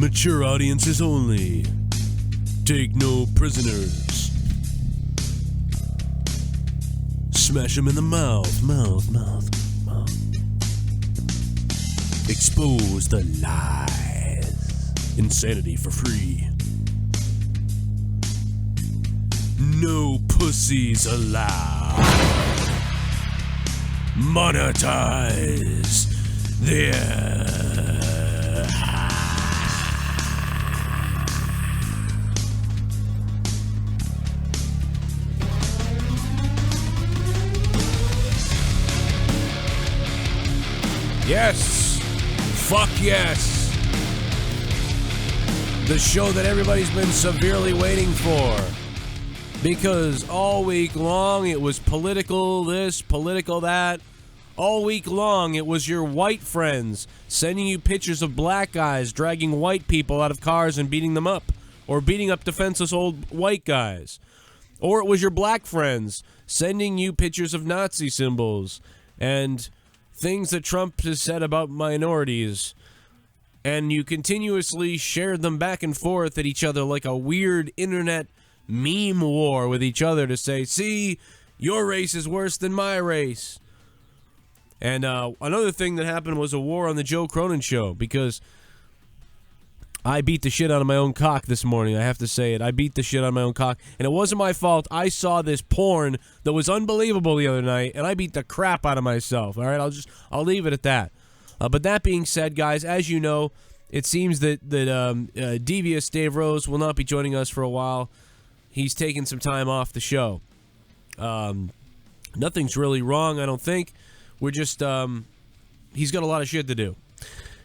Mature audiences only. Take no prisoners. Smash them in the mouth. Expose the lies. Insanity for free. No pussies allowed. Monetize their... Yes! Fuck yes! The show that everybody's been severely waiting for. Because all week long it was political this, political that. All week long it was your white friends sending you pictures of black guys dragging white people out of cars and beating them up. Or beating up defenseless old white guys. Or it was your black friends sending you pictures of Nazi symbols and things that Trump has said about minorities, and you continuously shared them back and forth at each other like a weird internet meme war with each other to say, see, your race is worse than my race. And another thing that happened was a war on the Joe Cronin show, because I beat the shit out of my own cock this morning. I have to say it. I beat the shit out of my own cock. And it wasn't my fault. I saw this porn that was unbelievable the other night, and I beat the crap out of myself. All right? I'll leave it at that. But that being said, guys, as you know, it seems that Devious Dave Rose will not be joining us for a while. He's taking some time off the show. Nothing's really wrong, I don't think. We're just... he's got a lot of shit to do.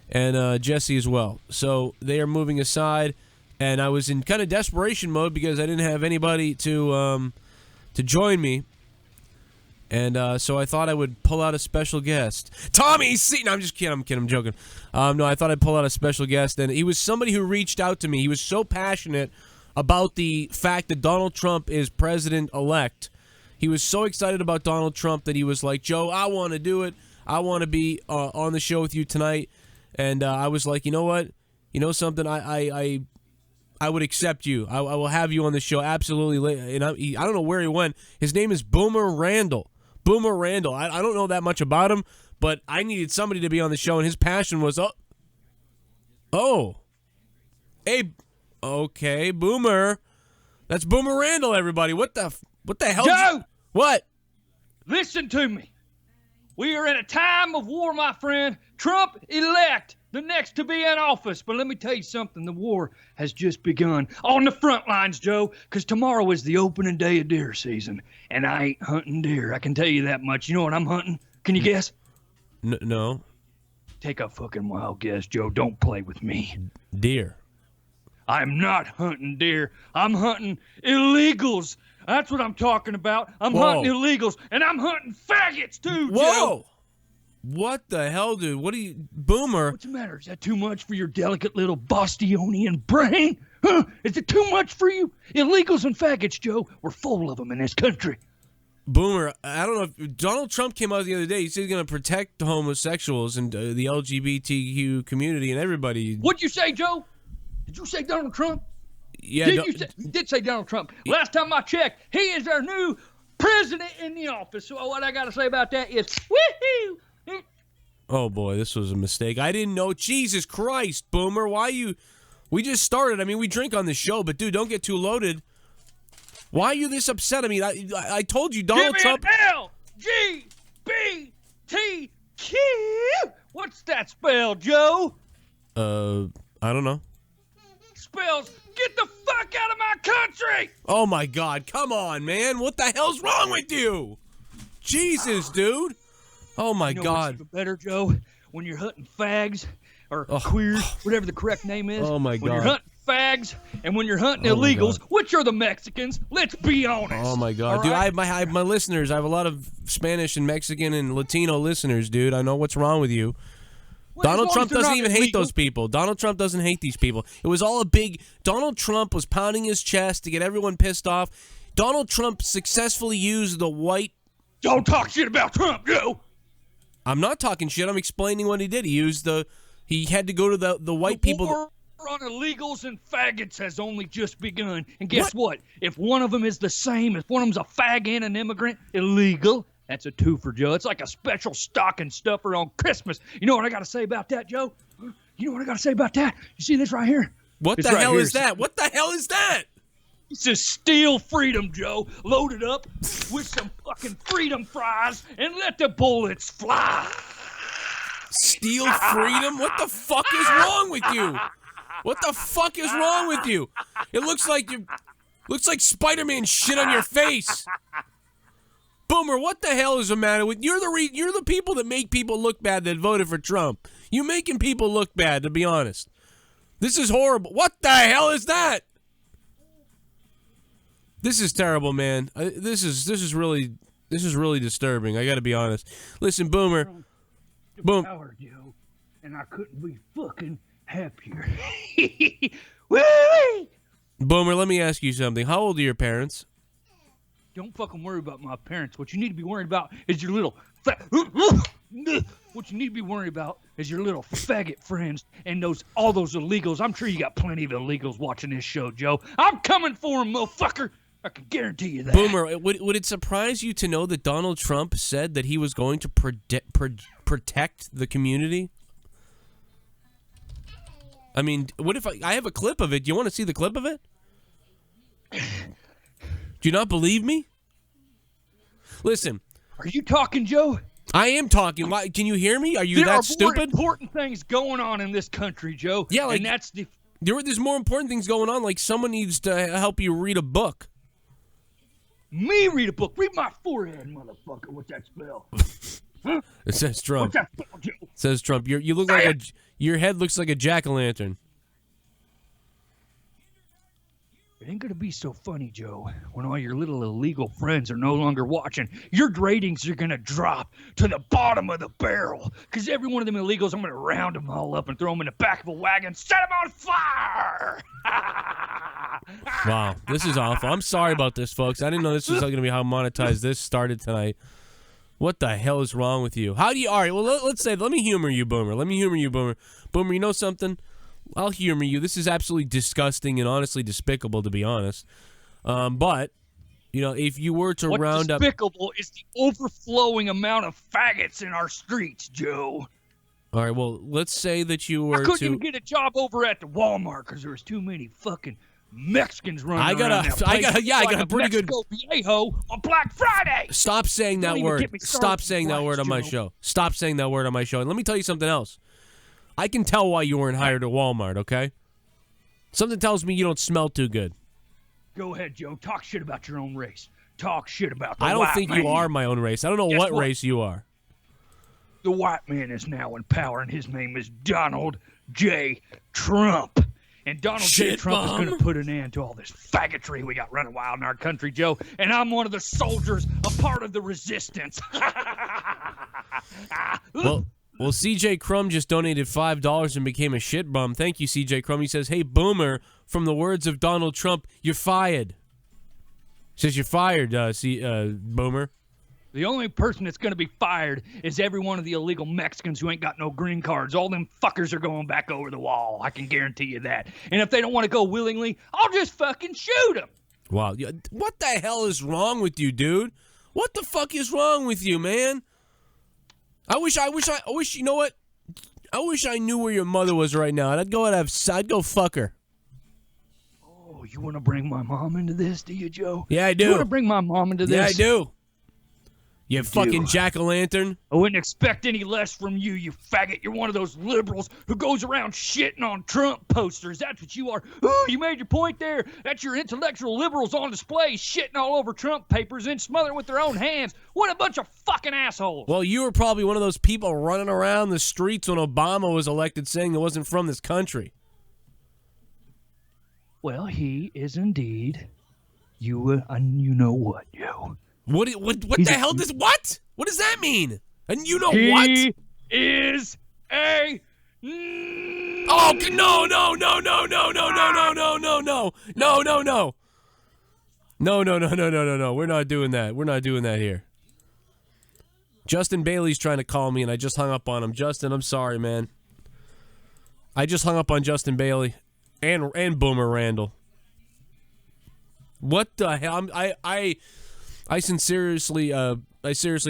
And Jesse as well. So they are moving aside, and I was in kind of desperation mode because I didn't have anybody to join me, and so I thought I would pull out a special guest. Tommy C. No, I'm just kidding. I'm joking. No, I thought I'd pull out a special guest, and he was somebody who reached out to me. He was so passionate about the fact that Donald Trump is president-elect. He was so excited about Donald Trump that he was like, Joe, I want to do it. I want to be on the show with you tonight. And I was like, you know what? You know something? I would accept you. I will have you on the show absolutely. And I don't know where he went. His name is Boomer Randall. Boomer Randall. I don't know that much about him, but I needed somebody to be on the show, and his passion was, hey, okay, Boomer. That's Boomer Randall, everybody. What the hell? Joe! What? Listen to me. We are in a time of war, my friend. Trump elect, the next to be in office. But let me tell you something. The war has just begun on the front lines, Joe, because tomorrow is the opening day of deer season. And I ain't hunting deer. I can tell you that much. You know what I'm hunting? Can you guess? No. Take a fucking wild guess, Joe. Don't play with me. Deer. I'm not hunting deer. I'm hunting illegals. That's what I'm talking about. I'm hunting illegals, and I'm hunting faggots, too, Whoa! Joe. What the hell, dude? What are you... Boomer? What's the matter? Is that too much for your delicate little Bostonian brain? Huh? Is it too much for you? Illegals and faggots, Joe. We're full of them in this country. Boomer, I don't know if... Donald Trump came out the other day. He said he's going to protect the homosexuals and the LGBTQ community and everybody. What'd you say, Joe? Did you say Donald Trump? Yeah, you did say Donald Trump. Last time I checked, he is our new president in the office. So what I got to say about that is, woohoo! Oh, boy, this was a mistake. I didn't know. Jesus Christ, Boomer, why you... We just started. I mean, we drink on the show, but, dude, don't get too loaded. Why are you this upset? I mean, I told you Donald Trump... L-G-B-T-Q! What's that spell, Joe? I don't know. Spells, get the fuck out of my country! Oh, my God. Come on, man. What the hell's wrong with you? Jesus, dude. Oh, my God. What's even better, Joe? When you're hunting fags or queers, whatever the correct name is. Oh, my God. When you're hunting fags and when you're hunting illegals, which are the Mexicans, let's be honest. Oh, my God. Dude, right? I have my listeners. I have a lot of Spanish and Mexican and Latino listeners, dude. I know what's wrong with you. Well, Donald Trump doesn't even hate those people. Donald Trump doesn't hate these people. It was all a big... Donald Trump was pounding his chest to get everyone pissed off. Donald Trump successfully used the white... Don't talk shit about Trump, Joe! I'm not talking shit. I'm explaining what he did. He used the... He had to go to the white people... on illegals and faggots has only just begun. And guess what? If one of them is the same, if one of them's a fag and an immigrant, illegal, that's a twofer, Joe. It's like a special stocking stuffer on Christmas. You know what I got to say about that, Joe? You know what I got to say about that? You see this right here? What the hell is that? What the hell is that? It says Steel Freedom, Joe. Load it up with some fucking freedom fries and let the bullets fly. Steel Freedom? What the fuck is wrong with you? What the fuck is wrong with you? It looks like Spider-Man shit on your face. Boomer, what the hell is the matter with you're the people that make people look bad that voted for Trump. You making people look bad, to be honest. This is horrible. What the hell is that? This is terrible, man. This is really disturbing. I got to be honest. Listen, Boomer. Boom. Power, Joe, and I couldn't be fucking happier. Woo-wee! Boomer, let me ask you something. How old are your parents? Don't fucking worry about my parents. What you need to be worried about is your little what you need to be worried about is your little faggot friends and all those illegals. I'm sure you got plenty of illegals watching this show, Joe. I'm coming for them, motherfucker. I can guarantee you that. Boomer, would it surprise you to know that Donald Trump said that he was going to protect the community? I mean, what if I have a clip of it? Do you want to see the clip of it? Do you not believe me? Listen. Are you talking, Joe? I am talking. Why? Can you hear me? Are you that stupid? There are more important things going on in this country, Joe. Yeah, like, and that's there's more important things going on. Like someone needs to help you read a book. Me read a book? Read my forehead, motherfucker. What's that spell? Huh? It says Trump. What's that spell, Joe? It says Trump. You look like your head looks like a jack-o'-lantern. It ain't gonna be so funny, Joe, when all your little illegal friends are no longer watching. Your ratings are gonna drop to the bottom of the barrel. Because every one of them illegals, I'm gonna round them all up and throw them in the back of a wagon, set them on fire! Wow, this is awful. I'm sorry about this, folks. I didn't know this was gonna be how Monetize this started tonight. What the hell is wrong with you? How do you... All right, well, let me humor you, Boomer. Let me humor you, Boomer. Boomer, you know something? I'll humor you. This is absolutely disgusting and honestly despicable, to be honest. But, you know, if you were to round up... What's despicable is the overflowing amount of faggots in our streets, Joe. All right, well, let's say that you were I couldn't even get a job over at the Walmart because there was too many fucking Mexicans running around. I got a pretty good viejo on Black Friday. Stop saying that word. Stop saying that word on my show. Stop saying that word on my show. And let me tell you something else. I can tell why you weren't hired at Walmart, okay? Something tells me you don't smell too good. Go ahead, Joe. Talk shit about your own race. Talk shit about the I don't think you are my own race. I don't know what race you are. The white man is now in power, and his name is Donald J. Trump. And Donald J. Trump is going to put an end to all this faggotry we got running wild in our country, Joe. And I'm one of the soldiers, a part of the resistance. Well, CJ Crumb just donated $5 and became a shit bum. Thank you, CJ Crumb. He says, hey, Boomer, from the words of Donald Trump, you're fired. He says you're fired, Boomer. The only person that's going to be fired is every one of the illegal Mexicans who ain't got no green cards. All them fuckers are going back over the wall. I can guarantee you that. And if they don't want to go willingly, I'll just fucking shoot them. Wow. What the hell is wrong with you, dude? What the fuck is wrong with you, man? I wish, you know what? I wish I knew where your mother was right now. I'd go fuck her. Oh, you want to bring my mom into this, do you, Joe? Yeah, I do. You want to bring my mom into this? Yeah, I do. You fucking jack-o'-lantern. I wouldn't expect any less from you, you faggot. You're one of those liberals who goes around shitting on Trump posters. That's what you are. Ooh, you made your point there. That's your intellectual liberals on display shitting all over Trump papers and smothering with their own hands. What a bunch of fucking assholes. Well, you were probably one of those people running around the streets when Obama was elected saying he wasn't from this country. Well, he is indeed. You know what, Joe? What the hell does what? What does that mean? And you know he what? He is a Oh no. We're not doing that. We're not doing that here. Justin Bailey's trying to call me and I just hung up on him. Justin, I'm sorry, man. I just hung up on Justin Bailey. And Boomer Randall. What the hell? I seriously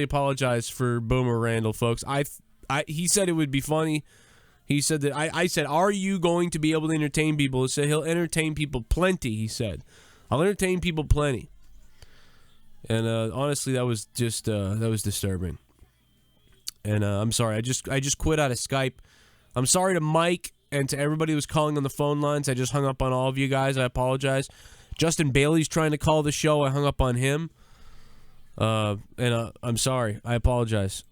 apologize for Boomer Randall, folks. He said it would be funny. He said that I said, "Are you going to be able to entertain people?" He said he'll entertain people plenty. He said, "I'll entertain people plenty." And honestly, that was just that was disturbing. And I'm sorry. I just quit out of Skype. I'm sorry to Mike and to everybody who was calling on the phone lines. I just hung up on all of you guys. I apologize. Justin Bailey's trying to call the show. I hung up on him. And I'm sorry. I apologize.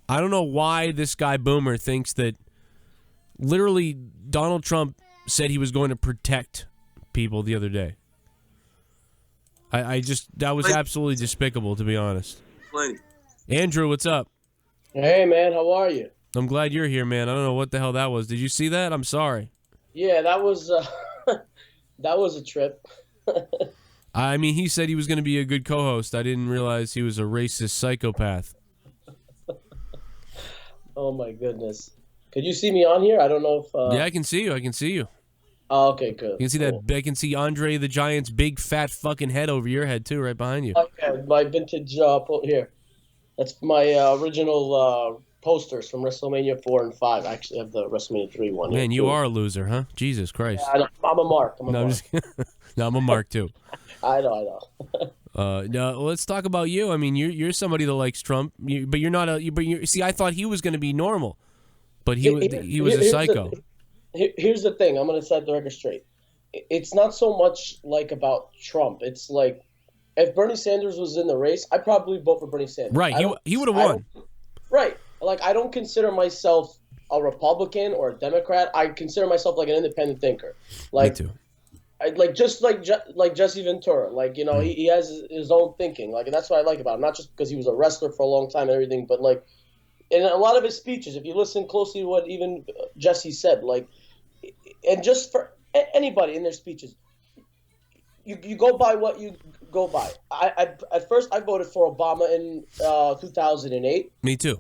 I don't know why this guy Boomer thinks that literally Donald Trump said he was going to protect people the other day. That was absolutely despicable, to be honest. Plenty. Andrew, what's up? Hey, man, how are you? I'm glad you're here, man. I don't know what the hell that was. Did you see that? I'm sorry. Yeah, that was that was a trip. I mean, he said he was going to be a good co-host. I didn't realize he was a racist psychopath. Oh, my goodness. Could you see me on here? I don't know if... Yeah, I can see you. I can see you. Oh, okay, good. You can see that. I can see Andre the Giant's big, fat fucking head over your head, too, right behind you. Okay, my vintage... here. That's my original posters from Wrestlemania 4 and 5. I actually have the Wrestlemania 3 one. Man, you are a loser, huh? Jesus Christ. Yeah, I'm a mark. I'm a mark, too. I know. Now let's talk about you. I mean, you're somebody that likes Trump, but you're not a. But see, I thought he was going to be normal, but he was a psycho. Here's the thing. I'm going to set the record straight. It's not so much like about Trump. It's like if Bernie Sanders was in the race, I'd probably vote for Bernie Sanders. Right. He would have won. Right. Like I don't consider myself a Republican or a Democrat. I consider myself like an independent thinker. Like, me too. Just like Jesse Ventura, like, you know, he has his own thinking, like, and that's what I like about him. Not just because he was a wrestler for a long time and everything, but like, in a lot of his speeches, if you listen closely to what even Jesse said, like, and just for anybody in their speeches, you go by what you go by. At first I voted for Obama in 2008. Me too.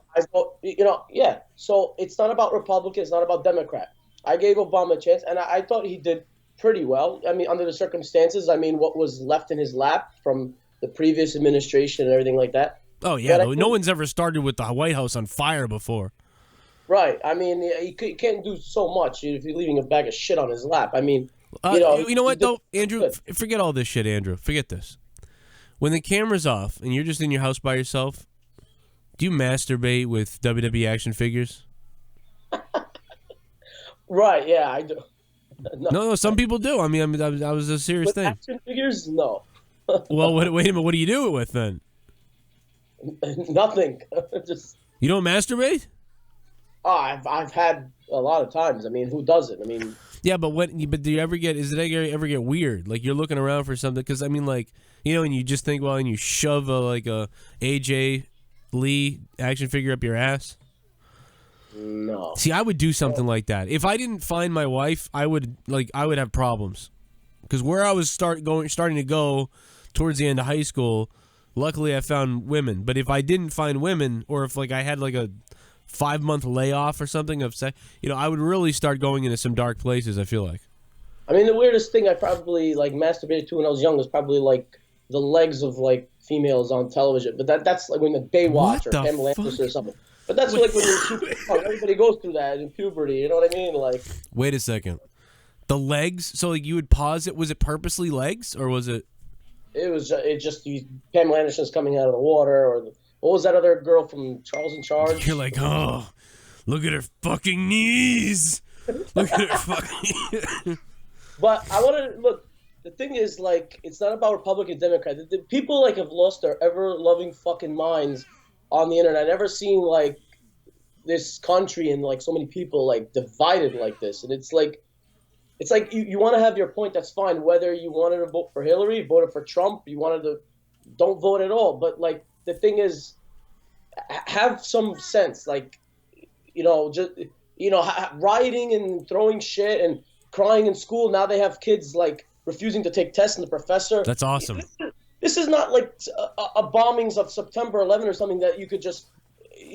Yeah. So it's not about Republican, it's not about Democrat. I gave Obama a chance, and I thought he did pretty well. I mean, under the circumstances, I mean, what was left in his lap from the previous administration and everything like that. Oh, yeah. No one's ever started with the White House on fire before. Right. I mean, he can't do so much if you're leaving a bag of shit on his lap. I mean, you know what, though, Andrew? Forget all this shit, Andrew. Forget this. When the camera's off and you're just in your house by yourself, do you masturbate with WWE action figures? Right, yeah, I do. No, some people do. I mean, that was a serious thing. Action figures? No. Well, wait a minute. What do you do it with then? Nothing. Just. You don't masturbate? Oh, I've had a lot of times. I mean, who doesn't? I mean. Yeah, but do you ever get? Is it ever get weird? Like you're looking around for something? Because I mean, like and you just think, well, and you shove a AJ Lee action figure up your ass. No. See, I would do something like that. If I didn't find my wife, I would have problems. Because where I was starting to go towards the end of high school, luckily I found women. But if I didn't find women, or if I had a 5-month layoff or something of sex, I would really start going into some dark places, I feel like. I mean, the weirdest thing I probably masturbated to when I was young was probably the legs of females on television. But that's like when the Baywatch or Pamela Anderson or something. But that's when you're super young. Everybody goes through that in puberty. You know what I mean? Wait a second. The legs? So you would pause it? Was it purposely legs, or was it? It just Pamela Anderson's coming out of the water, or what was that other girl from Charles in Charge? You're like, oh, look at her fucking knees. Look at her fucking. But I want to look. The thing is, it's not about Republican, Democrat. The people have lost their ever-loving fucking minds on the internet. I've never seen this country and so many people divided like this. And it's like you want to have your point, that's fine. Whether you wanted to vote for Hillary, voted for Trump, you wanted to don't vote at all. But the thing is, have some sense. Rioting and throwing shit and crying in school. Now they have kids refusing to take tests, and the professor. That's awesome. This is not a bombings of September 11 or something that you could just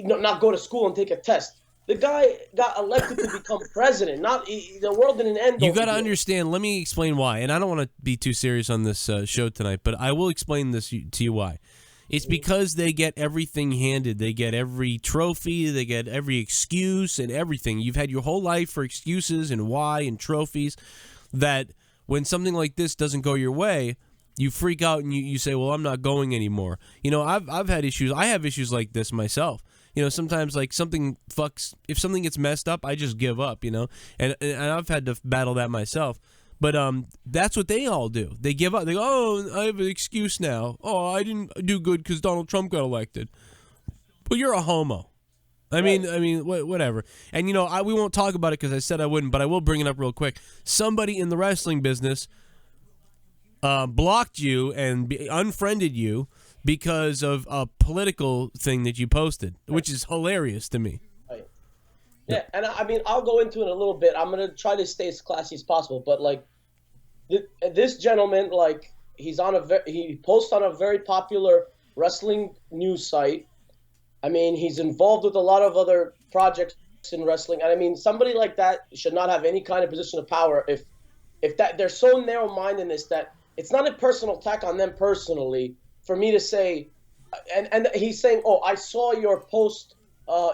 not go to school and take a test. The guy got elected to become president. Not the world didn't end. You got to understand. Let me explain why. And I don't want to be too serious on this show tonight, but I will explain this to you why. It's because they get everything handed. They get every trophy. They get every excuse and everything. You've had your whole life for excuses and why and trophies. That when something like this doesn't go your way, you freak out and you say, "Well, I'm not going anymore." You know, I've had issues. I have issues like this myself. You know, sometimes like something fucks. If something gets messed up, I just give up. You know, and I've had to battle that myself. But that's what they all do. They give up. They go, "Oh, I have an excuse now. Oh, I didn't do good because Donald Trump got elected." Well, you're a homo. I mean, whatever. And you know, we won't talk about it because I said I wouldn't, but I will bring it up real quick. Somebody in the wrestling business blocked you and unfriended you because of a political thing that you posted, which is hilarious to me. Right. Yeah, and I mean, I'll go into it in a little bit. I'm going to try to stay as classy as possible, but like this gentleman, like he posts on a very popular wrestling news site. I mean, he's involved with a lot of other projects in wrestling. And I mean, somebody like that should not have any kind of position of power if that they're so narrow-mindedness that it's not a personal attack on them personally for me to say, and he's saying, "Oh, I saw your post,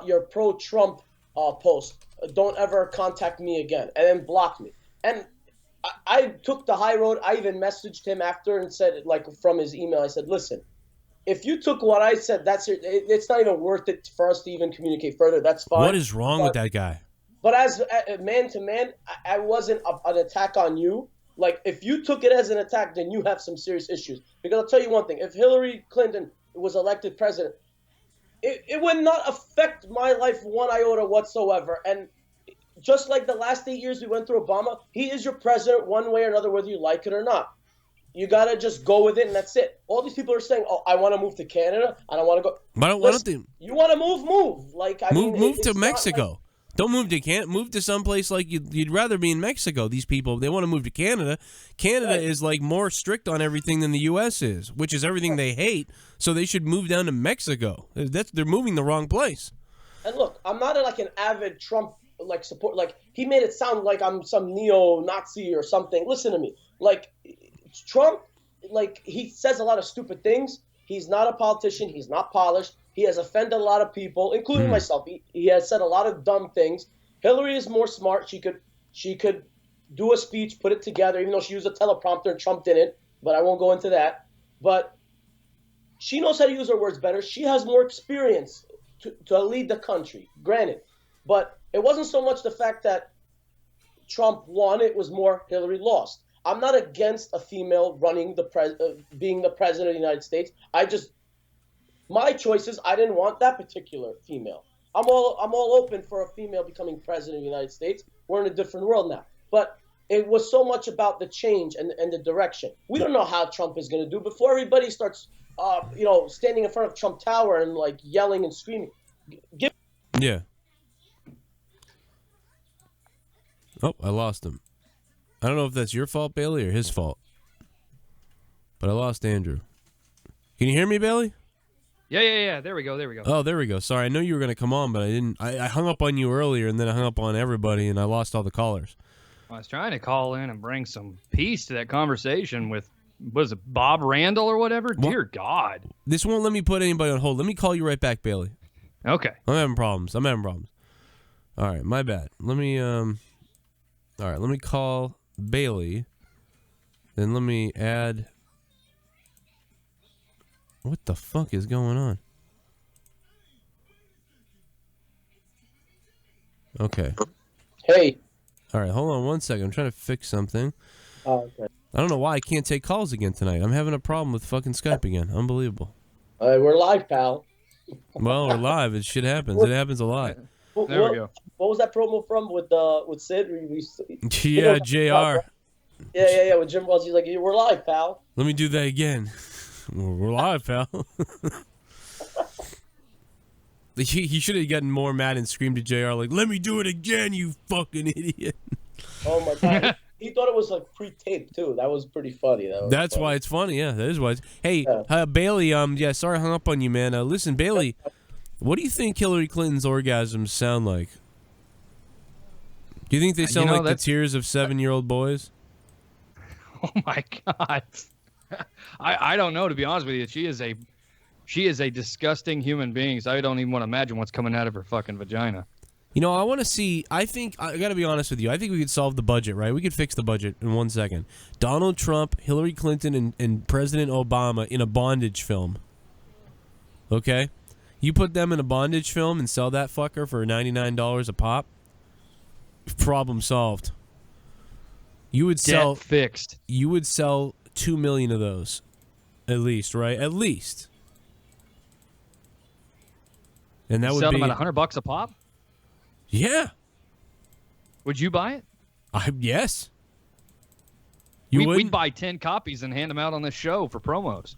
your pro-Trump post. Don't ever contact me again," and then block me. And I took the high road. I even messaged him after and said, like from his email, I said, "Listen, if you took what I said, it's not even worth it for us to even communicate further. That's fine." What is wrong with that guy? But as man to man, I wasn't an attack on you. Like, if you took it as an attack, then you have some serious issues. Because I'll tell you one thing. If Hillary Clinton was elected president, it would not affect my life one iota whatsoever. And just like the last 8 years we went through Obama, he is your president one way or another, whether you like it or not. You got to just go with it, and that's it. All these people are saying, "Oh, I want to move to Canada, and I want to go." Why don't they, you want to move. Like, move to Mexico. Don't move to Canada. Move to someplace like you'd rather be in Mexico. These people, they want to move to Canada. Canada is like more strict on everything than the U.S. is, which is everything they hate. So they should move down to Mexico. They're moving the wrong place. And look, I'm not like an avid Trump like support. Like, he made it sound like I'm some neo-Nazi or something. Listen to me. Like, Trump, like, he says a lot of stupid things. He's not a politician. He's not polished. He has offended a lot of people, including myself. He has said a lot of dumb things. Hillary is more smart. She could do a speech, put it together, even though she used a teleprompter and Trump didn't. But I won't go into that. But she knows how to use her words better. She has more experience to lead the country, granted. But it wasn't so much the fact that Trump won. It was more Hillary lost. I'm not against a female running being the president of the United States. My choices, I didn't want that particular female. I'm all open for a female becoming president of the United States. We're in a different world now. But it was so much about the change and the direction. We don't know how Trump is going to do. Before everybody starts, standing in front of Trump Tower and like yelling and screaming. Yeah. Oh, I lost him. I don't know if that's your fault, Bailey, or his fault. But I lost Andrew. Can you hear me, Bailey? Yeah. There we go. Oh, there we go. Sorry, I know you were going to come on, but I didn't. I hung up on you earlier, and then I hung up on everybody, and I lost all the callers. I was trying to call in and bring some peace to that conversation with, was it Bob Randall or whatever? Well, dear God. This won't let me put anybody on hold. Let me call you right back, Bailey. Okay. I'm having problems. All right, my bad. Let me call Bailey. Then let me add. What the fuck is going on? Okay. Hey. All right, hold on one second. I'm trying to fix something. Oh, okay. I don't know why I can't take calls again tonight. I'm having a problem with fucking Skype again. Unbelievable. We're live, pal. Well, we're live. It shit happens. It happens a lot. There we go. What was that promo from with Sid? Yeah, JR. Yeah. With Jim Wells, he's like, "We're live, pal." Let me do that again. We're live, pal. He should have gotten more mad and screamed at JR like, "Let me do it again, you fucking idiot." Oh my God. He thought it was like pre-taped too. That was pretty funny. That's funny. Why it's funny. Yeah, that is why. Hey, Bailey. Sorry I hung up on you, man. Listen, Bailey, what do you think Hillary Clinton's orgasms sound like? Do you think they sound like the tears of 7-year-old boys? Oh my God. I don't know, to be honest with you. She is a disgusting human being, so I don't even want to imagine what's coming out of her fucking vagina. You know, I want to see, I got to be honest with you, I think we could solve the budget, right? We could fix the budget in 1 second. Donald Trump, Hillary Clinton, and President Obama in a bondage film. Okay? You put them in a bondage film and sell that fucker for $99 a pop, problem solved. You would sell... Debt fixed. You would sell 2 million of those, at least, right? At least. And that would sell be... them at $100 a pop? Yeah. Would you buy it? Yes. We'd buy 10 copies and hand them out on this show for promos.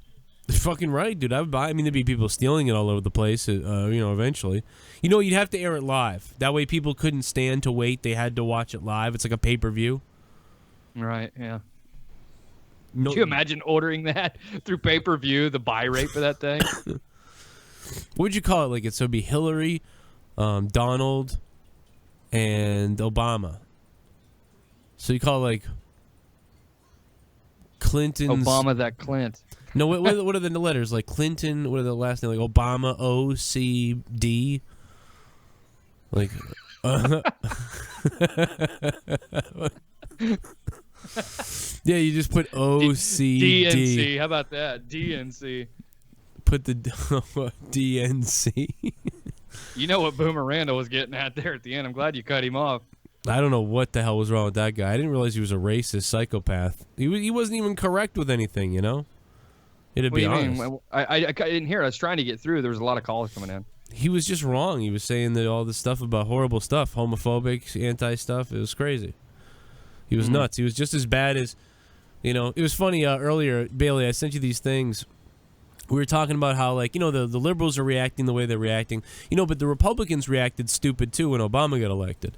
Fucking right, dude. I would buy. I mean, there'd be people stealing it all over the place. Eventually. You know, you'd have to air it live. That way, people couldn't stand to wait. They had to watch it live. It's like a pay-per-view. Right. Yeah. No, Could you imagine ordering that through pay-per-view? The buy rate for that thing. What would you call it? Like it? So it'd be Hillary, Donald, and Obama. So you call it like Clinton's... Obama that Clint. No, what are the letters? Like Clinton, what are the last name? Like Obama, O-C-D? Like... Yeah, you just put O-C-D. DNC, how about that? DNC. Put the DNC. You know what Boomer Randall was getting at there at the end. I'm glad you cut him off. I don't know what the hell was wrong with that guy. I didn't realize he was a racist psychopath. He wasn't even correct with anything, you know? To be honest. I didn't hear it. I was trying to get through. There was a lot of calls coming in. He was just wrong. He was saying that all this stuff about horrible stuff, homophobic, anti-stuff. It was crazy. He was nuts. He was just as bad as, it was funny earlier, Bailey, I sent you these things. We were talking about how, like, the liberals are reacting the way they're reacting, but the Republicans reacted stupid too when Obama got elected.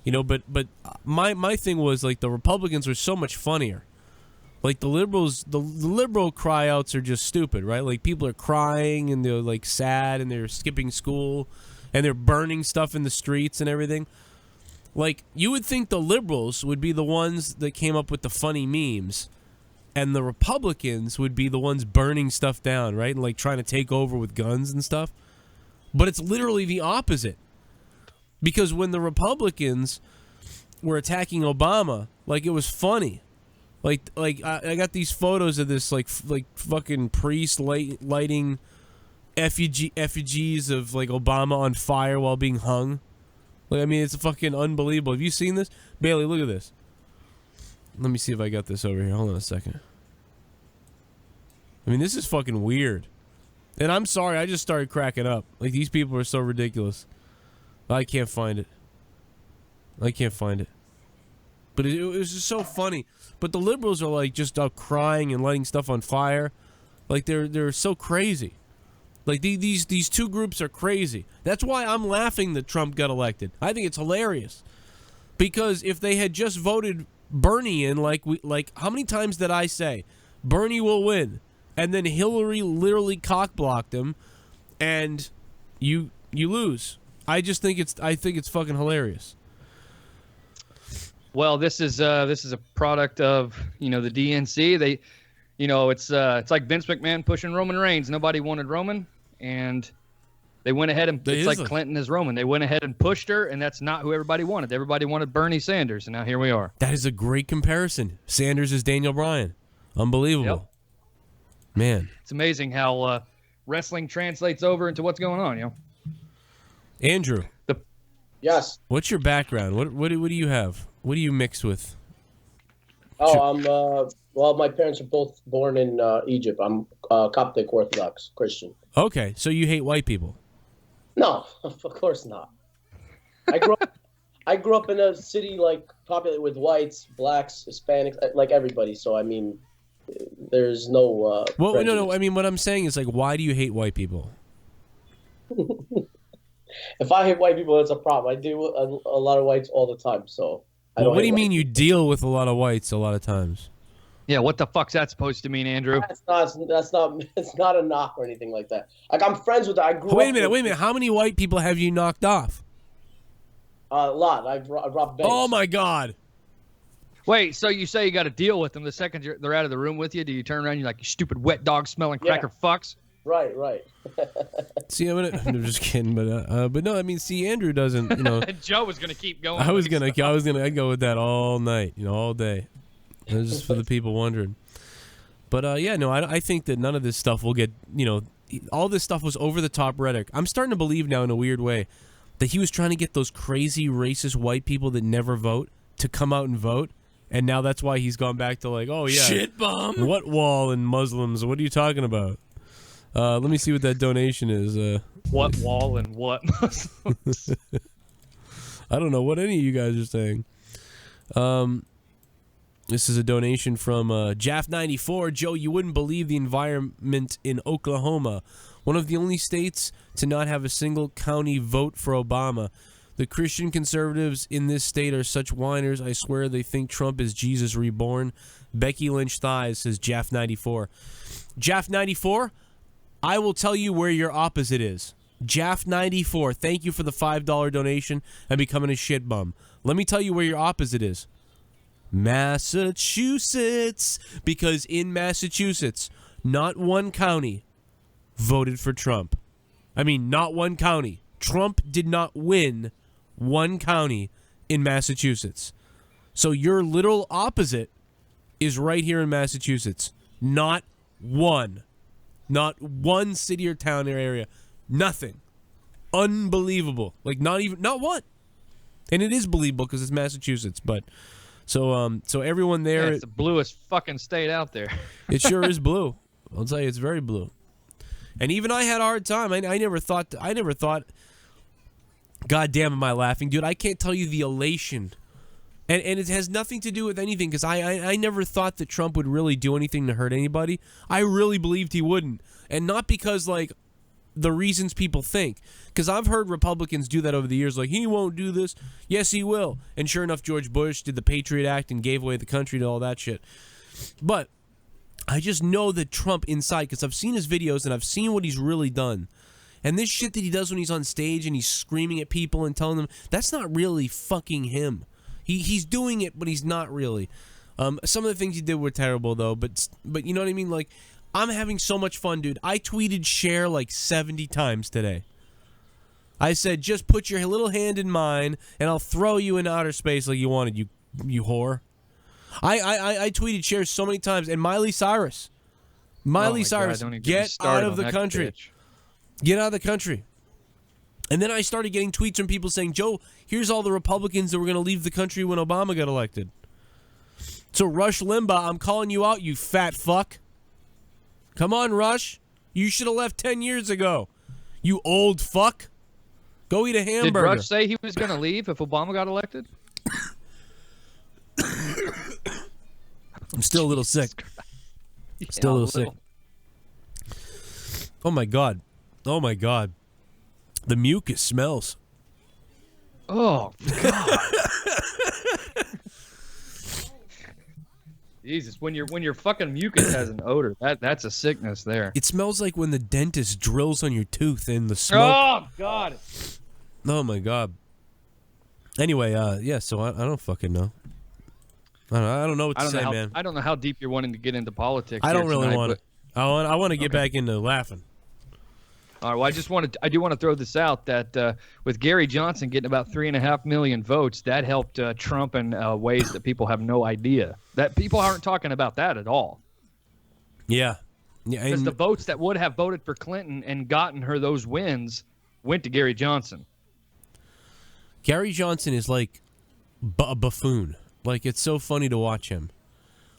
But my thing was, like, the Republicans were so much funnier. Like, the liberals, the liberal cry-outs are just stupid, right? Like, people are crying, and they're, like, sad, and they're skipping school, and they're burning stuff in the streets and everything. Like, you would think the liberals would be the ones that came up with the funny memes, and the Republicans would be the ones burning stuff down, right? And, like, trying to take over with guns and stuff. But it's literally the opposite. Because when the Republicans were attacking Obama, like, it was funny. Like I got these photos of this like fucking priest lighting effigies of like Obama on fire while being hung. Like, I mean, it's fucking unbelievable. Have you seen this, Bailey? Look at this. Let me see if I got this over here. Hold on a second. I mean, this is fucking weird. And I'm sorry, I just started cracking up. Like, these people are so ridiculous. I can't find it. But it was just so funny. But the liberals are like just crying and lighting stuff on fire. Like they're so crazy. Like these two groups are crazy. That's why I'm laughing that Trump got elected. I think it's hilarious. Because if they had just voted Bernie in, like how many times did I say Bernie will win, and then Hillary literally cockblocked him, and you lose. I think it's fucking hilarious. Well, this is a product of the DNC. They, it's like Vince McMahon pushing Roman Reigns. Nobody wanted Roman, and they went ahead and it's like Clinton is Roman. They went ahead and pushed her, and that's not who everybody wanted. Everybody wanted Bernie Sanders, and now here we are. That is a great comparison. Sanders is Daniel Bryan. Unbelievable. Yep. Man, it's amazing how wrestling translates over into what's going on. Andrew. Yes. What's your background? What do you have? What do you mix with? Oh, well, my parents are both born in Egypt. I'm Coptic Orthodox Christian. Okay, so you hate white people? No, of course not. I grew up in a city like populated with whites, blacks, Hispanics, like everybody. So I mean, there's no. Well, no. I mean, what I'm saying is like, why do you hate white people? If I hate white people, it's a problem. I deal with a lot of whites all the time, so. Well, what do you mean you deal with a lot of whites a lot of times? Yeah, what the fuck's that supposed to mean, Andrew? It's not a knock or anything like that. Like, I'm friends with. Wait a minute. How many white people have you knocked off? A lot. I robbed banks. Oh my God. Wait, so you say you got to deal with them the second they're out of the room with you? Do you turn around and you're like, you stupid wet dog smelling cracker fucks? Right. See, I'm just kidding, but no, I mean, see, Andrew doesn't, you know. Joe was gonna keep going. I'd go with that all night, you know, all day. That's just for the people wondering. But yeah, no, I think that none of this stuff will get, you know, all this stuff was over the top rhetoric. I'm starting to believe now in a weird way that he was trying to get those crazy racist white people that never vote to come out and vote. And now that's why he's gone back to like, oh yeah, shit bomb. What wall and Muslims? What are you talking about? Let me see what that donation is. What wall and what Muslims? I don't know what any of you guys are saying. This is a donation from Jaff94. Joe, you wouldn't believe the environment in Oklahoma, one of the only states to not have a single county vote for Obama. The Christian conservatives in this state are such whiners. I swear they think Trump is Jesus reborn. Becky Lynch thighs, says Jaff94. Jaff94, I will tell you where your opposite is. Jaff94, thank you for the $5 donation and becoming a shit bum. Let me tell you where your opposite is. Massachusetts. Because in Massachusetts, not one county voted for Trump. I mean, not one county. Trump did not win one county in Massachusetts. So your little opposite is right here in Massachusetts. Not one. Not one city or town or area. Nothing. Unbelievable. Like not one. And it is believable because it's Massachusetts, but so everyone there, yeah, it's the bluest fucking state out there. It sure is blue. I'll tell you, it's very blue. And even I had a hard time. I never thought. God damn, am I laughing, dude? I can't tell you the elation, and it has nothing to do with anything because I never thought that Trump would really do anything to hurt anybody. I really believed he wouldn't, and not because like the reasons people think. Because I've heard Republicans do that over the years, like, he won't do this. Yes, he will. And sure enough, George Bush did the Patriot Act and gave away the country to all that shit. But I just know that Trump inside, because I've seen his videos and I've seen what he's really done. And this shit that he does when he's on stage and he's screaming at people and telling them, that's not really fucking him. He's doing it, but he's not really. Some of the things he did were terrible, though. But you know what I mean? Like, I'm having so much fun, dude. I tweeted share like 70 times today. I said, just put your little hand in mine, and I'll throw you in outer space like you wanted, you whore. I tweeted share so many times, and Miley Cyrus, get out of the country. Bitch. Get out of the country. And then I started getting tweets from people saying, Joe, here's all the Republicans that were going to leave the country when Obama got elected. So Rush Limbaugh, I'm calling you out, you fat fuck. Come on, Rush. You should have left 10 years ago. You old fuck. Go eat a hamburger. Did Rush say he was going to leave if Obama got elected? I'm still a little sick. Still a little sick. Oh, my God. Oh, my God. The mucus smells. Oh, God. Jesus, when your fucking mucus has an odor, that's a sickness there. It smells like when the dentist drills on your tooth in the smoke. Oh, God. Oh, my God. Anyway, yeah, so I don't fucking know. I don't know what to say, man. I don't know how deep you're wanting to get into politics. I don't really want it. I want to get back into laughing. All right, well, I do want to throw this out that with Gary Johnson getting about 3.5 million votes, that helped Trump in ways that people have no idea. That people aren't talking about that at all. Yeah. Because the votes that would have voted for Clinton and gotten her those wins went to Gary Johnson. Gary Johnson is like a buffoon. Like, it's so funny to watch him.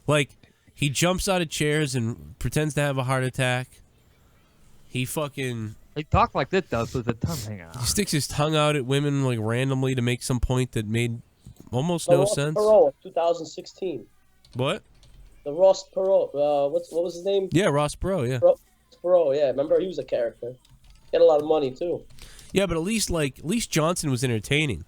Like, he jumps out of chairs and pretends to have a heart attack. He talk like this does with the tongue hanging out. He sticks his tongue out at women like randomly to make some point that made almost no sense. Perot, 2016. What? The Ross Perot. What was his name? Yeah, Ross Perot. Yeah. Ross Perot. Yeah, remember he was a character. He had a lot of money too. Yeah, but at least Johnson was entertaining.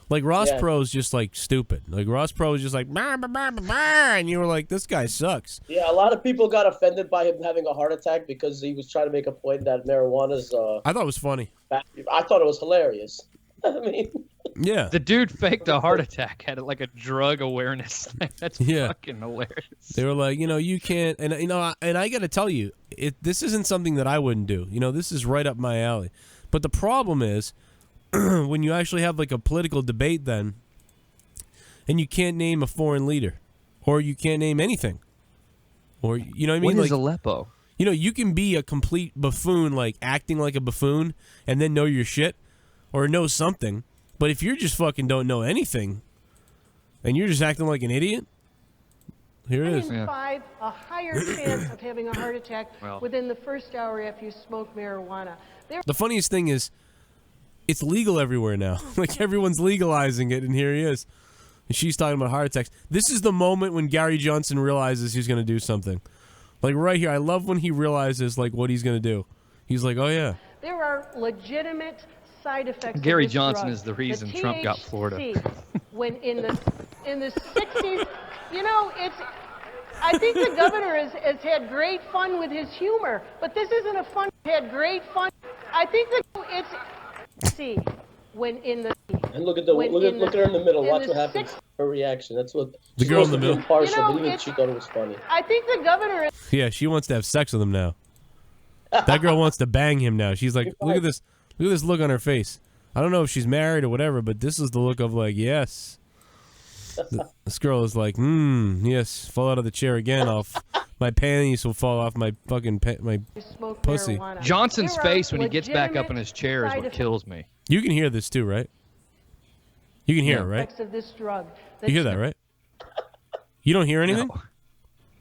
Like, Ross Perot's just, like, stupid. Like, Ross Perot was just like, bah, bah, bah, bah, bah, and you were like, this guy sucks. Yeah, a lot of people got offended by him having a heart attack because he was trying to make a point that marijuana's... I thought it was funny. I thought it was hilarious. I mean, Yeah. The dude faked a heart attack, had like a drug awareness thing. That's fucking hilarious. They were like, you can't, and I got to tell you, this isn't something that I wouldn't do. This is right up my alley. But the problem is, when you actually have like a political debate, then, and you can't name a foreign leader, or you can't name anything, or you know what I mean? What is Aleppo? You can be a complete buffoon, like acting like a buffoon, and then know your shit, or know something. But if you just fucking don't know anything, and you're just acting like an idiot, here it is. 5, a higher chance of having a heart attack within the first hour after you smoke marijuana. The funniest thing is, it's legal everywhere now. Like, everyone's legalizing it, and here he is. And she's talking about heart attacks. This is the moment when Gary Johnson realizes he's going to do something. Like, right here, I love when he realizes, like, what he's going to do. He's like, oh, yeah. There are legitimate side effects. Gary of this Johnson drug. is the reason Trump got Florida. When in the 60s, I think the governor has had great fun with his humor, but this isn't a fun. Had great fun. I think when in the and look at her in the middle. Watch what happens. Her reaction. That's what the girl in the middle. Impartial, but even she thought it was funny. I think the governor. Yeah, she wants to have sex with him now. That girl wants to bang him now. She's like, look at this look on her face. I don't know if she's married or whatever, but this is the look of like, yes. This girl is like, yes, fall out of the chair again. My panties will fall off my fucking my pussy. Johnson's face when he gets back up in his chair is what kills me. You can hear this too, right? You can hear it, right? Of this drug. You hear that, right? You don't hear anything?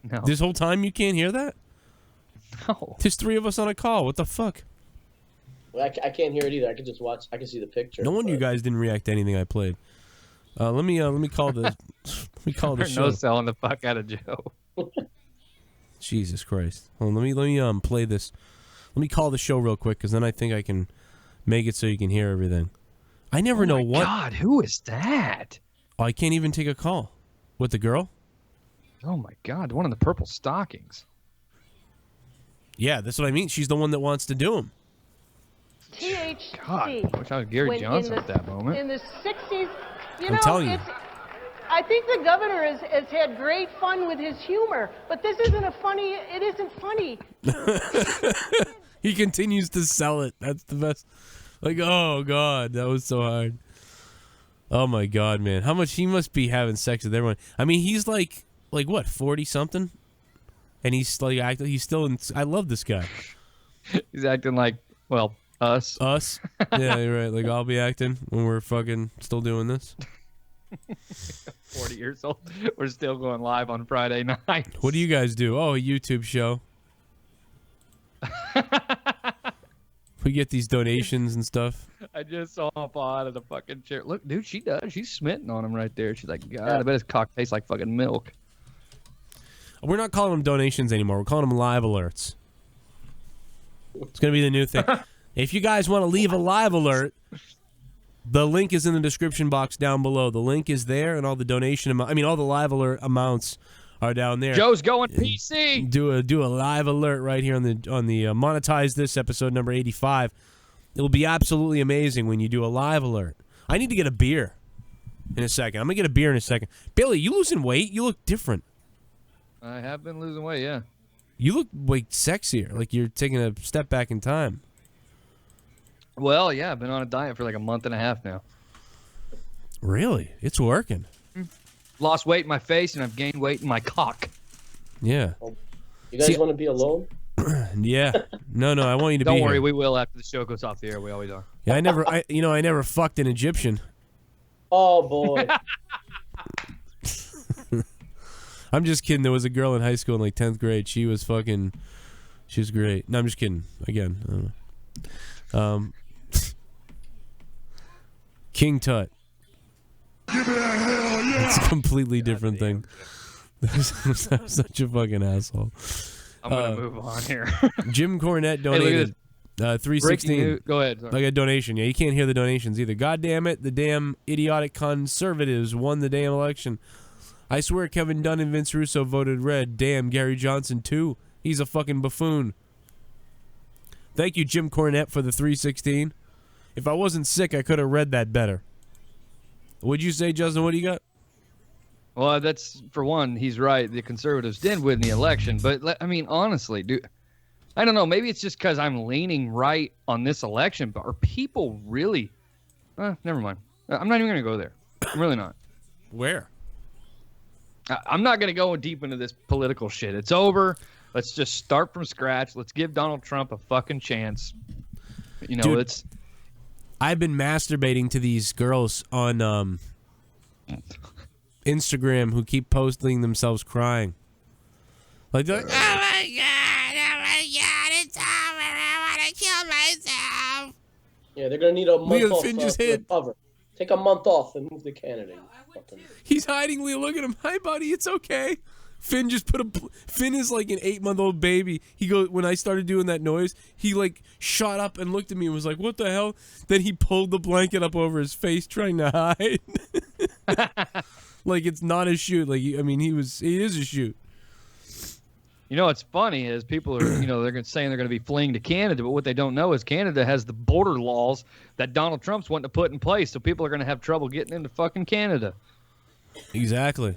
No. This whole time you can't hear that? No. There's 3 of us on a call. What the fuck? Well, I can't hear it either. I can just watch. I can see the picture. No wonder you guys didn't react to anything I played. Let me call the show. No selling the fuck out of Joe. Jesus Christ! Hold on, let me play this. Let me call the show real quick, because then I think I can make it so you can hear everything. I never know what. God, who is that? Oh, I can't even take a call. With the girl? Oh my God, the one in the purple stockings. Yeah, that's what I mean. She's the one that wants to do him. THC. God, I wish I was Gary Johnson at that moment. In the 60s, I'm telling you. I think the governor has had great fun with his humor, but this isn't it isn't funny. He continues to sell it. That's the best. Like, oh, God, that was so hard. Oh, my God, man. How much he must be having sex with everyone. I mean, he's like what, 40-something? And he's like acting. He's still in. I love this guy. He's acting like, well, us. Us? Yeah, you're right. Like, I'll be acting when we're fucking still doing this. 40 years old. We're still going live on Friday night. What do you guys do? Oh, a YouTube show. We get these donations and stuff. I just saw him fall out of the fucking chair. Look, dude, she does. She's smitten on him right there. She's like, God, I bet his cock tastes like fucking milk. We're not calling them donations anymore. We're calling them live alerts. It's going to be the new thing. If you guys want to leave a live alert, the link is in the description box down below. The link is there, and all the donation all the live alert amounts are down there. Joe's going PC. Do a live alert right here on the Monetize This episode number 85. It will be absolutely amazing when you do a live alert. I need to get a beer in a second. I'm going to get a beer in a second. Billy, you losing weight? You look different. I have been losing weight, yeah. You look like sexier, like you're taking a step back in time. Well, yeah, I've been on a diet for like a month and a half now. Really? It's working. Lost weight in my face, and I've gained weight in my cock. Yeah. You guys want to be alone? Yeah. No, I want you to be Don't worry, here. we will after the show goes off the air. We always are. Yeah, I never fucked an Egyptian. Oh, boy. I'm just kidding. There was a girl in high school in like 10th grade. She was great. No, I'm just kidding. Again. King Tut. Give me a hell yeah! It's a completely different thing. I'm such a fucking asshole. I'm going to move on here. Jim Cornette donated $3.16. Go ahead. Sorry. Like a donation. Yeah, you can't hear the donations either. God damn it. The damn idiotic conservatives won the damn election. I swear Kevin Dunn and Vince Russo voted red. Damn, Gary Johnson, too. He's a fucking buffoon. Thank you, Jim Cornette, for the $3.16. If I wasn't sick, I could have read that better. What'd you say, Justin? What do you got? Well, that's, for one, he's right. The conservatives did win the election. But, I mean, honestly, dude, I don't know. Maybe it's just because I'm leaning right on this election. But are people really... never mind. I'm not even going to go there. I'm really not. Where? I'm not going to go deep into this political shit. It's over. Let's just start from scratch. Let's give Donald Trump a fucking chance. You know, Dude, I've been masturbating to these girls on Instagram who keep posting themselves crying. Like, they're like, oh my God, it's over. I want to kill myself. Yeah, they're going to need a month off Finn to just hit. recover. Take a month off and move to Canada. He's hiding. Look at him. Hi, buddy. It's okay. Finn just Finn is like an 8-month-old baby. He goes, when I started doing that noise, he like shot up and looked at me and was like, what the hell? Then he pulled the blanket up over his face trying to hide. Like it's not a shoot. Like, I mean, it is a shoot. You know, what's funny is people are, they're saying they're going to be fleeing to Canada, but what they don't know is Canada has the border laws that Donald Trump's wanting to put in place, so people are going to have trouble getting into fucking Canada. Exactly.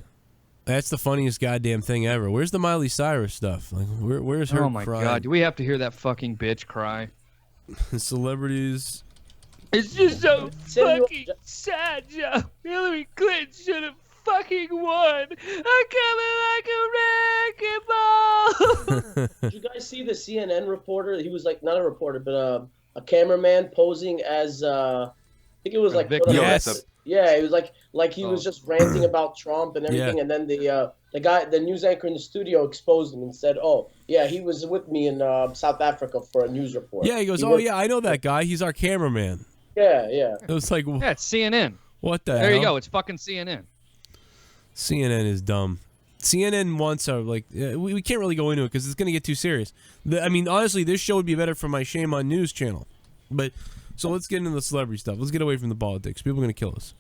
That's the funniest goddamn thing ever. Where's the Miley Cyrus stuff? Like, where's her? Oh my God! Do we have to hear that fucking bitch cry? Celebrities. It's just so fucking sad, Joe. Hillary Clinton should have fucking won. I'm coming like a wrecking ball. Did you guys see the CNN reporter? He was like not a reporter, but a cameraman posing as I think it was like yes. Yeah, it was like he was just ranting about Trump and everything, and then the news anchor in the studio exposed him and said, "Oh, yeah, he was with me in South Africa for a news report." Yeah, he goes, "Oh yeah, I know that guy. He's our cameraman." Yeah, yeah. It was like, yeah, it's CNN. What the hell? There you go. It's fucking CNN. CNN is dumb. CNN wants our we can't really go into it because it's going to get too serious. I mean, honestly, this show would be better for my Shame on News channel. But so let's get into the celebrity stuff. Let's get away from the politics. People are going to kill us.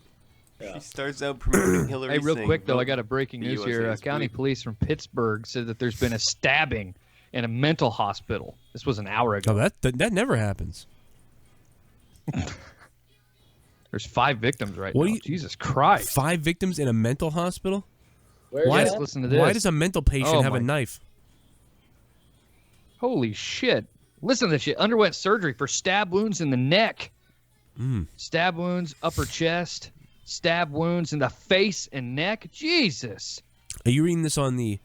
Yeah. She starts out promoting Hillary. Hey, real quick though, I got a breaking news here. County bleeding. police from Pittsburgh said that there's been a stabbing in a mental hospital. This was an hour ago. Oh, that never happens. There's 5 victims right now. Jesus Christ. 5 victims in a mental hospital? Why? Listen to this. Why does a mental patient have a knife? Holy shit. Listen to this shit. Underwent surgery for stab wounds in the neck. Stab wounds, upper chest. Stab wounds in the face and neck. Jesus. Are you reading this on the...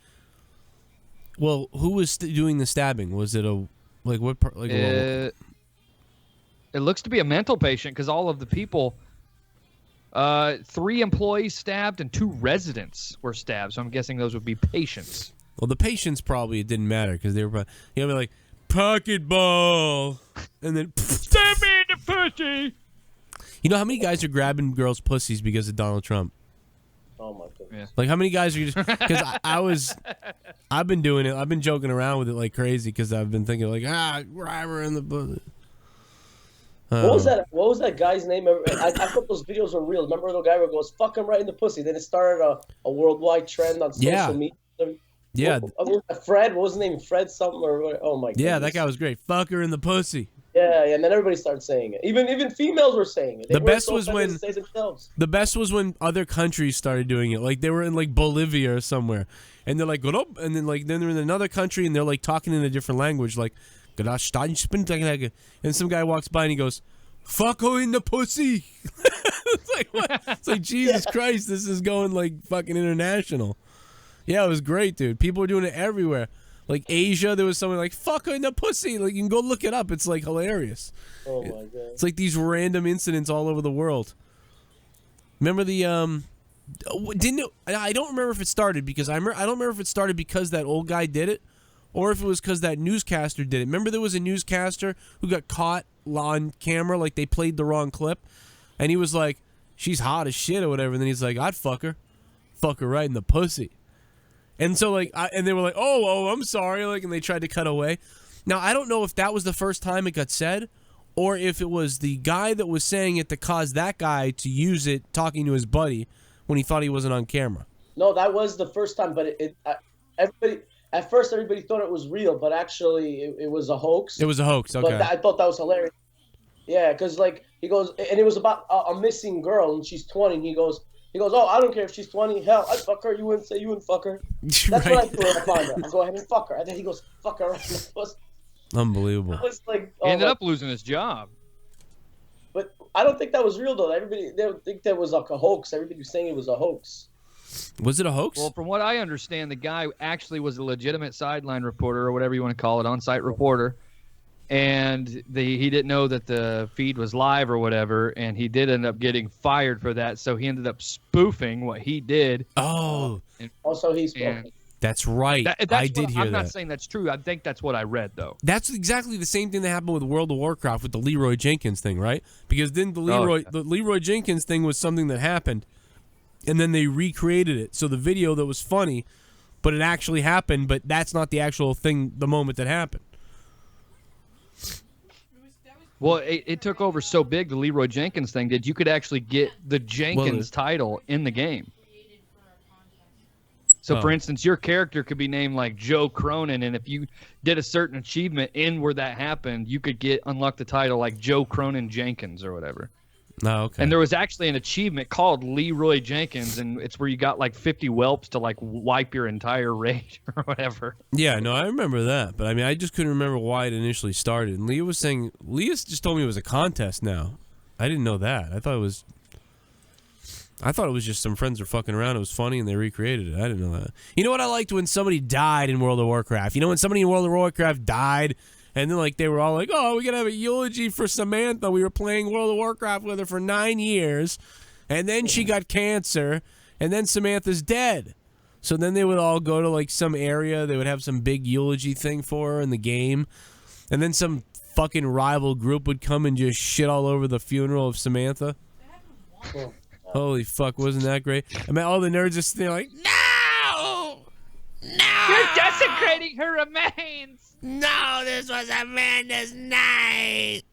Well, who was doing the stabbing? Was it a... Like, what part... Like, it looks to be a mental patient because all of the people... 3 employees stabbed and 2 residents were stabbed. So I'm guessing those would be patients. Well, the patients probably, it didn't matter because they were... You know, like, pocket ball! And then... Stab me in the pussy! You know how many guys are grabbing girls' pussies because of Donald Trump? Oh my goodness! Yeah. Like how many guys are you just? Because I've been doing it. I've been joking around with it like crazy because I've been thinking like grab her in the pussy. What was that? What was that guy's name? I thought those videos were real. Remember the guy who goes "fuck him right in the pussy"? Then it started a worldwide trend on social media. Yeah. Fred, what was his name? Fred something or oh my god. Yeah, that guy was great. Fuck her in the pussy. Yeah, and then everybody started saying it. Even females were saying it. The best was when other countries started doing it. Like they were in like Bolivia or somewhere, and they're like "Go up," and then they're in another country and they're like talking in a different language, like and some guy walks by and he goes, "Fuck her in the pussy." It's like what? It's like Jesus Christ, this is going like fucking international. Yeah, it was great, dude. People were doing it everywhere. Like Asia, there was someone like "fuck her in the pussy." Like you can go look it up. It's like hilarious. Oh my god! It's like these random incidents all over the world. Remember the I don't remember if it started because I don't remember if it started because that old guy did it, or if it was because that newscaster did it. Remember there was a newscaster who got caught on camera, like they played the wrong clip, and he was like, "She's hot as shit" or whatever. And then he's like, "I'd fuck her right in the pussy." And so, like, and they were like, oh, I'm sorry, like, and they tried to cut away. Now, I don't know if that was the first time it got said, or if it was the guy that was saying it that caused that guy to use it talking to his buddy when he thought he wasn't on camera. No, that was the first time, but at first everybody thought it was real, but actually it was a hoax. It was a hoax, okay. But I thought that was hilarious. Yeah, because like he goes, and it was about a missing girl, and she's 20. And he goes, oh, I don't care if she's 20. Hell, I'd fuck her. You wouldn't say you wouldn't fuck her. That's what I do when I find her. I go ahead and fuck her. And then he goes, fuck her. Unbelievable. It was like, He ended up losing his job. But I don't think that was real though. Everybody, they think that was like a hoax. Everybody was saying it was a hoax. Was it a hoax? Well, from what I understand, the guy actually was a legitimate sideline reporter or whatever you want to call it, on-site reporter. And he didn't know that the feed was live or whatever, and he did end up getting fired for that. So he ended up spoofing what he did. Oh, also he's spoofing. That's right. I did hear that. I'm not saying that's true. I think that's what I read, though. That's exactly the same thing that happened with World of Warcraft with the Leroy Jenkins thing, right? Because then the Leroy Jenkins thing was something that happened, and then they recreated it. So the video that was funny, but it actually happened, but that's not the actual thing, the moment that happened. Well, it took over so big, the Leroy Jenkins thing, that you could actually get the Jenkins title in the game. So, for instance, your character could be named like Joe Cronin, and if you did a certain achievement in where that happened, you could unlock the title like Joe Cronin Jenkins or whatever. Oh, okay. And there was actually an achievement called Leroy Jenkins, and it's where you got like 50 whelps to like wipe your entire raid or whatever. Yeah, no, I remember that, but I mean, I just couldn't remember why it initially started. And Leah just told me it was a contest now. I didn't know that. I thought it was just some friends were fucking around. It was funny, and they recreated it. I didn't know that. You know what I liked? When somebody died in World of Warcraft. You know when somebody in World of Warcraft died, and then like they were all like, "Oh, we're gonna have a eulogy for Samantha. We were playing World of Warcraft with her for 9 years, and then she got cancer, and then Samantha's dead." So then they would all go to like some area. They would have some big eulogy thing for her in the game, and then some fucking rival group would come and just shit all over the funeral of Samantha. Holy fuck, wasn't that great? I mean, all the nerds just there like, no! No! You're desecrating her remains! No, this was Amanda's night!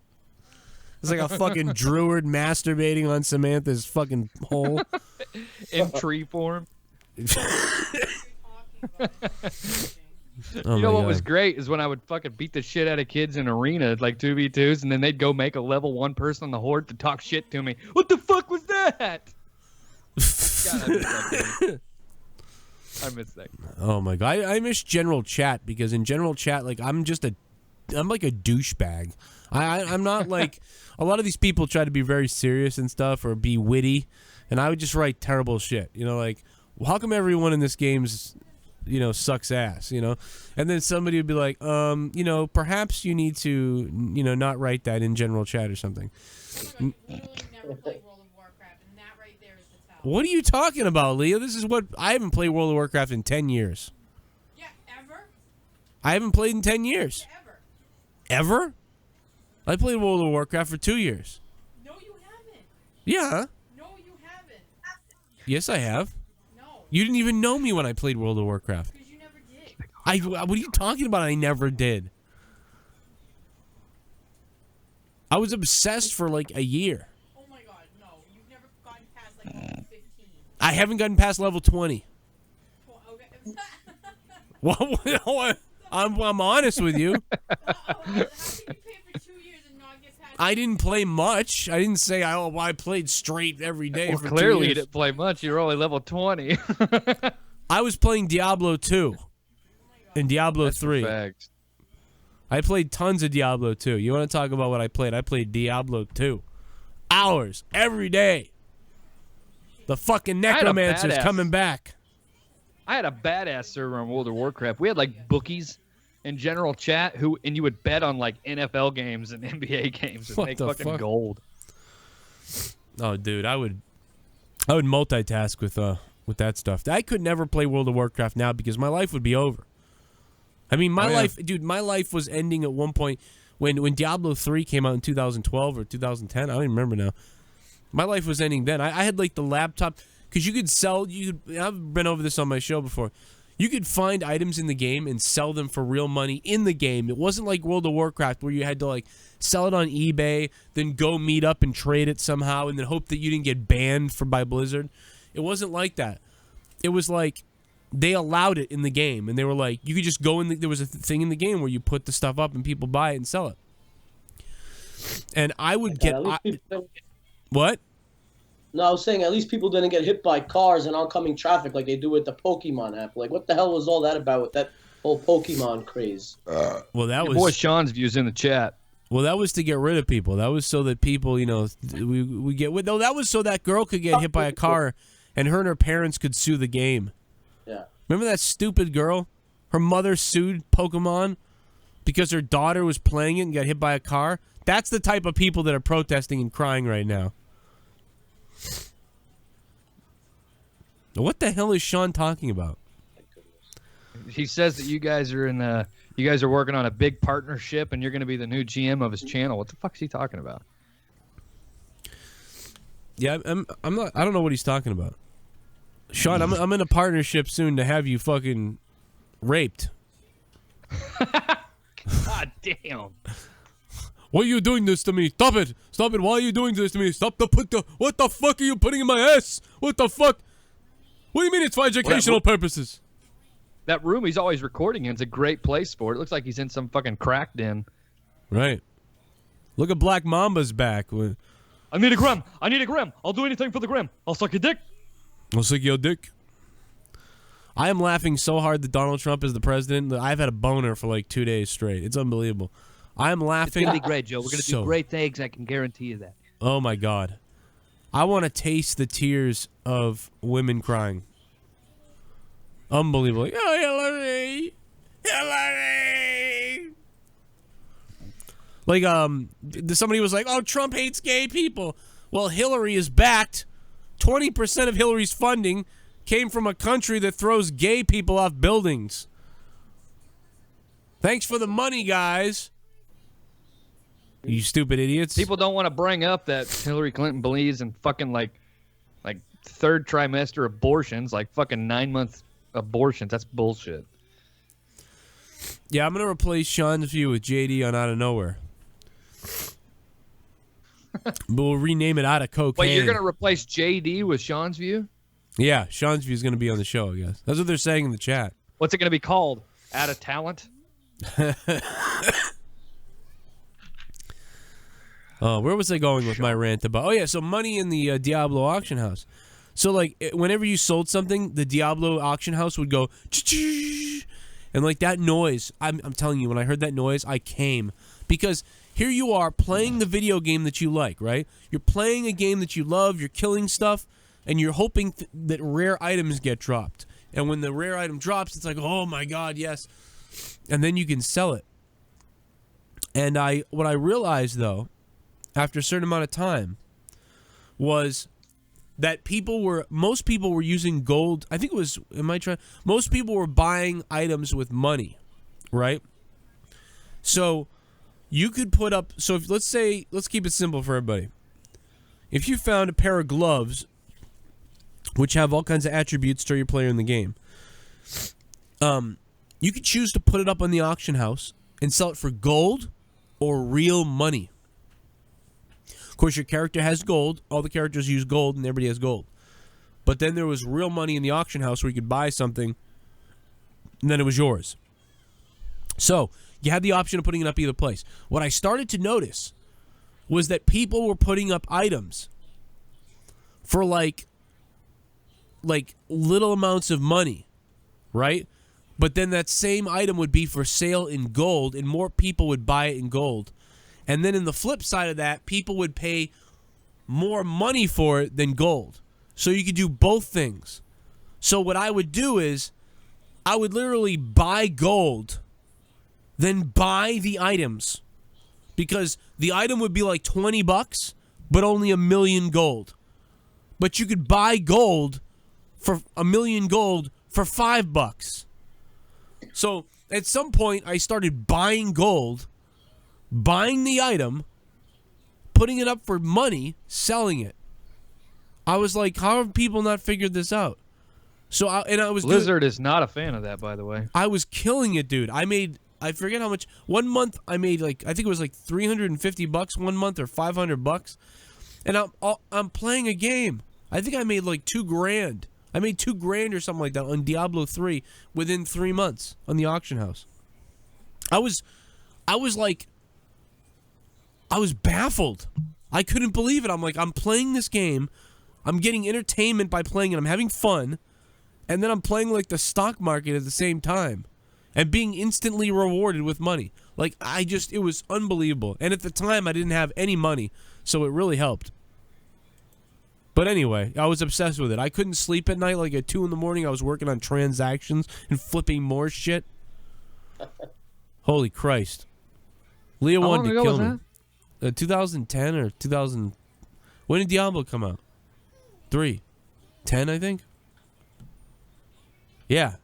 It's like a fucking druid masturbating on Samantha's fucking hole. In tree form. Oh you know what God. was great is when I would fucking beat the shit out of kids in arena, like 2v2s, and then they'd go make a level 1 person on the horde to talk shit to me. What the fuck was that? God, I miss that. Oh my God, I miss general chat, because in general chat, like I'm like a douchebag. I'm not like a lot of these people try to be very serious and stuff or be witty, and I would just write terrible shit. You know, like, well, how come everyone in this game's sucks ass, and then somebody would be like, perhaps you need to, not write that in general chat or something. What are you talking about, Leah? This is what I haven't played World of Warcraft in 10 years. Yeah, ever? I haven't played in 10 years. Ever? I played World of Warcraft for 2 years. No, you haven't. Yeah. No, you haven't. Yes, I have. No. You didn't even know me when I played World of Warcraft. Because you never did. What are you talking about? I never did. I was obsessed for like a year. Oh my God, no. You've never gotten past like level 15. I haven't gotten past level 20. Well, okay. Well, I'm honest with you. How can you pay for 2 years and not get past? I didn't play much. I didn't say I played straight every day Well, for 2 clearly you years. didn't play much. You're only level 20. I was playing Diablo 2 and Diablo 3. Facts. I played tons of Diablo 2. You want to talk about what I played? I played Diablo 2. Hours every day. The fucking necromancer's coming back. I had a badass server on World of Warcraft. We had like bookies in general chat and you would bet on like NFL games and NBA games and make fucking gold. Oh, dude, I would multitask with that stuff. I could never play World of Warcraft now because my life would be over. I mean, my life was ending at one point when Diablo 3 came out in 2012 or 2010. I don't even remember now. My life was ending then. I had like the laptop, because you could sell. I've been over this on my show before. You could find items in the game and sell them for real money in the game. It wasn't like World of Warcraft where you had to like sell it on eBay, then go meet up and trade it somehow, and then hope that you didn't get banned by Blizzard. It wasn't like that. It was like they allowed it in the game, and they were like, you could just go in. There was a thing in the game where you put the stuff up and people buy it and sell it. And I would get... At least people what? No, I was saying at least people didn't get hit by cars in oncoming traffic like they do with the Pokemon app. Like, what the hell was all that about with that whole Pokemon craze? Well, that Your was... boy Sean's views in the chat. Well, that was to get rid of people. That was so that people, you know, we get... No, that was so that girl could get hit by a car and her parents could sue the game. Yeah. Remember that stupid girl? Her mother sued Pokemon because her daughter was playing it and got hit by a car? That's the type of people that are protesting and crying right now. What the hell is Sean talking about? He says that you guys are working on a big partnership and you're going to be the new GM of his channel. What the fuck is he talking about? Yeah, I'm not. I don't know what he's talking about. Sean, I'm in a partnership soon to have you fucking raped. God damn. Why are you doing this to me? Stop it! Stop it! Why are you doing this to me? Stop the what the fuck are you putting in my ass? What the fuck? What do you mean it's for educational purposes? That room he's always recording in is a great place for it. It looks like he's in some fucking crack den. Right. Look at Black Mamba's back. I need a gram. I need a gram. I'll do anything for the gram. I'll suck your dick. I'll suck your dick. I am laughing so hard that Donald Trump is the president that I've had a boner for like 2 days straight. It's unbelievable. I'm laughing. It's going to be great, Joe. We're going to do great things. I can guarantee you that. Oh, my God. I want to taste the tears of women crying. Unbelievable. Like, oh, Hillary. Hillary. Like, somebody was like, oh, Trump hates gay people. Well, Hillary is backed. 20% of Hillary's funding came from a country that throws gay people off buildings. Thanks for the money, guys. You stupid idiots. People don't want to bring up that Hillary Clinton believes in fucking like third trimester abortions, like fucking 9-month abortions. That's bullshit. Yeah, I'm going to replace Sean's view with JD on Out of Nowhere. But we'll rename it Out of Cocaine. Wait, you're going to replace JD with Sean's view? Yeah, Sean's view is going to be on the show, I guess. That's what they're saying in the chat. What's it going to be called? Out of Talent? Where was I going with my rant about? Oh, yeah, so money in the Diablo auction house. So, like, whenever you sold something, the Diablo auction house would go, and, like, that noise, I'm telling you, when I heard that noise, I came. Because here you are playing the video game that you like, right? You're playing a game that you love, you're killing stuff, and you're hoping that rare items get dropped. And when the rare item drops, it's like, oh, my God, yes. And then you can sell it. And what I realized, though, after a certain amount of time, was that most people were using gold. I think it was, most people were buying items with money, right? So you could put up, let's keep it simple for everybody. If you found a pair of gloves, which have all kinds of attributes to your player in the game, you could choose to put it up on the auction house and sell it for gold or real money. Of course, your character has gold. All the characters use gold, and everybody has gold. But then there was real money in the auction house where you could buy something, and then it was yours. So you had the option of putting it up either place. What I started to notice was that people were putting up items for like little amounts of money, right? But then that same item would be for sale in gold, and more people would buy it in gold. And then in the flip side of that, people would pay more money for it than gold. So you could do both things. So what I would do is I would literally buy gold, then buy the items. Because the item would be like $20, but only 1,000,000 gold. But you could buy gold for 1,000,000 gold for $5. So at some point, I started buying gold, buying the item, putting it up for money, selling it. I was like, how have people not figured this out? So I was Blizzard is not a fan of that, by the way. I was killing it, dude. I forget how much. One month I made I think it was like $350 one month or $500, and I'm playing a game. I think I made like $2,000. I made $2,000 or something like that on Diablo 3 within 3 months on the auction house. I was like I was baffled. I couldn't believe it. I'm like, I'm playing this game. I'm getting entertainment by playing it. I'm having fun. And then I'm playing like the stock market at the same time and being instantly rewarded with money. Like, it was unbelievable. And at the time, I didn't have any money, so it really helped. But anyway, I was obsessed with it. I couldn't sleep at night. Like at 2 in the morning, I was working on transactions and flipping more shit. Holy Christ. Leah wanted to kill me. 2010 or 2000. When did Diablo come out? 3. 10, I think? Yeah.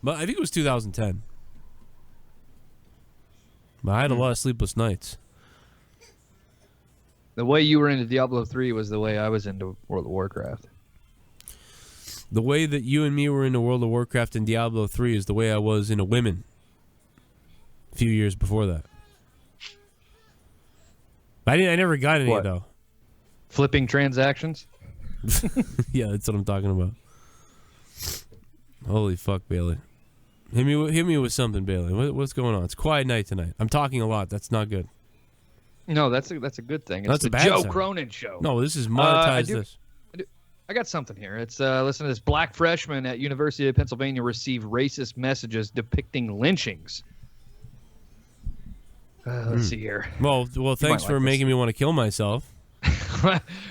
But I think it was 2010. But I had a lot of sleepless nights. The way you were into Diablo 3 was the way I was into World of Warcraft. The way that you and me were into World of Warcraft and Diablo 3 is the way I was into women a few years before that. I never got any, though. Flipping transactions? Yeah, that's what I'm talking about. Holy fuck, Bailey. Hit me with something, Bailey. What's going on? It's a quiet night tonight. I'm talking a lot. That's not good. No, that's a good thing. It's That's the a bad Joe sign. Cronin Show. No, this is monetize. I got something here. It's listen to this. Black freshman at University of Pennsylvania received racist messages depicting lynchings. Let's see here. Well, thanks for making me want to kill myself.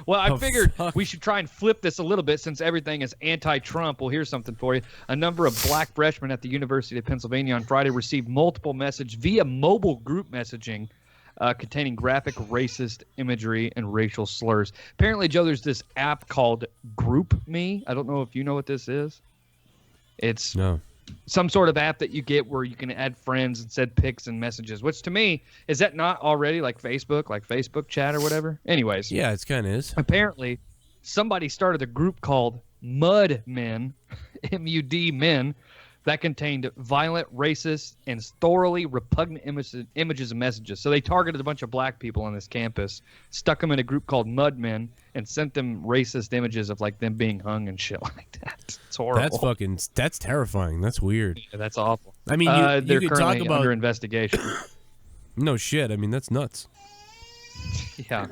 Well, I figured we should try and flip this a little bit since everything is anti-Trump. Well, here's something for you. A number of black freshmen at the University of Pennsylvania on Friday received multiple messages via mobile group messaging containing graphic racist imagery and racial slurs. Apparently, Joe, there's this app called GroupMe. I don't know if you know what this is. It's some sort of app that you get where you can add friends and send pics and messages, which to me, is that not already like Facebook chat or whatever? Anyways. Yeah, it kind of is. Apparently, somebody started a group called Mud Men, M-U-D Men, that contained violent, racist, and thoroughly repugnant images and messages. So they targeted a bunch of black people on this campus, stuck them in a group called Mud Men, and sent them racist images of like them being hung and shit like that. It's horrible. That's terrifying. That's weird. Yeah, that's awful. I mean, they're you could currently talk about under investigation. No shit. I mean, that's nuts. Yeah.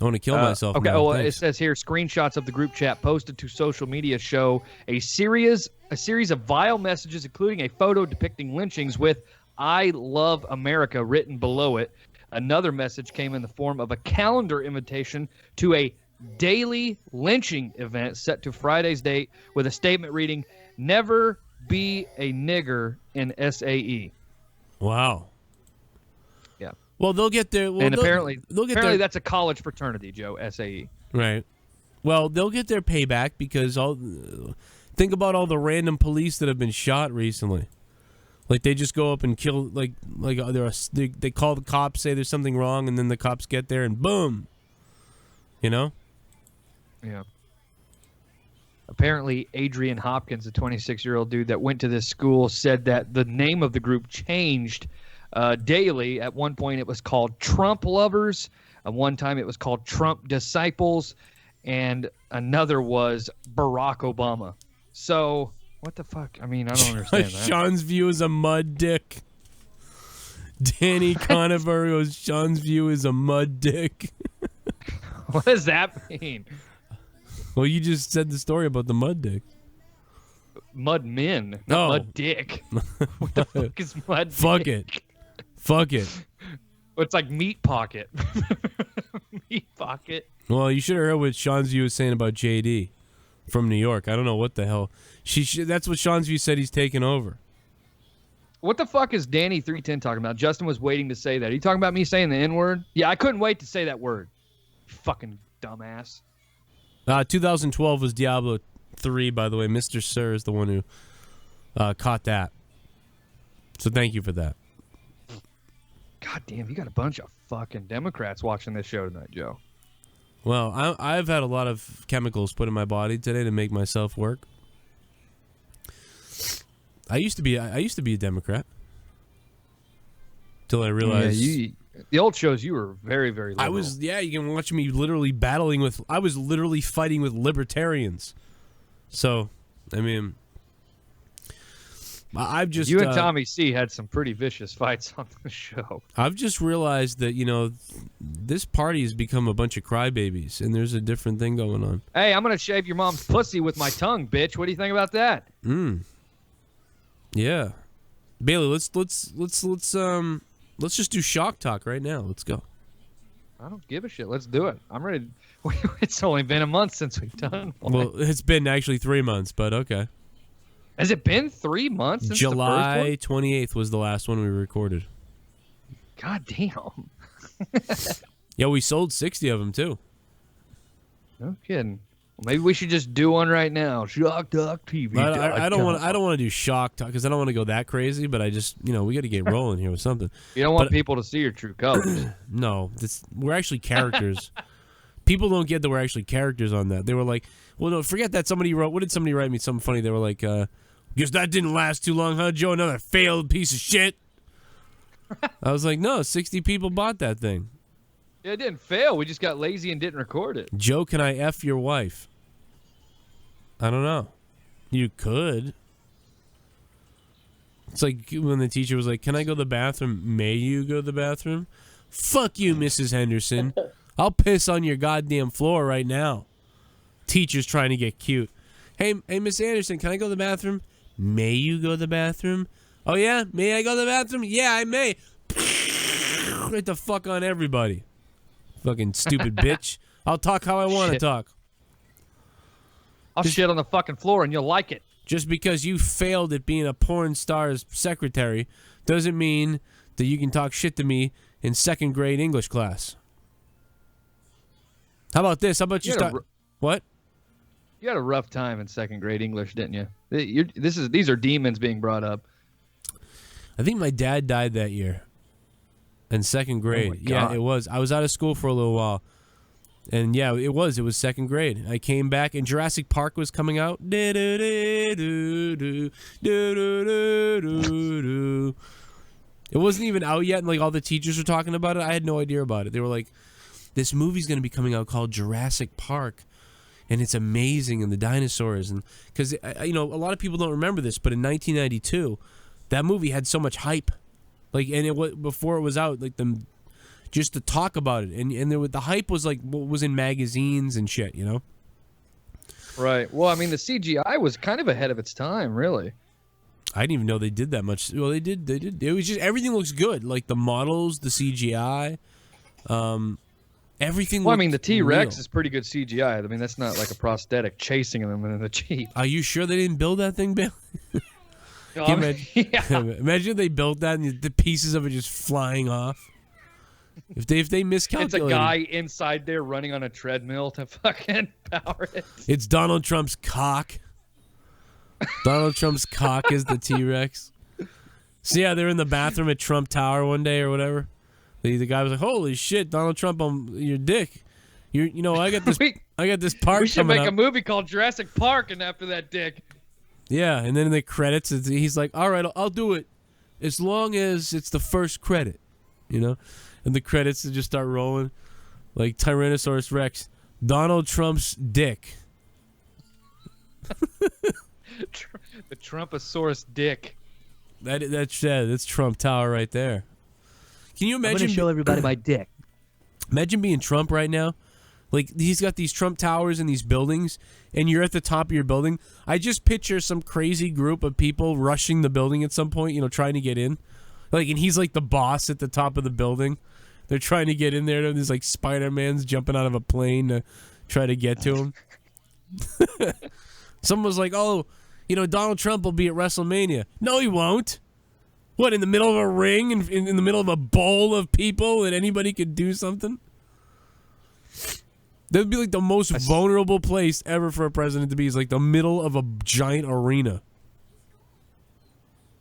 I want to kill myself. Okay. Now. Well, it says here screenshots of the group chat posted to social media show a series of vile messages, including a photo depicting lynchings with "I love America" written below it. Another message came in the form of a calendar invitation to a daily lynching event set to Friday's date with a statement reading, "Never be a nigger in SAE." Wow. Yeah. Well, they'll get their. Well, And apparently their, that's a college fraternity, Joe. SAE. Right. Well, they'll get their payback because think about all the random police that have been shot recently. Like they just go up and kill. They call the cops, say there's something wrong, and then the cops get there and boom. You know. Yeah. Apparently, Adrian Hopkins, a 26-year-old dude that went to this school, said that the name of the group changed daily. At one point, it was called Trump Lovers. At one time, it was called Trump Disciples. And another was Barack Obama. So, what the fuck? I mean, I don't understand that. Sean's view is a mud dick. Danny Conover goes, Sean's view is a mud dick. What does that mean? Well, you just said the story about the mud dick. Mud men, not mud dick. What the fuck is mud Fuck dick? Fuck it. Well, it's like meat pocket. Meat pocket. Well, you should have heard what Sean's view was saying about JD from New York. I don't know what the hell. That's what Sean's view said he's taking over. What the fuck is Danny 310 talking about? Justin was waiting to say that. Are you talking about me saying the N-word? Yeah, I couldn't wait to say that word. Fucking dumbass. 2012 was Diablo 3, by the way. Mr. Sir is the one who caught that. So thank you for that. God damn, you got a bunch of fucking Democrats watching this show tonight, Joe. Well, I've had a lot of chemicals put in my body today to make myself work. I used to be a Democrat. Till I realized the old shows you were very, very liberal. You can watch me literally I was literally fighting with libertarians. So, I mean, I've just You and Tommy C had some pretty vicious fights on the show. I've just realized that this party has become a bunch of crybabies, and there's a different thing going on. Hey, I'm gonna shave your mom's pussy with my tongue, bitch. What do you think about that? Yeah, Bailey, let's just do shock talk right now. Let's go. I don't give a shit. Let's do it. I'm ready. It's only been a month since we've done one. Well, it's been actually 3 months, but okay. Has it been 3 months since July the first 28th was the last one we recorded. one? God damn. Yeah, we sold 60 of them too. No kidding. Well, maybe we should just do one right now. Shock Talk TV. I don't want to do shock talk because I don't want to go that crazy. But I just we got to get rolling here with something. You don't want people to see your true colors. No, we're actually characters. People don't get that we're actually characters on that. They were like, well, no, forget that. Somebody wrote. What did somebody write me? Something funny. They were like, because that didn't last too long, huh, Joe? Another failed piece of shit. I was like, no, 60 people bought that thing. Yeah, it didn't fail. We just got lazy and didn't record it. Joe, can I F your wife? I don't know. You could. It's like when the teacher was like, can I go to the bathroom? May you go to the bathroom? Fuck you, Mrs. Henderson. I'll piss on your goddamn floor right now. Teacher's trying to get cute. Hey, Miss Anderson, can I go to the bathroom? May you go to the bathroom? Oh, yeah? May I go to the bathroom? Yeah, I may. Right the fuck on everybody. Fucking stupid bitch. I'll talk how I want to talk. I'll shit on the fucking floor and you'll like it. Just because you failed at being a porn star's secretary doesn't mean that you can talk shit to me in second grade English class. How about this? How about you start... What? You had a rough time in second grade English, didn't you? These are demons being brought up. I think my dad died that year. In second grade. Oh Yeah, it was. I was out of school for a little while. And yeah, it was second grade. I came back and Jurassic Park was coming out. It wasn't even out yet, and like all the teachers were talking about it. I had no idea about it. They were like, this movie's going to be coming out called Jurassic Park, and it's amazing, and the dinosaurs. And because a lot of people don't remember this, but in 1992, that movie had so much hype. Like, and it before it was out, like just to talk about it, and the hype was like what was in magazines and shit, Right. Well, I mean, the CGI was kind of ahead of its time, really. I didn't even know they did that much. Well, they did. It was just everything looks good, like the models, the CGI, everything. Well, I mean, the T-Rex is pretty good CGI. I mean, that's not like a prosthetic chasing them in the Jeep. Are you sure they didn't build that thing, Bill? Yeah. Imagine if they built that and the pieces of it just flying off. If they miscalculated, it's a guy inside there running on a treadmill to fucking power it. It's Donald Trump's cock. Donald Trump's cock is the T-Rex. So yeah, they're in the bathroom at Trump Tower one day or whatever. The guy was like, "Holy shit, Donald Trump on your dick! I got this. I got this part. We should coming make up. a movie called Jurassic Park, and after that dick." Yeah, and then in the credits, he's like, "All right, I'll do it, as long as it's the first credit, And the credits just start rolling, like Tyrannosaurus Rex, Donald Trump's dick. The Trumposaurus dick. That's Trump Tower right there. Can you imagine? I'm gonna show everybody my dick. Imagine being Trump right now. Like, he's got these Trump towers and these buildings, and you're at the top of your building. I just picture some crazy group of people rushing the building at some point, trying to get in. Like, and he's like the boss at the top of the building. They're trying to get in there, and there's like Spider-Man's jumping out of a plane to try to get to him. Someone was like, oh, Donald Trump will be at WrestleMania. No, he won't. What, in the middle of a ring, in the middle of a bowl of people that anybody could do something? That would be like the most vulnerable place ever for a president to be, is like the middle of a giant arena.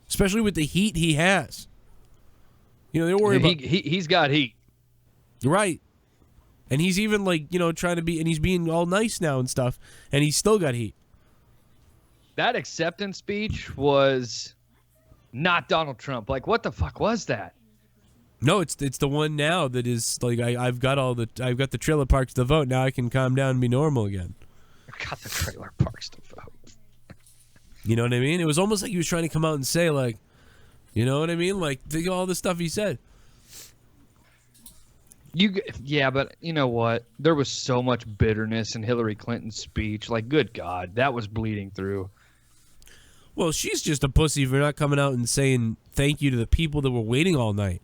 Especially with the heat he has. They're worried about... He's got heat. Right. And he's even like, trying to be... And he's being all nice now and stuff. And he's still got heat. That acceptance speech was not Donald Trump. Like, what the fuck was that? No, it's the one now that is like I've got the trailer parks to vote. Now I can calm down and be normal again. I've got the trailer parks to vote. You know what I mean? It was almost like he was trying to come out and say, like, you know what I mean? Like, think of all the stuff he said. Yeah, but you know what? There was so much bitterness in Hillary Clinton's speech. Like, good God, that was bleeding through. Well, she's just a pussy for not coming out and saying thank you to the people that were waiting all night.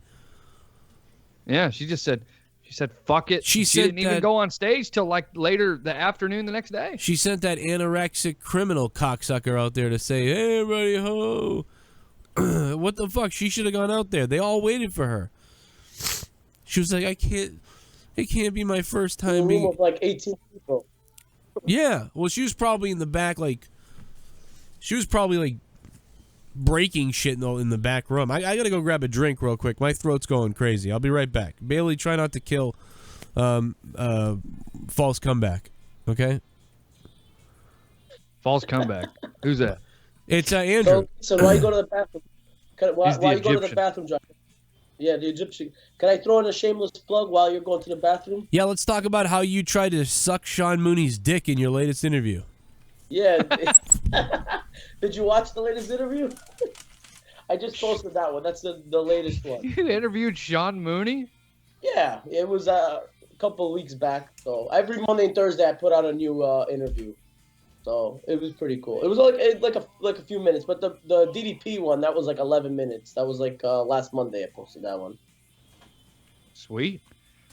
Yeah, she said, fuck it. She didn't even go on stage till like later the afternoon the next day. She sent that anorexic criminal cocksucker out there to say, hey, everybody, ho. What the fuck? She should have gone out there. They all waited for her. She was like, it can't be my first time A room being... of like 18 people. Yeah, well, she was probably in the back, like... She was probably, like, breaking shit in the back room. I gotta go grab a drink real quick. My throat's going crazy. I'll be right back. Bailey, try not to kill false comeback, okay? False comeback. Who's that? It's Andrew. So why you go to the bathroom? Why you go to the Egyptian. bathroom, John? Yeah, the Egyptian. Can I throw in a shameless plug while you're going to the bathroom? Yeah, let's talk about how you tried to suck Sean Mooney's dick in your latest interview. Yeah. Did you watch the latest interview? I just posted that one. That's the latest one. You interviewed Sean Mooney? Yeah, it was a couple of weeks back. So every Monday and Thursday I put out a new interview. So it was pretty cool. It was like a few minutes, but the DDP one, that was like 11 minutes. That was like last Monday I posted that one. Sweet.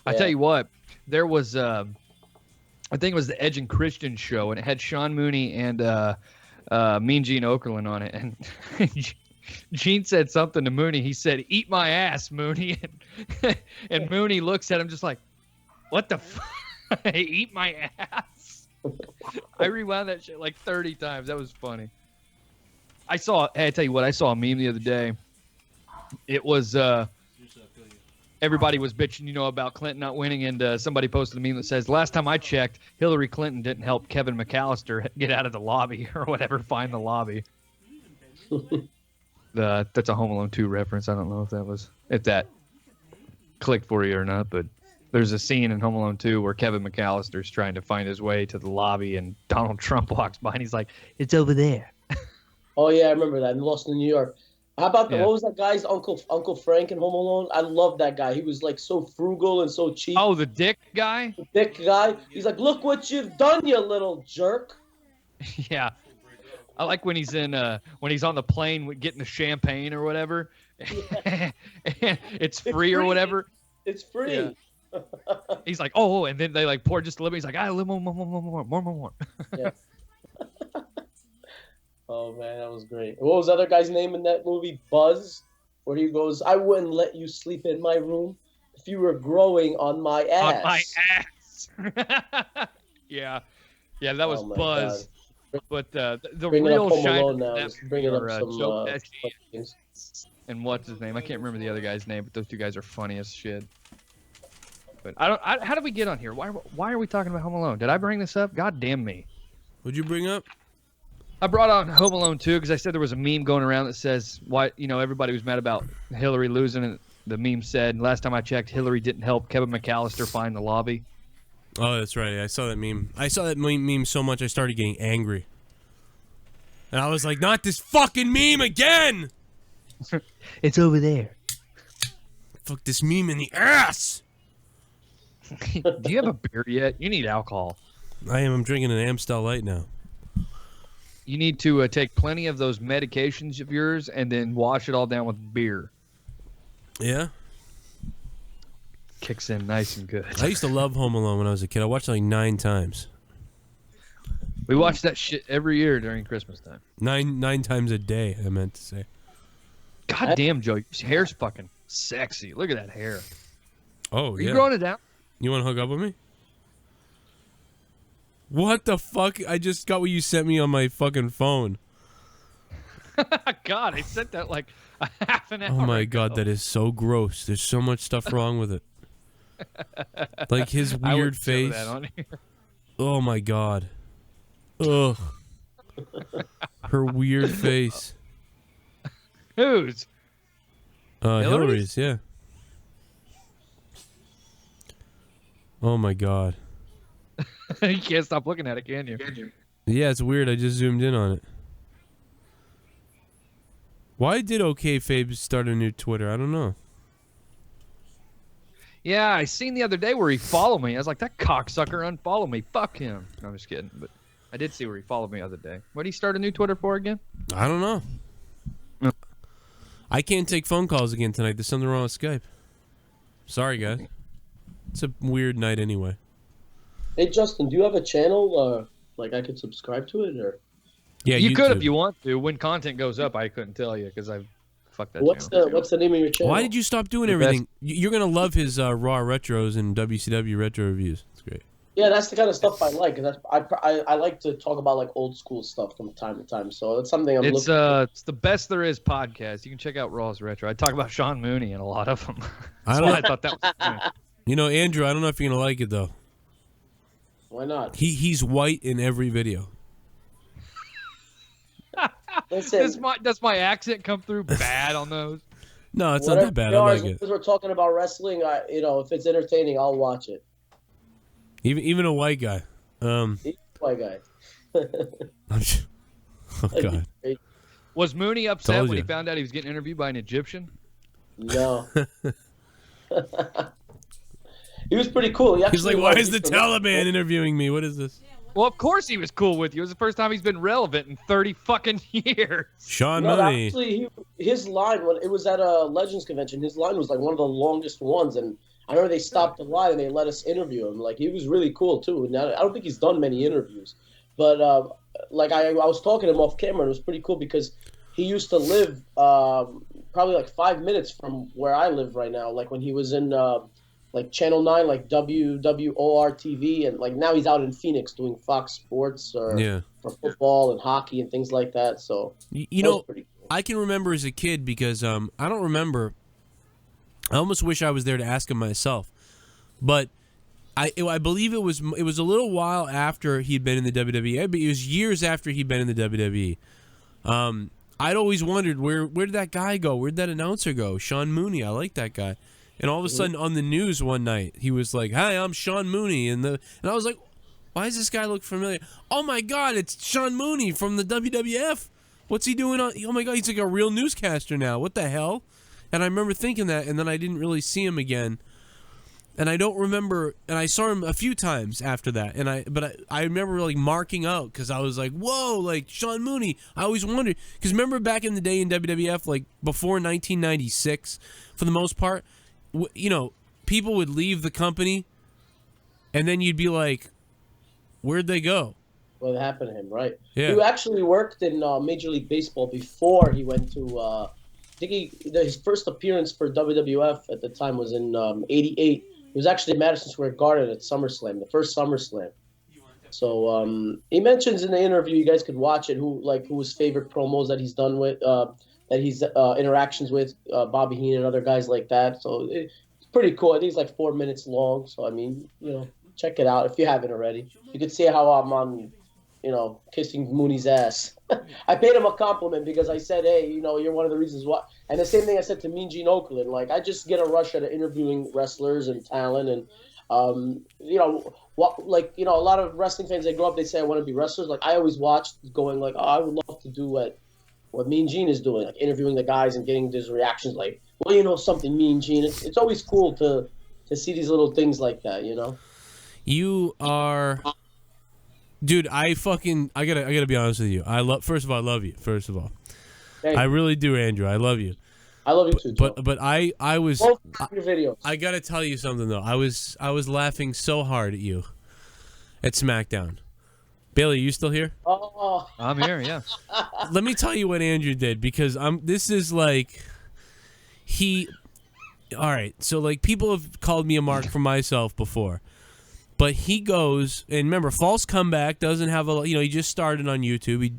Yeah. I tell you what, there was I think it was the Edge and Christian show, and it had Sean Mooney and Mean Gene Okerlund on it, and Gene said something to Mooney. He said, "Eat my ass, Mooney," and Mooney looks at him just like, "What the fuck? Eat my ass?" I rewound that shit like 30 times. That was funny. I tell you what, I saw a meme the other day. It was everybody was bitching, about Clinton not winning, and somebody posted a meme that says, "Last time I checked, Hillary Clinton didn't help Kevin McAllister get out of the lobby or whatever, find the lobby." That's a Home Alone 2 reference. I don't know if that clicked for you or not, but there's a scene in Home Alone 2 where Kevin McAllister's trying to find his way to the lobby, and Donald Trump walks by, and he's like, "It's over there." Oh yeah, I remember that. In Lost in New York. How about what was that guy's Uncle Frank in Home Alone? I love that guy. He was like so frugal and so cheap. Oh, the dick guy? The dick guy. He's like, "Look what you've done, you little jerk." Yeah. I like when he's when he's on the plane getting the champagne or whatever. Yeah. It's free or whatever. It's free. Yeah. He's like, oh, and then they like pour just a little bit. He's like, a little more. Yeah. Oh man, that was great. What was the other guy's name in that movie? Buzz, where he goes, "I wouldn't let you sleep in my room if you were growing on my ass." On my ass. Yeah, that was Buzz. God. But the real shine now. Bringing up some and what's his name? I can't remember the other guy's name, but those two guys are funny as shit. But how did we get on here? Why are we talking about Home Alone? Did I bring this up? God damn me. What'd you bring up? I brought on Home Alone 2 because I said there was a meme going around that says why everybody was mad about Hillary losing, and the meme said, "Last time I checked, Hillary didn't help Kevin McAllister find the lobby." Oh, that's right. I saw that meme. I saw that meme so much I started getting angry. And I was like, not this fucking meme again! It's over there. Fuck this meme in the ass! Do you have a beer yet? You need alcohol. I am. I'm drinking an Amstel Light now. You need to take plenty of those medications of yours and then wash it all down with beer. Yeah? Kicks in nice and good. I used to love Home Alone when I was a kid. I watched it like 9 times. We watched that shit every year during Christmas time. 9 times a day, I meant to say. God damn, Joe. Your hair's fucking sexy. Look at that hair. Oh, yeah. Are you growing it down? You want to hook up with me? What the fuck? I just got what you sent me on my fucking phone. God, I sent that like a half an hour Oh my ago. God, that is so gross. There's so much stuff wrong with it. Like his weird face. That on here. Oh my God. Ugh. Her weird face. Whose? Hillary's, yeah. Oh my God. You can't stop looking at it, can you? Yeah, it's weird. I just zoomed in on it. Why did OKFabe start a new Twitter? I don't know. Yeah, I seen the other day where he followed me. I was like, that cocksucker unfollowed me. Fuck him. No, I'm just kidding. But I did see where he followed me the other day. What did he start a new Twitter for again? I don't know. I can't take phone calls again tonight. There's something wrong with Skype. Sorry, guys. It's a weird night anyway. Hey, Justin, do you have a channel? Like I could subscribe to it, or? Yeah, you could if you want to. When content goes up, I couldn't tell you because I fucked that channel. What's the name of your channel? Why did you stop doing everything? You're gonna love his Raw retros and WCW retro reviews. It's great. Yeah, that's the kind of stuff I like. And I like to talk about like old school stuff from time to time. So it's something I'm looking for. It's the best there is podcast. You can check out Raw's retro. I talk about Sean Mooney in a lot of them. I don't. I thought that was funny. You know, Andrew, I don't know if you're gonna like it though. Why not? He's white in every video. Does my accent come through bad on those? No, it's not that bad. I like it. Because we're talking about wrestling, if it's entertaining, I'll watch it. Even a white guy. He's a white guy. Oh God. Was Mooney upset when he found out he was getting interviewed by an Egyptian? No. He was pretty cool. He's like, why is the Taliban interviewing me? What is this? Well, of course he was cool with you. It was the first time he's been relevant in 30 fucking years. Sean Mooney. Actually, his line, when it was at a Legends convention, his line was like one of the longest ones. And I remember they stopped the line and they let us interview him. Like, he was really cool, too. Now, I don't think he's done many interviews. But, I was talking to him off camera, and it was pretty cool because he used to live probably like 5 minutes from where I live right now. Like, when he was in... like Channel 9, like WWOR TV, and like now he's out in Phoenix doing Fox Sports for football and hockey and things like that. So you know, cool. I can remember as a kid because I don't remember. I almost wish I was there to ask him myself, but I believe it was a little while after he'd been in the WWE, but it was years after he'd been in the WWE. I'd always wondered where did that guy go? Where'd that announcer go? Sean Mooney. I like that guy. And all of a sudden, on the news one night, he was like, "Hi, I'm Sean Mooney," and I was like, "Why does this guy look familiar?" Oh my God, it's Sean Mooney from the WWF. What's he doing on? Oh my God, he's like a real newscaster now. What the hell? And I remember thinking that, and then I didn't really see him again. And I don't remember. And I saw him a few times after that. But I remember like marking out because I was like, "Whoa, like Sean Mooney." I always wondered because remember back in the day in WWF, like before 1996, for the most part. You know, people would leave the company, and then you'd be like, "Where'd they go?" What happened to him, right? Yeah. He actually worked in Major League Baseball before he went to. I think his first appearance for WWF at the time was in '88. He was actually at Madison Square Garden at SummerSlam, the first SummerSlam. So he mentions in the interview, you guys could watch it. Who his favorite promos that he's done with. That he's interactions with Bobby Heenan and other guys like that. So it's pretty cool. I think it's like 4 minutes long. So, I mean, check it out if you haven't already. You can see how I'm on, kissing Mooney's ass. I paid him a compliment because I said, hey, you're one of the reasons why. And the same thing I said to Mean Gene Okerlund. Like, I just get a rush out of interviewing wrestlers and talent. And, a lot of wrestling fans, they grow up, they say, I want to be wrestlers. Like, I always watched going like, oh, I would love to do what Mean Gene is doing, like interviewing the guys and getting these reactions like, well, something, Mean Gene. It's always cool to see these little things like that, You are... Dude, I gotta be honest with you. First of all, I love you, first of all. Thank I you. really do, Andrew. I love you. I love you too, Joe. But I was... Both your videos. I gotta tell you something, though. I was laughing so hard at you at SmackDown. Bailey, you still here? Oh, I'm here, yeah. Let me tell you what Andrew did because this is like all right, so like people have called me a mark for myself before. But he goes and remember False Comeback doesn't have he just started on YouTube.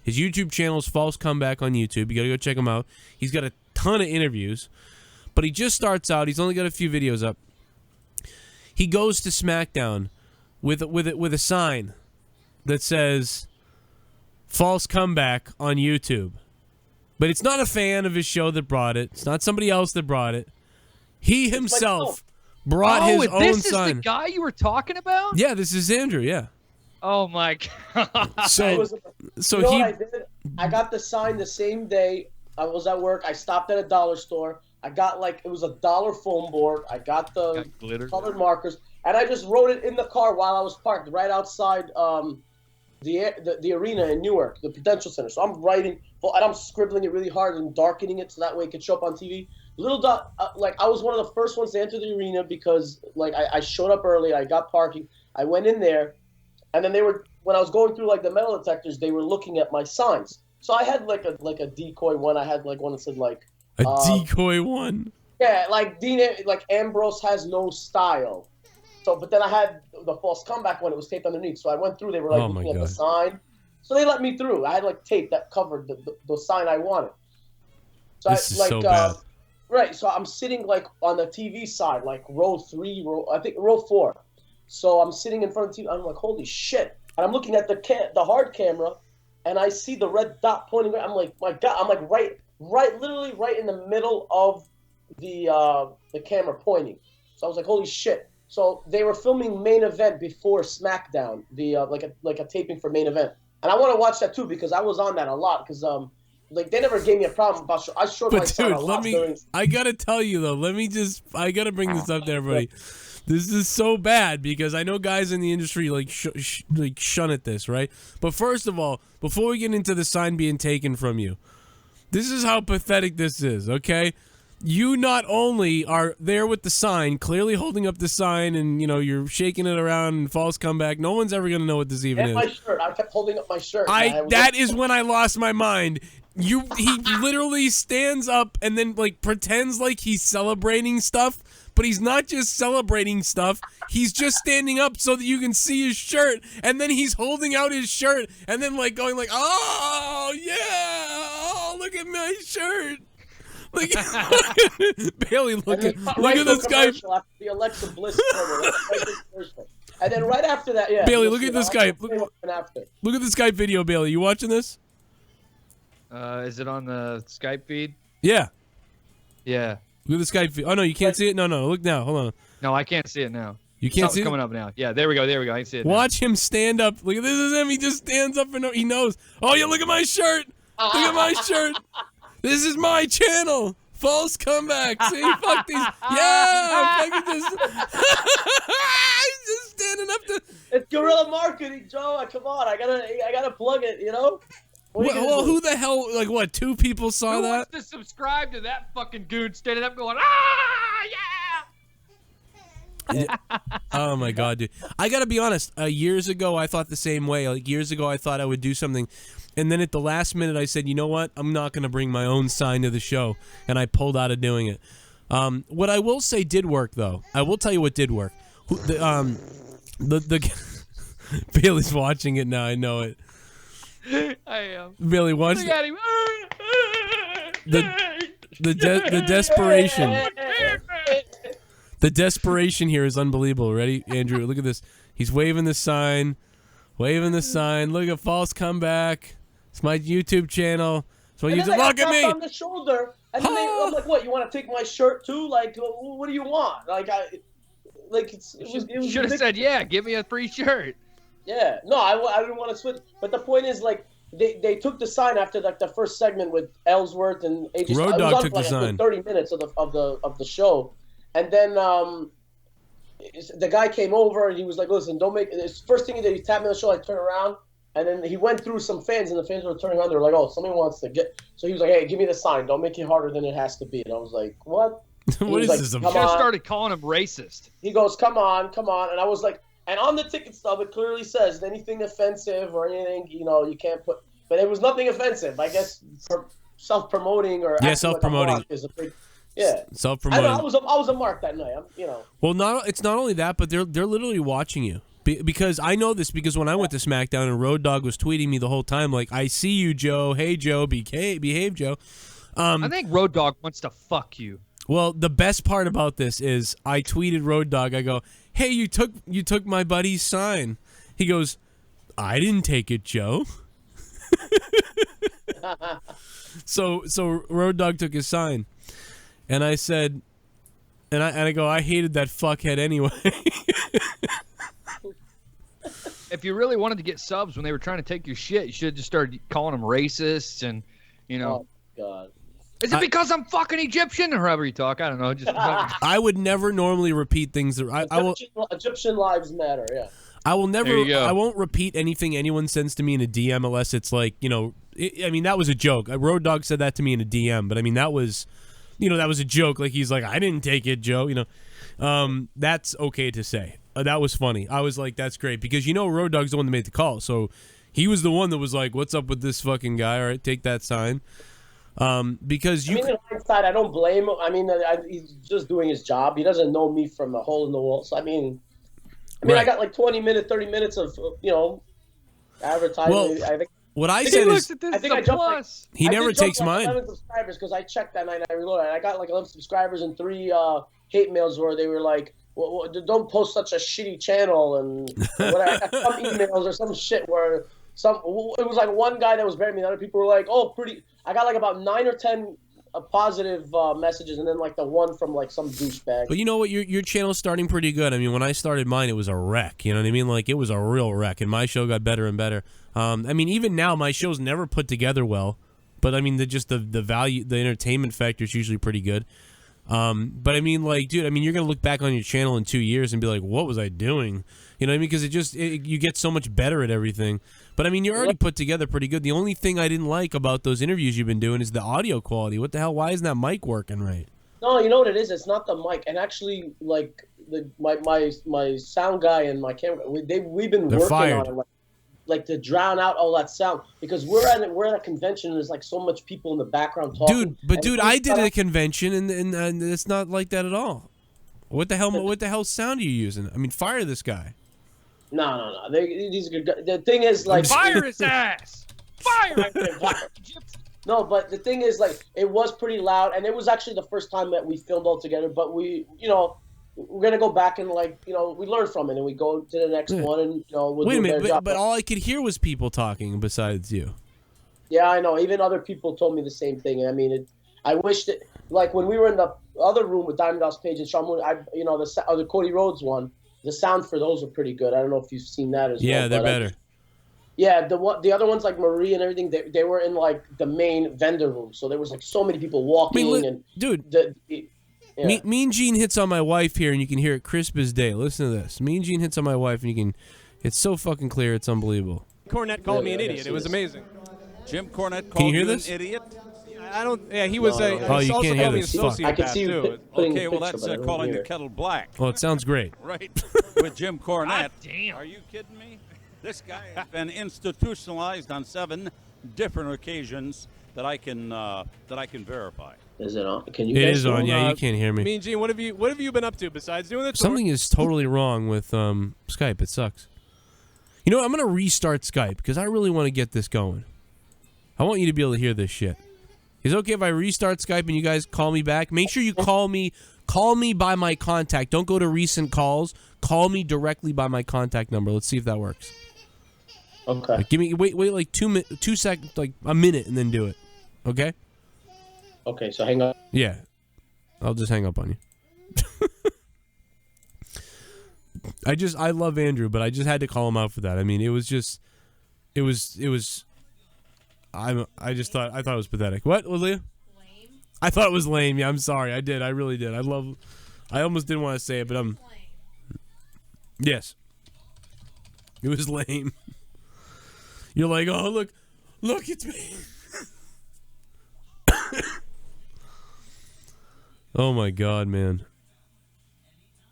His YouTube channel is False Comeback on YouTube. You got to go check him out. He's got a ton of interviews. But he just starts out. He's only got a few videos up. He goes to SmackDown with a sign that says False Comeback on YouTube. But it's not a fan of his show that brought it. It's not somebody else that brought it. He himself brought his own this sign. Is the guy you were talking about? Yeah, this is Andrew, yeah. Oh my God. So what I did? I got the sign the same day I was at work. I stopped at a dollar store. I got it was $1 foam board. I got the colored markers, and I just wrote it in the car while I was parked right outside the arena in Newark, the Prudential Center. So I'm writing, and I'm scribbling it really hard and darkening it so that way it could show up on TV. Little dot, I was one of the first ones to enter the arena because I showed up early. I got parking. I went in there, and then when I was going through the metal detectors, they were looking at my signs. So I had a decoy one. I had one that said a decoy one. Yeah, Ambrose has no style. So, but then I had the false comeback one. It was taped underneath. So I went through. They were looking at the sign. So they let me through. I had tape that covered the sign I wanted. So this is so bad. Right. So I'm sitting on the TV side, row 3, row 4. So I'm sitting in front of the TV. I'm like, holy shit! And I'm looking at the hard camera, and I see the red dot pointing. I'm like, my God! I'm literally right in the middle of the camera pointing. So I was like, holy shit! So they were filming Main Event before SmackDown, like a taping for Main Event, and I want to watch that too because I was on that a lot because they never gave me a problem about. I showed my son a lot during. I gotta tell you though, I gotta bring this up to everybody. This is so bad because I know guys in the industry shun at this, right? But first of all, before we get into the sign being taken from you, this is how pathetic this is, okay? You not only are there with the sign, clearly holding up the sign, and you're shaking it around and false comeback. No one's ever gonna know what this even is. My shirt. I kept holding up my shirt. That is when I lost my mind. He literally stands up and then pretends like he's celebrating stuff. But he's not just celebrating stuff. He's just standing up so that you can see his shirt. And then he's holding out his shirt and then going oh, yeah. Oh, look at my shirt. Bailey, look at this guy. After the Alexa Bliss and then right after that, yeah. Bailey, look at this guy. Look at this guy video, Bailey. You watching this? Is it on the Skype feed? Yeah. Yeah. Look at the Skype. Oh no, you can't see it. No, look now. Hold on. No, I can't see it now. You can't see it? Coming up now. Yeah, there we go. I can see it. Watch him stand up. Look at this is him. He just stands up and he knows. Oh yeah, look at my shirt. Look at my shirt. This is my channel. False comeback. See, fuck these. Yeah, fucking just. He's just standing up to. It's guerrilla marketing, Joe. Come on, I gotta plug it. Well, who the hell? What? 2 people saw Who that? wants to subscribe to that fucking goon standing up going, yeah! Oh my God, dude! I gotta be honest. Years ago, I thought the same way. Years ago, I thought I would do something, and then at the last minute, I said, "You know what? I'm not gonna bring my own sign to the show," and I pulled out of doing it. What I will say did work, though. I will tell you what did work. The Bailey's watching it now. I know it. I am. Bailey, watch. Look at him. The desperation. The desperation here is unbelievable. Ready, Andrew? Look at this. He's waving the sign. Look at false comeback. It's my YouTube channel. So you just look at me. On the shoulder, and then I'm like, "What? You want to take my shirt too? What do you want?" You should have said, "Yeah, give me a free shirt." Yeah, no, I didn't want to switch. But the point is, they took the sign after the first segment with Ellsworth and AJ. Road Dogg took the sign. 30 minutes of the show, and then the guy came over and he was like, "Listen, don't make." It's first thing he did, he tapped me on the shoulder. I turned around, and then he went through some fans, and the fans were turning around. They were like, "Oh, somebody wants to get." So he was like, "Hey, give me the sign. Don't make it harder than it has to be." And I was like, "What?" What is this? You should have started calling him racist. He goes, "Come on," and I was like. And on the ticket stub, it clearly says anything offensive or anything, you can't put. But it was nothing offensive. I guess self-promoting or self-promoting is a big. Yeah, self-promoting. I was a mark that night. Well, it's not only that, but they're literally watching you because I know this because when I went to SmackDown and Road Dogg was tweeting me the whole time I see you, Joe. Hey, Joe. Behave, Joe. I think Road Dogg wants to fuck you. Well, the best part about this is I tweeted Road Dogg. I go, "Hey, you took my buddy's sign." He goes, "I didn't take it, Joe." So Road Dogg took his sign, and I said, and I go, "I hated that fuckhead anyway." If you really wanted to get subs when they were trying to take your shit, you should have just started calling them racists and Oh God. Is it because I'm fucking Egyptian or however you talk? I don't know. Just I would never normally repeat things that I will. Egyptian lives matter. Yeah. I will never. There you go. I won't repeat anything anyone sends to me in a DM unless it's like, you know. I mean, that was a joke. Road Dogg said that to me in a DM, but I mean that was, you know, that was a joke. Like he's like, I didn't take it, Joe. You know, that's okay to say. That was funny. I was like, that's great because you know Road Dogg's the one that made the call, so he was the one that was like, what's up with this fucking guy? All right, take that sign. Because you. I mean, in hindsight, I don't blame him. I mean, he's just doing his job. He doesn't know me from a hole in the wall. So I mean, Right. I got like 30 minutes of advertising. Well, I think. What I said is, I think I jumped like, he never takes like mine. 11 subscribers because I checked that night and I reloaded. I got like 11 subscribers and 3 hate mails where they were like, well, "Don't post such a shitty channel," and whatever. I got some emails or some shit where it was like one guy that was very mean. Other people were like, "Oh, pretty." I got like about 9 or 10 positive messages, and then like the one from like some douchebag. But you know what? Your channel's starting pretty good. I mean, when I started mine, it was a wreck. You know what I mean? Like it was a real wreck, and my show got better and better. I mean, even now, my show's never put together well. But I mean, the value, the entertainment factor is usually pretty good. But I mean, like, dude, I mean, you're gonna look back on your channel in 2 years and be like, what was I doing? You know what I mean? Because you get so much better at everything. But I mean, you're already put together pretty good. The only thing I didn't like about those interviews you've been doing is the audio quality. What the hell? Why isn't that mic working right? No, you know what it is? It's not the mic. And actually, like my sound guy and my camera, we've been They're working fired. on it, like to drown out all that sound because we're at a convention and there's like so much people in the background talking. Dude, I did a convention and it's not like that at all. What the hell sound are you using? I mean, fire this guy. No. These are good guys. The thing is, like, fire his ass. Fire. No, but the thing is, like, it was pretty loud, and it was actually the first time that we filmed all together. But we're gonna go back and we learn from it, and we go to the next one, and we'll Wait do a a better minute, job. but all I could hear was people talking besides you. Yeah, I know. Even other people told me the same thing. I mean, I wish that, like, when we were in the other room with Diamond Dallas Page and Sean Mooney, the Cody Rhodes one, the sound for those are pretty good. I don't know if you've seen that as well. Yeah, they're better. Yeah, the other ones like Marie and everything, they were in like the main vendor room, so there was like so many people walking dude. Mean Gene hits on my wife here, and you can hear it crisp as day. Listen to this. Mean Gene hits on my wife, and it's so fucking clear, it's unbelievable. Cornette called me an idiot. It was amazing. Jim Cornette Can you called hear you this? an idiot? I don't. Yeah, he was a. Oh, you also can't hear called me this. a Fuck. sociopath, I can see you too. putting Okay, the well picture, that's but I don't calling the hear. kettle black. Well, it sounds great. Right, with Jim Cornette. God damn. Are you kidding me? This guy has been institutionalized on 7 different occasions that I can verify. Is it on? Can you? It guys is hear on. me? Yeah, you can't hear me. Mean Gene, what have you been up to besides doing the tour? Something is totally wrong with Skype. It sucks. You know what? I'm going to restart Skype because I really want to get this going. I want you to be able to hear this shit. Is it okay if I restart Skype and you guys call me back? Make sure you call me by my contact. Don't go to recent calls. Call me directly by my contact number. Let's see if that works. Okay. Like, wait like 2 seconds, like a minute, and then do it. Okay? Okay, so hang on. Yeah. I'll just hang up on you. I love Andrew, but I just had to call him out for that. I mean, I thought it was pathetic. What, Leah? Lame. I thought it was lame. Yeah, I'm sorry. I did. I really did. I almost didn't want to say it, but Lame. yes. It was lame. You're like, oh, look, it's me. Oh my God, man.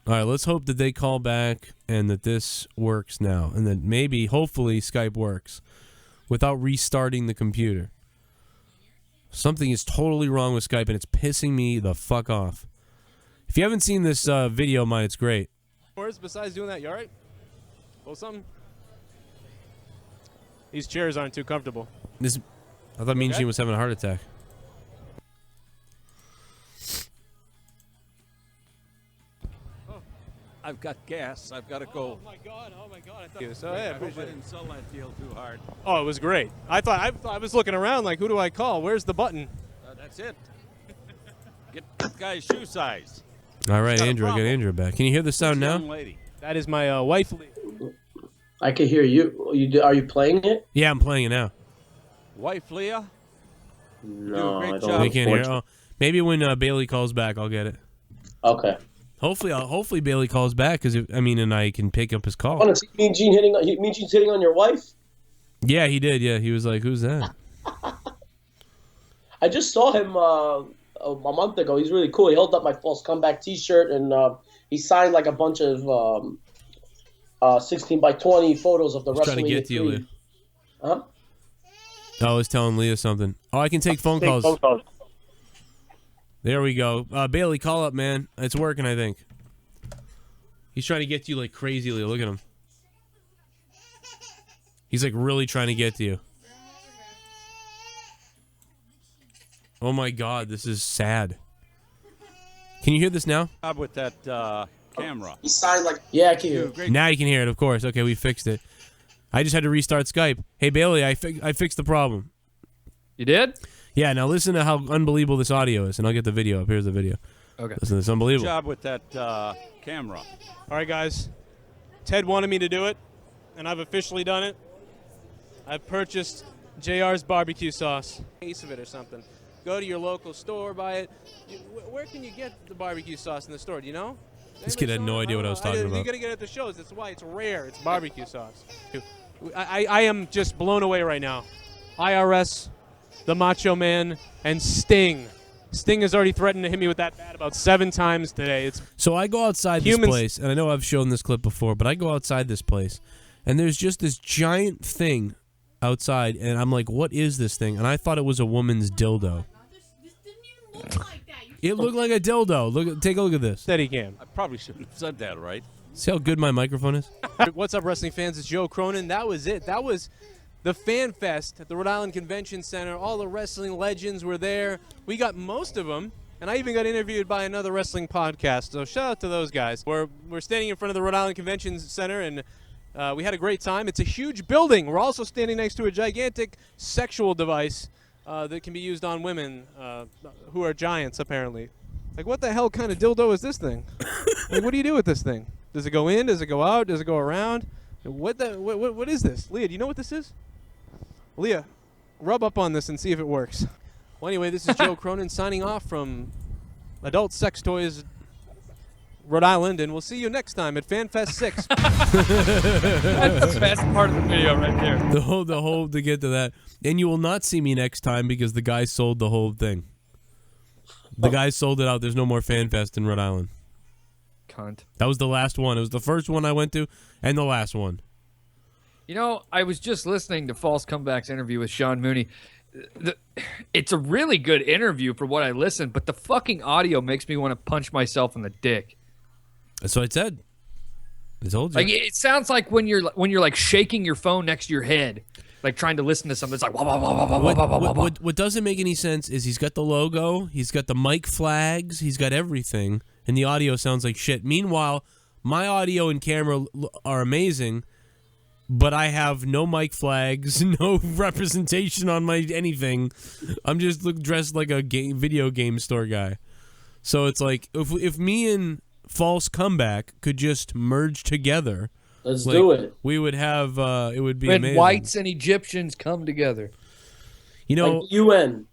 All right, let's hope that they call back and that this works now, and that maybe, hopefully, Skype works without restarting the computer. Something is totally wrong with Skype, and it's pissing me the fuck off. If you haven't seen this video of mine, it's great. Besides doing that, you all right? Pull something? These chairs aren't too comfortable. I thought Mean Gene was having a heart attack. I've got gas. I've got to go. Oh my God! I thought I hope I didn't sell that deal too hard. Oh, it was great. I was looking around like, who do I call? Where's the button? That's it. Get that guy's shoe size. All right, Got a Andrew, I got problem. Andrew back. Can you hear the sound now? Young lady. That is my wife. I can hear you. Are you playing it? Yeah, I'm playing it now. Wife Leah. No, I great don't. job. We can't hear. Oh, maybe when Bailey calls back, I'll get it. Okay. Hopefully Bailey calls back because and I can pick up his call. Want to see Mean Gene hitting? Mean Gene's hitting on your wife? Yeah, he did. Yeah, he was like, "Who's that?" I just saw him a month ago. He's really cool. He held up my false comeback T-shirt and he signed like a bunch of 16x20 photos of the He's trying to Wrestlemania get to you, 3. Leah. Huh? I was telling Leah something. Oh, I can take phone calls. There we go. Bailey, call up, man. It's working, I think. He's trying to get to you like crazy, Leah. Look at him. He's like really trying to get to you. Oh my God, this is sad. Can you hear this now? With that camera. He signed like I can hear. Now you can hear it, of course. Okay, we fixed it. I just had to restart Skype. Hey Bailey, I fixed the problem. You did? Yeah. Now listen to how unbelievable this audio is, and I'll get the video up. Here's the video. Okay. Listen, it's unbelievable. Good job with that camera. All right, guys. Ted wanted me to do it, and I've officially done it. I've purchased JR's barbecue sauce. Case of it or something. Go to your local store, buy it. Where can you get the barbecue sauce in the store? Do you know? This kid had no idea what I was talking about. You're going to get it at the shows. That's why it's rare. It's barbecue sauce. I am just blown away right now. IRS, the Macho Man, and Sting. Sting has already threatened to hit me with that bat about 7 times today. So I go outside this place, and I know I've shown this clip before, but I go outside this place, and there's just this giant thing outside, and I'm like, what is this thing? And I thought it was a woman's dildo. This didn't even look like that. It looked like a dildo. Take a look at this. Steady cam. I probably shouldn't have said that, right? See how good my microphone is? What's up, wrestling fans? It's Joe Cronin. That was it. That was the FanFest at the Rhode Island Convention Center. All the wrestling legends were there. We got most of them, and I even got interviewed by another wrestling podcast. So shout out to those guys. We're standing in front of the Rhode Island Convention Center, and we had a great time. It's a huge building. We're also standing next to a gigantic sexual device that can be used on women who are giants, apparently. Like, what the hell kind of dildo is this thing? Like, what do you do with this thing? Does it go in? Does it go out? Does it go around? What is this? Leah, do you know what this is? Leah, rub up on this and see if it works. Well, anyway, this is Joe Cronin signing off from Adult Sex Toys Rhode Island, and we'll see you next time at FanFest 6. That's the best part of the video right there. The whole to get to that. And you will not see me next time because the guy sold the whole thing. The guy sold it out. There's no more FanFest in Rhode Island. Cunt. That was the last one. It was the first one I went to and the last one. You know, I was just listening to False Comeback's interview with Sean Mooney. It's a really good interview for what I listened, but the fucking audio makes me want to punch myself in the dick. That's what I said. I told you. Like, it sounds like when you're like shaking your phone next to your head, like trying to listen to something. It's like wah, wah, wah, wah, wah, wah, wah, wah. What doesn't make any sense is he's got the logo, he's got the mic flags, he's got everything, and the audio sounds like shit. Meanwhile, my audio and camera are amazing, but I have no mic flags, no representation on my anything. I'm just dressed like a video game store guy. So it's like if me and False Comeback could just merge together. Let's do it. We would have. It would be when amazing. whites and Egyptians come together. You know, like UN.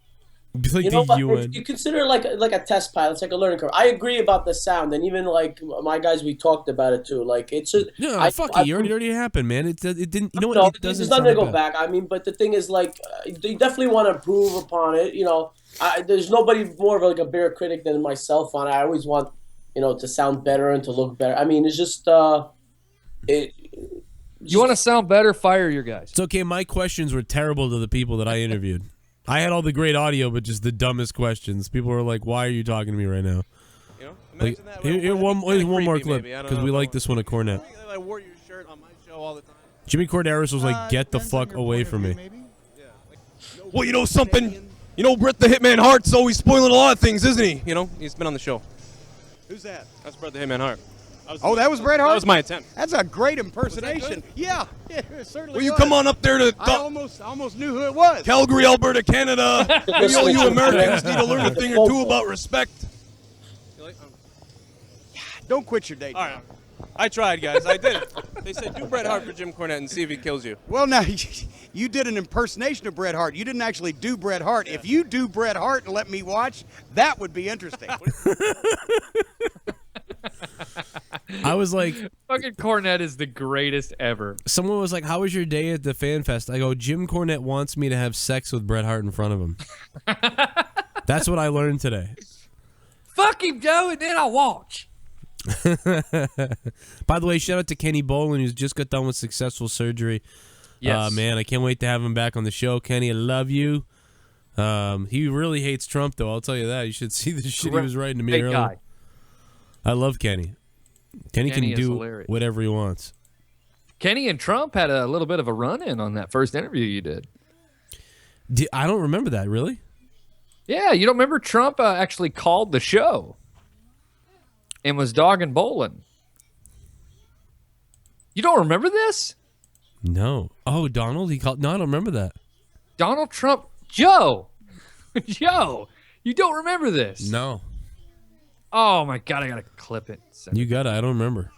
Like you know the what? UN. If you consider like a test pilot, it's like a learning curve. I agree about the sound, and even like my guys, we talked about it too. Like it's a fuck it. It already happened, man. It didn't. You know what? No, It doesn't. there's nothing to go bad. back. I mean, but the thing is, like, they definitely want to improve upon it. You know, there's nobody more of like a bigger critic than myself on it. I always want, to sound better and to look better. I mean, it's just You want to sound better? Fire your guys. It's okay. My questions were terrible to the people that I interviewed. I had all the great audio, but just the dumbest questions. People were like, "Why are you talking to me right now?" Like, here's one more clip because we like this one at Cornet. I wore your shirt on my show all the time. Jimmy Corderas was like, "Get the fuck away from me." Well, you know something? You know, Bret the Hitman Hart's always spoiling a lot of things, isn't he? You know, he's been on the show. Who's that? That's Bret the Hitman Hart. That was Bret Hart? That was my attempt. That's a great impersonation. Yeah, it certainly Will you was. come on up there to I almost knew who it was. Calgary, Alberta, Canada? Maybe all you Americans need to learn a thing or two about respect. Don't quit your day job. I tried, guys. I did it. They said do Bret Hart for Jim Cornette and see if he kills you. Well, now, you did an impersonation of Bret Hart. You didn't actually do Bret Hart. If you do Bret Hart and let me watch, that would be interesting. I was like, fucking Cornette is the greatest ever. Someone was like, how was your day at the FanFest? I go, Jim Cornette wants me to have sex with Bret Hart in front of him. That's what I learned today. Fuck him, Joe, and then I'll watch. By the way, shout out to Kenny Bolin, who's just got done with successful surgery. Yes. Man, I can't wait to have him back on the show. Kenny, I love you. He really hates Trump, though. I'll tell you that. You should see the shit he was writing to me earlier. Guy. I love Kenny. Kenny can do hilarious. whatever he wants. Kenny and Trump had a little bit of a run-in on that first interview you did. I don't remember that, really? Yeah, you don't remember Trump actually called the show and was dogging Bolin. You don't remember this? No. Oh, Donald? He called? No, I don't remember that. Donald Trump? Joe! Joe! You don't remember this? No. Oh, my God, I got to clip it. You got it. I don't remember.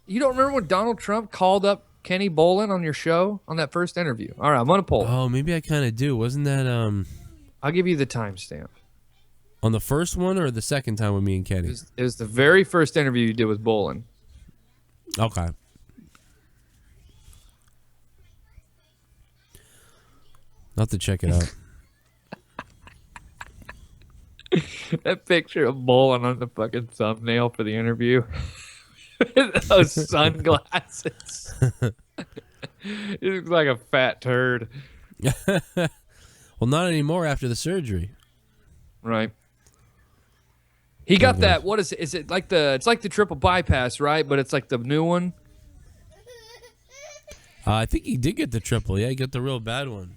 You don't remember when Donald Trump called up Kenny Bolin on your show on that first interview? All right, I'm going to pull it. Oh, maybe I kind of do. Wasn't that... I'll give you the timestamp. On the first one or the second time with me and Kenny? It was the very first interview you did with Bolin. Okay. I'll have to check it out. That picture of Bolin on the fucking thumbnail for the interview. Those sunglasses. He looks like a fat turd. Well, not anymore after the surgery. Right. He got that. What is it? Is it like it's like the triple bypass, right? But it's like the new one. I think he did get the triple. Yeah, he got the real bad one.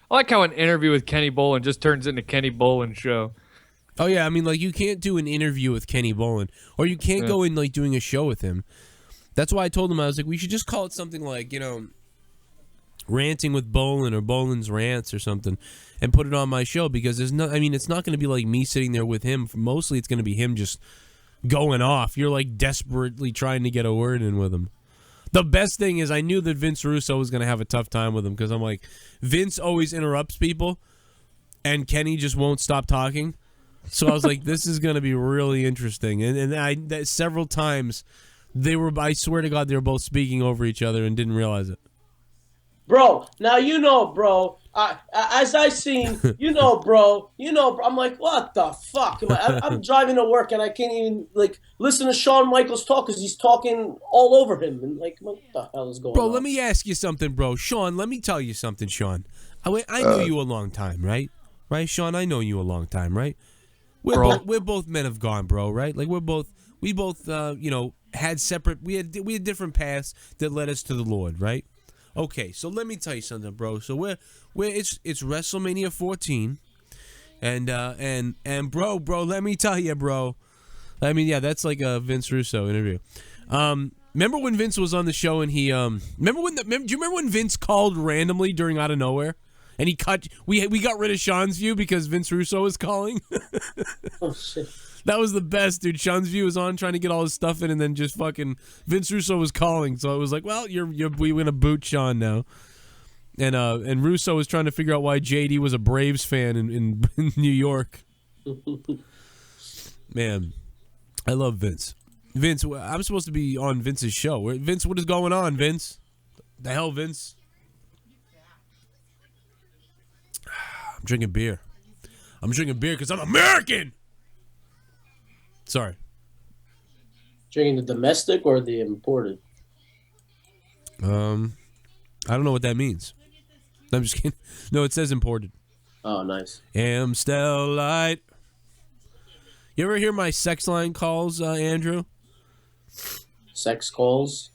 I like how an interview with Kenny Bolin just turns into Kenny Bolin show. Oh, yeah. I mean, like, you can't do an interview with Kenny Bolin, or you can't go in, like, doing a show with him. That's why I told him, I was like, we should just call it something like, you know, Ranting with Bolin or Bolin's Rants or something, and put it on my show, because there's no, I mean, it's not going to be like me sitting there with him. Mostly it's going to be him just going off. You're, like, desperately trying to get a word in with him. The best thing is I knew that Vince Russo was going to have a tough time with him, because I'm like, Vince always interrupts people, and Kenny just won't stop talking. So I was like, this is going to be really interesting. And several times, I swear to God, they were both speaking over each other and didn't realize it. Bro, now you know, bro. As I seen, you know, bro. I'm like, what the fuck? I'm driving to work and I can't even like listen to Shawn Michaels talk because he's talking all over him. And like, what the hell is going on? Bro, let me ask you something, bro. Sean, let me tell you something, Sean. I knew you a long time, right? Right, Sean? I know you a long time, right? We're both men of God, bro, right? Like we both you know, had separate, we had different paths that led us to the Lord, right? Okay, so let me tell you something, bro. So it's WrestleMania 14, and bro, let me tell you, bro. I mean, yeah, that's like a Vince Russo interview. Remember when Vince was on the show and he do you remember when Vince called randomly during Out of Nowhere? And he cut. We got rid of Sean's view because Vince Russo was calling. Oh shit! That was the best, dude. Sean's view was on, trying to get all his stuff in, and then just fucking Vince Russo was calling. So it was like, well, we're gonna boot Sean now. And Russo was trying to figure out why JD was a Braves fan in New York. Man, I love Vince. Vince, I'm supposed to be on Vince's show. Vince, what is going on, Vince? The hell, Vince? I'm drinking beer. I'm drinking beer because I'm American. Sorry. Drinking the domestic or the imported? I don't know what that means. I'm just kidding. No, it says imported. Oh, nice. Amstel Light. You ever hear my sex line calls, Andrew? Sex calls?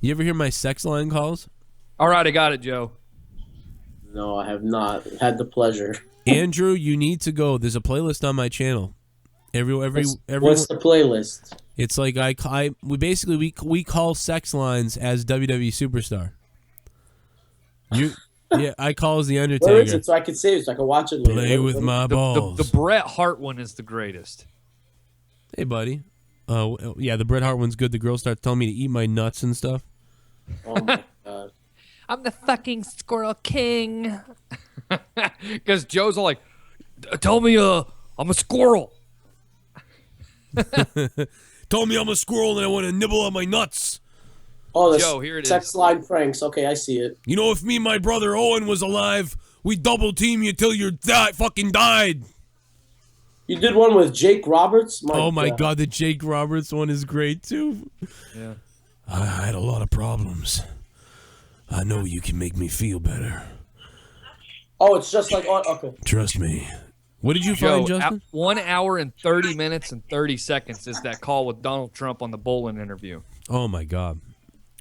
You ever hear my sex line calls? All right, I got it, Joe. No, I have not had the pleasure. Andrew, you need to go. There's a playlist on my channel. What's the playlist? It's like we call sex lines as WWE Superstar. Yeah, I calls the Where is Undertaker. it so I can save it so I can watch it later? Play with my balls. The Bret Hart one is the greatest. Hey, buddy. Yeah, the Bret Hart one's good. The girl starts telling me to eat my nuts and stuff. Oh my god. I'm the fucking squirrel king. Because Joe's all like, tell me I'm a squirrel. Tell me I'm a squirrel and I want to nibble on my nuts. Oh, the Joe, here it sex is. line pranks. Okay, I see it. You know, if me and my brother Owen was alive, we'd double team you till you fucking died. You did one with Jake Roberts? Oh my god, the Jake Roberts one is great too. Yeah. I had a lot of problems. I know you can make me feel better. Oh, it's just like, okay. Trust me. What did you Joe, find, Justin? 1 hour and 30 minutes and 30 seconds is that call with Donald Trump on the Bolin interview. Oh my god.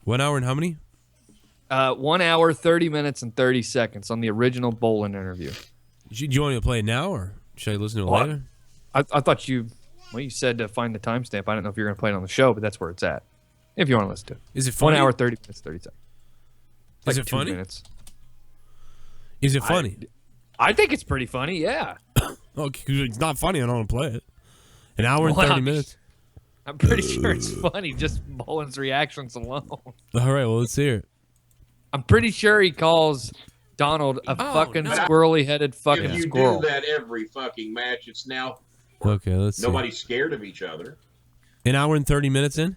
1 hour and how many? 1 hour, 30 minutes, and 30 seconds on the original Bolin interview. Do you want me to play it now, or should I listen to it later? I thought you said to find the timestamp. I don't know if you're going to play it on the show, but that's where it's at. If you want to listen to it. Is it funny? 1 hour, 30 minutes, 30 seconds. Is Like it 2 funny? minutes. Is it funny? I think it's pretty funny, yeah. Okay, it's not funny. I don't want to play it. An hour and 30 minutes. I'm pretty sure it's funny, just Bolin's reactions alone. All right, well, let's hear it. I'm pretty sure he calls Donald a fucking squirrely-headed fucking If you squirrel. do that every fucking match, it's now Okay, let's see. nobody's scared of each other. An hour and 30 minutes in?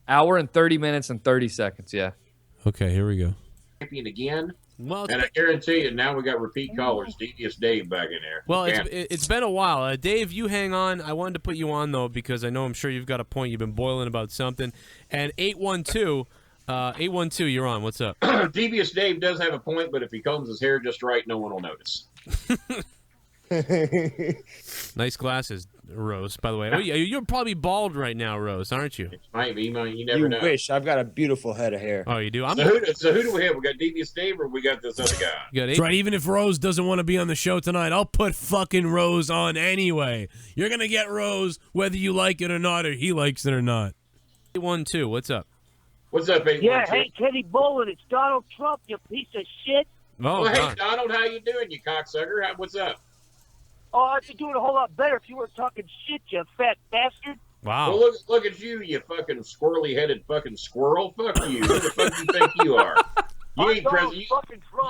Hour and 30 minutes and 30 seconds, yeah. Okay, here we go. Champion again. Well, And I guarantee you, now we got repeat callers. Devious Dave back in there. Well, Yeah. it's been a while. Dave, you hang on. I wanted to put you on, though, because I know I'm sure you've got a point. You've been boiling about something. And 812, you're on. What's up? Devious Dave does have a point, but if he combs his hair just right, no one will notice. Nice glasses, Rose, by the way. Oh, yeah, you're probably bald right now, Rose, aren't you? Might be, you never You know. wish. I've got a beautiful head of hair. Oh, you do? So who do we have? We got Devious Dave, or we got this other guy? That's right. Even if Rose doesn't want to be on the show tonight, I'll put fucking Rose on anyway. You're going to get Rose whether you like it or not, or he likes it or not. 812, what's up? What's up, 812? Yeah, hey, Kenny Bolin, it's Donald Trump, you piece of shit. Oh, hey, Donald, how you doing, you cocksucker? What's up? Oh, I'd be doing a whole lot better if you weren't talking shit, you fat bastard. Wow. Well, look at you, you fucking squirrely-headed fucking squirrel. Fuck you. Who the fuck do you think you are? You ain't president.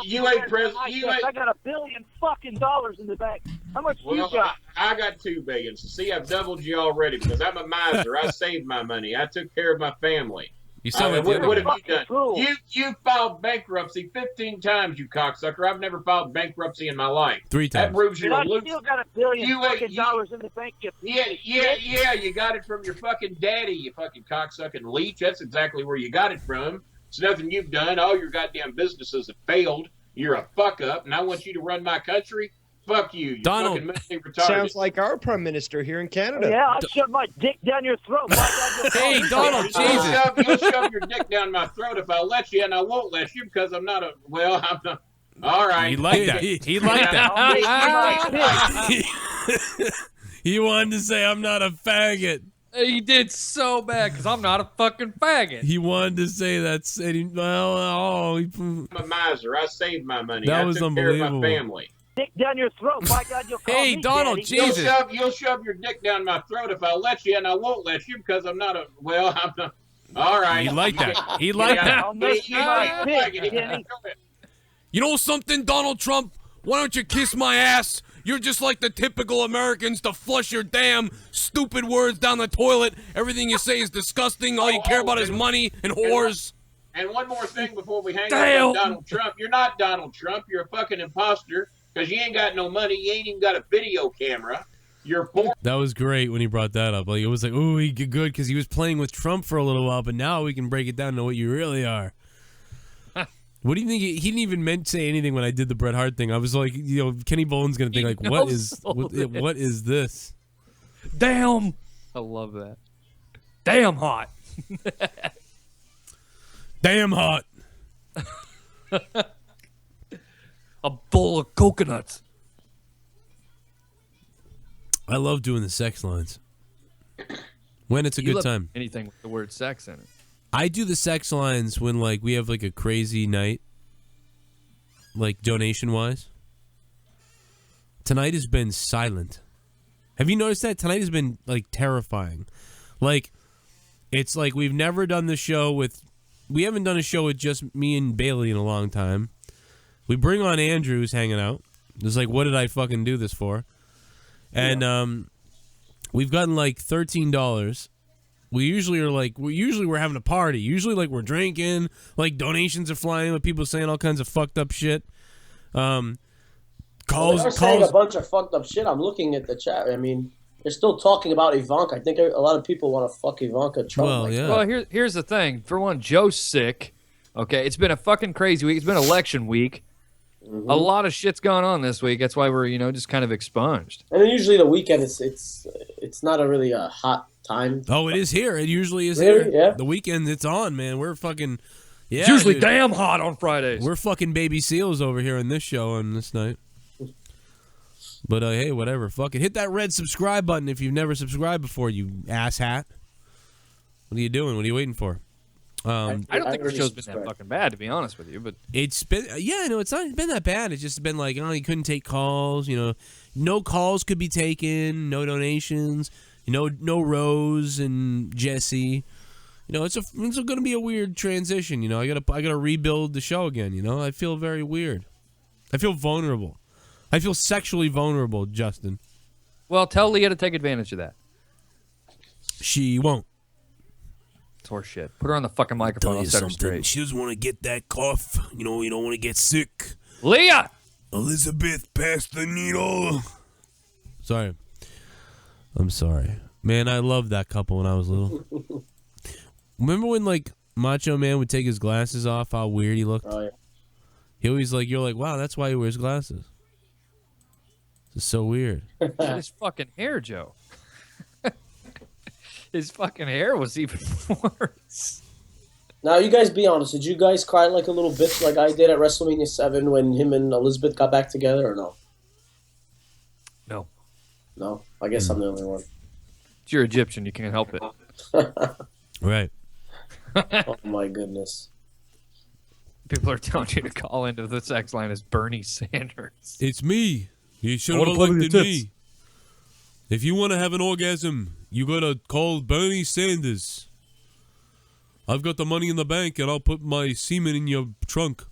You ain't president. I got $1 billion fucking in the bank. How much do you got? I got $2 billion. So see, I've doubled you already because I'm a miser. I saved my money. I took care of my family. You sound like what have you done? You filed bankruptcy 15 times, you cocksucker. I've never filed bankruptcy in my life. 3 times. That proves you're a And I loser. still got $1 billion fucking in the bank, you piece of shit. Yeah, you got it from your fucking daddy, you fucking cocksucking leech. That's exactly where you got it from. It's nothing you've done. All your goddamn businesses have failed. You're a fuck up, and I want you to run my country. Fuck you. You're Donald, fucking mentally retarded. sounds like our prime minister here in Canada. Yeah, I'll shove my dick down your throat. Hey, Donald, Jesus. You'll shove your dick down my throat if I let you, and I won't let you because I'm not. All right. He liked that. He liked that. He wanted to say, I'm not a faggot. He did so bad because I'm not a fucking faggot. He wanted to say that. I'm a miser. I saved my money. That I was took care of unbelievable. my family. Dick down your throat. My God, you'll call Hey, me Donald, daddy. Jesus. You'll shove your dick down my throat if I let you, and I won't let you because I'm not a. I'm not. All right. He liked that. He liked that. I'll make you my pig, Kenny. You know something, Donald Trump? Why don't you kiss my ass? You're just like the typical Americans to flush your damn stupid words down the toilet. Everything you say is disgusting. All you care about is money and whores. And one more thing before we hang Damn. up on Donald Trump. You're not Donald Trump. You're a fucking imposter because you ain't got no money. You ain't even got a video camera. You're poor. That was great when he brought that up. Like it was like, ooh, he did good because he was playing with Trump for a little while, but now we can break it down to what you really are. What do you think? He didn't even say anything when I did the Bret Hart thing. I was like, Kenny Bolin's gonna think like, what is this? Damn. I love that. Damn hot. Damn hot. A bowl of coconuts. I love doing the sex lines. When it's a You good love time. Anything with the word sex in it. I do the sex lines when like we have like a crazy night. like donation-wise. Tonight has been silent. Have you noticed that? Tonight has been, like, terrifying. Like, it's like we've never done the show with... We haven't done a show with just me and Bailey in a long time. We bring on Andrew, who's hanging out. It's like, what did I fucking do this for? And we've gotten like $13. We're having a party. Usually like we're drinking, like donations are flying with people saying all kinds of fucked up shit. They're saying a bunch of fucked up shit. I'm looking at the chat. I mean, they're still talking about Ivanka. I think a lot of people want to fuck Ivanka Trump. Well, yeah. Well, here's the thing. For one, Joe's sick. Okay, it's been a fucking crazy week. It's been election week. Mm-hmm. A lot of shit's going on this week. That's why we're just kind of expunged. And then usually the weekend it's not a really hot time. Oh, it is here. It usually is Really? here. Yeah. The weekend, it's on, man. We're fucking... Yeah, It's usually dude. damn hot on Fridays. We're fucking baby seals over here in this show on this night. But hey, whatever. Fuck it. Hit that red subscribe button if you've never subscribed before, you asshat. What are you doing? What are you waiting for? I don't think the show's been that fucking bad, to be honest with you. But it's been, it's not been that bad. It's just been like, you couldn't take calls. No calls could be taken. No donations. No Rose and Jesse. It's going to be a weird transition. I gotta rebuild the show again. I feel very weird. I feel vulnerable. I feel sexually vulnerable, Justin. Well, tell Leah to take advantage of that. She won't. It's horse shit. Put her on the fucking microphone. I'll set her straight. She doesn't want to get that cough. You don't want to get sick. Leah! Elizabeth, pass the needle. Sorry. I'm sorry. Man, I loved that couple when I was little. Remember when, like, Macho Man would take his glasses off, how weird he looked? Oh, yeah. He always, like, you're like, wow, that's why he wears glasses. It's so weird. His fucking hair, Joe. His fucking hair was even worse. Now, you guys be honest. Did you guys cry like a little bitch like I did at WrestleMania 7 when him and Elizabeth got back together, or no? No. No? I guess I'm the only one. You're Egyptian. You can't help it. Right. Oh, my goodness. People are telling you to call into the sex line as Bernie Sanders. It's me. You should I have wanna play with elected your me. If you want to have an orgasm, you gotta call Bernie Sanders. I've got the money in the bank, and I'll put my semen in your trunk.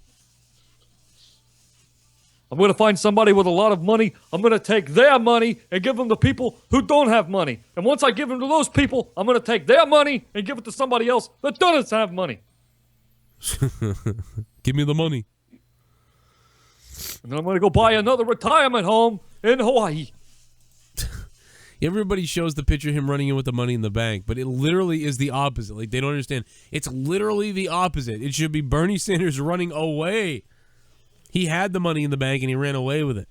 I'm going to find somebody with a lot of money. I'm going to take their money and give them to people who don't have money. And once I give them to those people, I'm going to take their money and give it to somebody else that doesn't have money. Give me the money. And then I'm going to go buy another retirement home in Hawaii. Everybody shows the picture of him running in with the money in the bank, but it literally is the opposite. Like, they don't understand. It's literally the opposite. It should be Bernie Sanders running away. He had the money in the bank, and he ran away with it.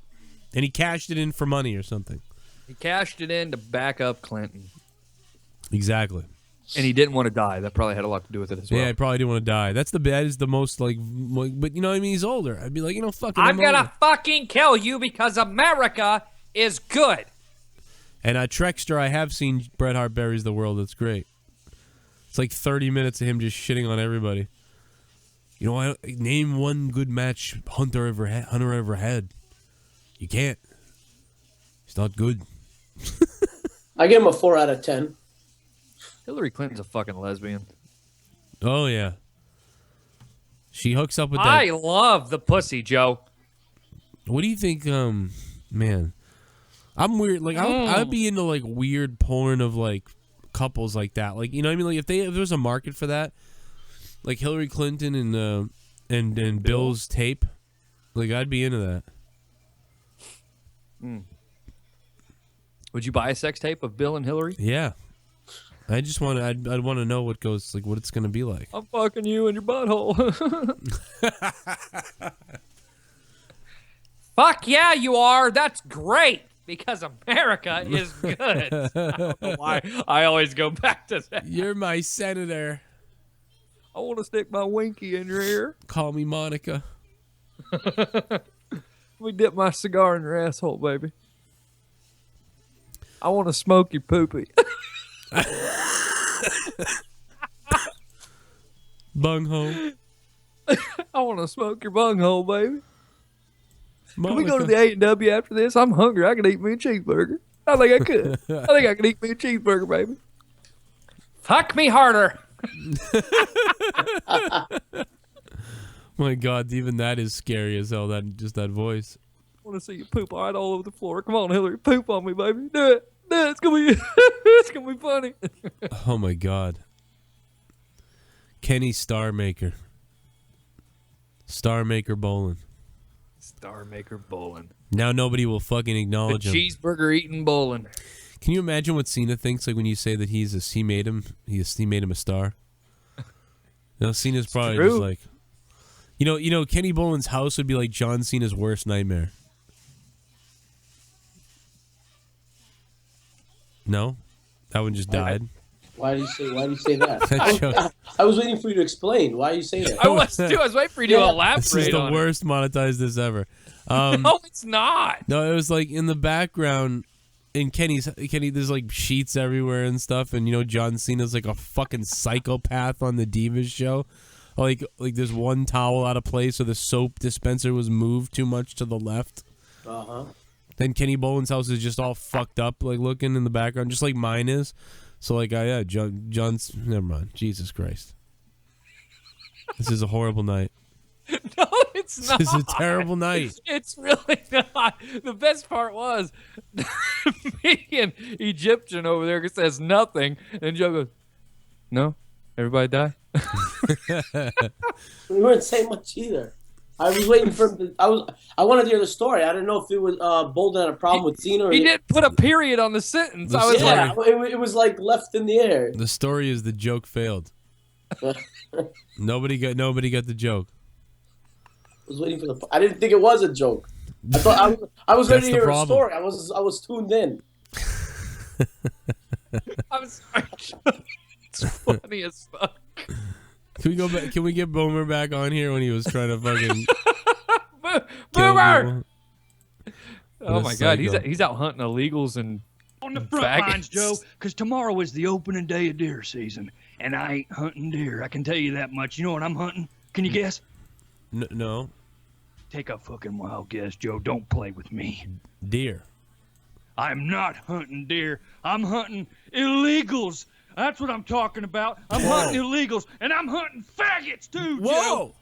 And he cashed it in for money or something. He cashed it in to back up Clinton. Exactly. And he didn't want to die. That probably had a lot to do with it as well. Yeah, I probably didn't want to die. That is the most, like, but you know what I mean? He's older. I'd be like, fuck it. I'm going to fucking kill you because America is good. And Trekster, I have seen Bret Hart Buries the World. It's great. It's like 30 minutes of him just shitting on everybody. Name one good match Hunter ever had. You can't. He's not good. I give him a 4 out of 10. Hillary Clinton's a fucking lesbian. Oh, yeah. She hooks up with that. I love the pussy, Joe. What do you think, man? I'm weird. Like, I'd be into, like, weird porn of, like, couples like that. Like, you know what I mean? Like, if there was a market for that, like Hillary Clinton and Bill's tape, like, I'd be into that. Would you buy a sex tape of Bill and Hillary? Yeah. I just want to, I'd want to know what it's going to be like. I'm fucking you in your butthole. Fuck yeah, you are. That's great. Because America is good. I don't know why I always go back to that. You're my senator. I want to stick my winky in your ear. Call me Monica. Let me dip my cigar in your asshole, baby. I want to smoke your poopy. Bunghole. I want to smoke your bunghole, baby. Can we go to the A&W after this? I'm hungry. I can eat me a cheeseburger. I think I could. I think I can eat me a cheeseburger, baby. Fuck me harder. My God, even that is scary as hell. That voice. I want to see you poop all over the floor. Come on, Hillary, poop on me, baby. Do it. It's gonna be. It's gonna be funny. Oh my God. Kenny Starmaker. Starmaker Bolin. Starmaker Bolin. Now nobody will fucking acknowledge him. Cheeseburger eating Bolin. Can you imagine what Cena thinks like when you say that he made him a star? Cena's probably just like, you know, Kenny Bolin's house would be like John Cena's worst nightmare. No, that one just died. Why do you say that? I was waiting for you to explain. Why are you saying that? I was too. I was waiting for you to elaborate. This is the worst monetized this ever. No, it's not. No, it was like in the background. In Kenny, there's like sheets everywhere and stuff, and John Cena's like a fucking psychopath on the Divas show. Like there's one towel out of place, so the soap dispenser was moved too much to the left. Then Kenny Bolin's house is just all fucked up, like looking in the background, just like mine is. So like, John's. Never mind. Jesus Christ. This is a horrible night. No, it's not. This is a terrible night. It's really not. The best part was me and Egyptian over there says nothing, and Joe goes, "No, everybody die." We weren't saying much either. I was waiting for him to, I wanted to hear the story. I didn't know if it was Bolden had a problem with Cena. Or he didn't put a period on the sentence. I was it was like left in the air. The story is the joke failed. Nobody got the joke. I was waiting for I didn't think it was a joke. I thought I was ready to hear a story. I was tuned in. I'm sorry. It's funny as fuck. Can we go back? Can we get Boomer back on here when he was trying to fucking Boomer? Oh my God, he's out hunting illegals and on the front lines, Joe, because tomorrow is the opening day of deer season, and I ain't hunting deer. I can tell you that much. You know what I'm hunting? Can you guess? No. Take a fucking wild guess, Joe. Don't play with me. Deer. I'm not hunting deer. I'm hunting illegals. That's what I'm talking about. I'm hunting illegals, and I'm hunting faggots too, Joe. Whoa!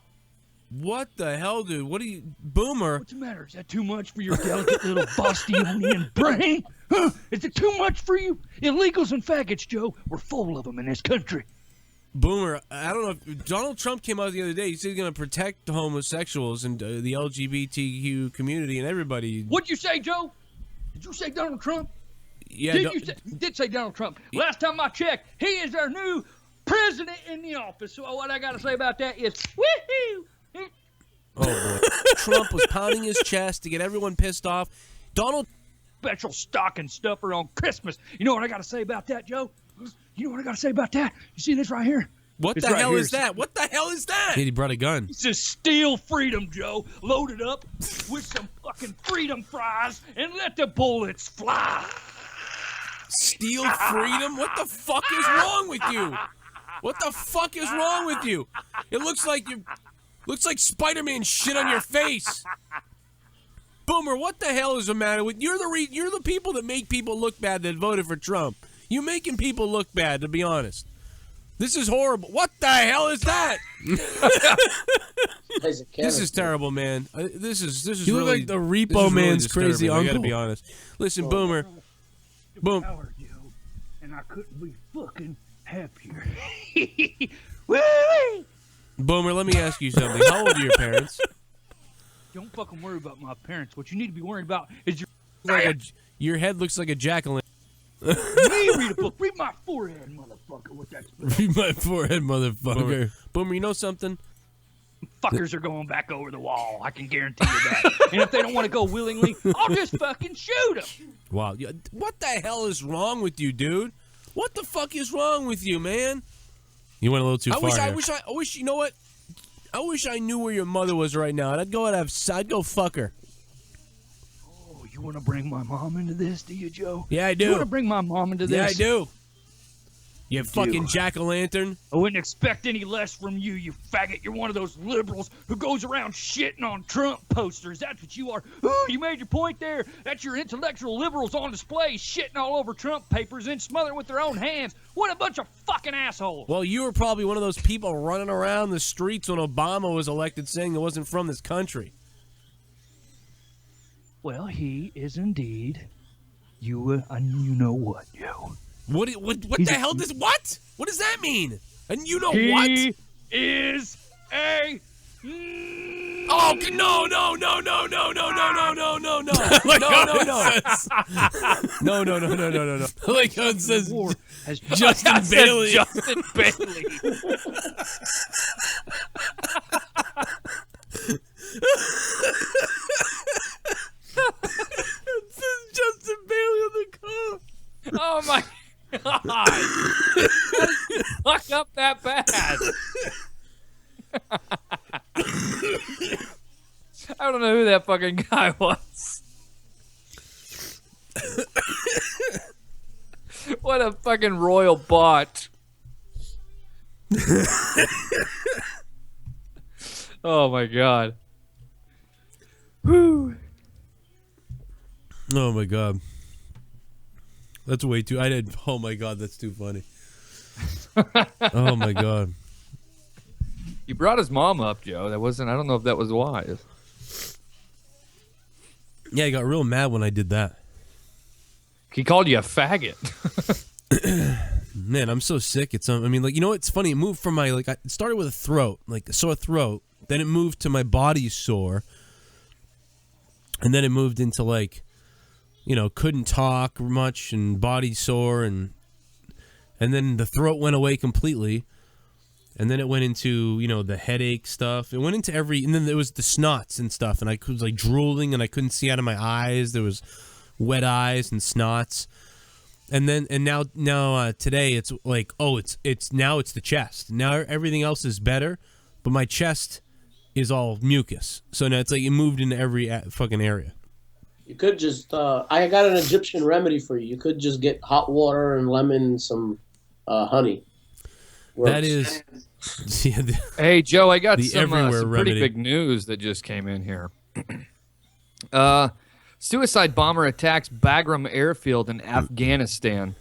What the hell, dude? What are you, Boomer? What's the matter? Is that too much for your delicate little Bostonian brain? Huh? Is it too much for you? Illegals and faggots, Joe. We're full of them in this country. Boomer, I don't know if Donald Trump came out the other day. He said he's going to protect homosexuals and the LGBTQ community and everybody. What'd you say, Joe? Did you say Donald Trump? Yeah, you did say Donald Trump. Last time I checked, he is our new president in the office. So what I got to say about that is, woohoo! Oh boy, Trump was pounding his chest to get everyone pissed off. Donald, special stocking stuffer on Christmas. You know what I got to say about that, Joe? You know what I got to say about that? You see this right here? What the hell is that? What the hell is that? He brought a gun. It's just steel freedom, Joe. Load it up with some fucking freedom fries and let the bullets fly. Steel freedom? What the fuck is wrong with you? What the fuck is wrong with you? It looks like Spider-Man shit on your face. Boomer, what the hell is the matter with you're the people that make people look bad that voted for Trump. You making people look bad, to be honest. This is horrible. What the hell is that? This is terrible, man. This is you really, look like the Repo Man's crazy uncle. I gotta be honest. Listen, Boomer. Boom. And I couldn't be fucking happier. Boomer, let me ask you something. How old are your parents? Don't fucking worry about my parents. What you need to be worried about is your head looks like a jack-o'-lantern. Read a book. Read my forehead, motherfucker. What that's Read my forehead, motherfucker. Boomer, you know something? Fuckers are going back over the wall. I can guarantee you that. And if they don't want to go willingly, I'll just fucking shoot them. Wow. What the hell is wrong with you, dude? What the fuck is wrong with you, man? You went a little too far. I wish. You know what? I wish I knew where your mother was right now. I'd go fuck her. Oh, you want to bring my mom into this, do you, Joe? Yeah, I do. You want to bring my mom into this? Yeah, I do. You fucking jack-o'-lantern. I wouldn't expect any less from you, you faggot. You're one of those liberals who goes around shitting on Trump posters. That's what you are. Ooh, you made your point there. That's your intellectual liberals on display, shitting all over Trump papers and smothering with their own hands. What a bunch of fucking assholes. Well, you were probably one of those people running around the streets when Obama was elected saying it wasn't from this country. Well, he is indeed. You know what, Joe? What the hell does what? What does that mean? And you know he what? He is a Oh no! No! Like how it says Justin Bailey. Justin Bailey. It says Justin Bailey on the car. Oh my God! How did you fuck up that bad? I don't know who that fucking guy was. What a fucking royal bot. Oh my God. Whew. Oh my God. That's way too. Oh my God, that's too funny. Oh my God. You brought his mom up, Joe. That wasn't. I don't know if that was wise. Yeah, he got real mad when I did that. He called you a faggot. Man, I'm so sick. I mean, like, you know, it's funny. It moved from my, like, it started with a throat, like a sore throat. Then it moved to my body sore. And then it moved into, like, you know, couldn't talk much and body sore. And then the throat went away completely. And then it went into, you know, the headache stuff. It went into and then there was the snots and stuff. And I was, like, drooling and I couldn't see out of my eyes. There was wet eyes and snots. And now today it's like, oh, it's the chest. Now everything else is better, but my chest is all mucus. So now it's like it moved into every fucking area. You could just, I got an Egyptian remedy for you. You could just get hot water and lemon and some honey. Works. That is. Hey, Joe, I got some pretty remedy. big news that just came in here. Suicide bomber attacks Bagram airfield in Afghanistan.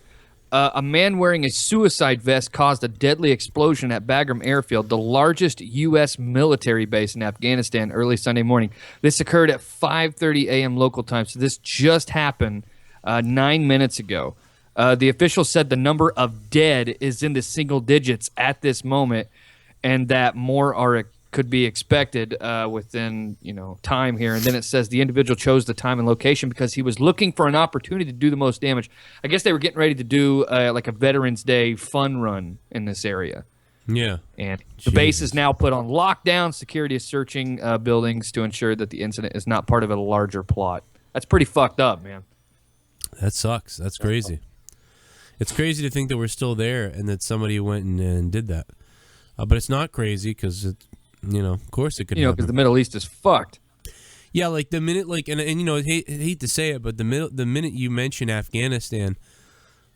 A man wearing a suicide vest caused a deadly explosion at Bagram airfield, the largest U.S. military base in Afghanistan, early Sunday morning. This occurred at 5:30 a.m. local time, so this just happened 9 minutes ago. The official said the number of dead is in the single digits at this moment, and that more could be expected within, time here. And then it says the individual chose the time and location because he was looking for an opportunity to do the most damage. I guess they were getting ready to do like a Veterans Day fun run in this area. Yeah. And the base is now put on lockdown. Security is searching buildings to ensure that the incident is not part of a larger plot. That's pretty fucked up, man. That sucks. That's crazy. It's crazy to think that we're still there and that somebody went and did that. But it's not crazy because of course it could happen. Because the Middle East is fucked. Yeah, like the minute, and I hate to say it, but the minute you mention Afghanistan,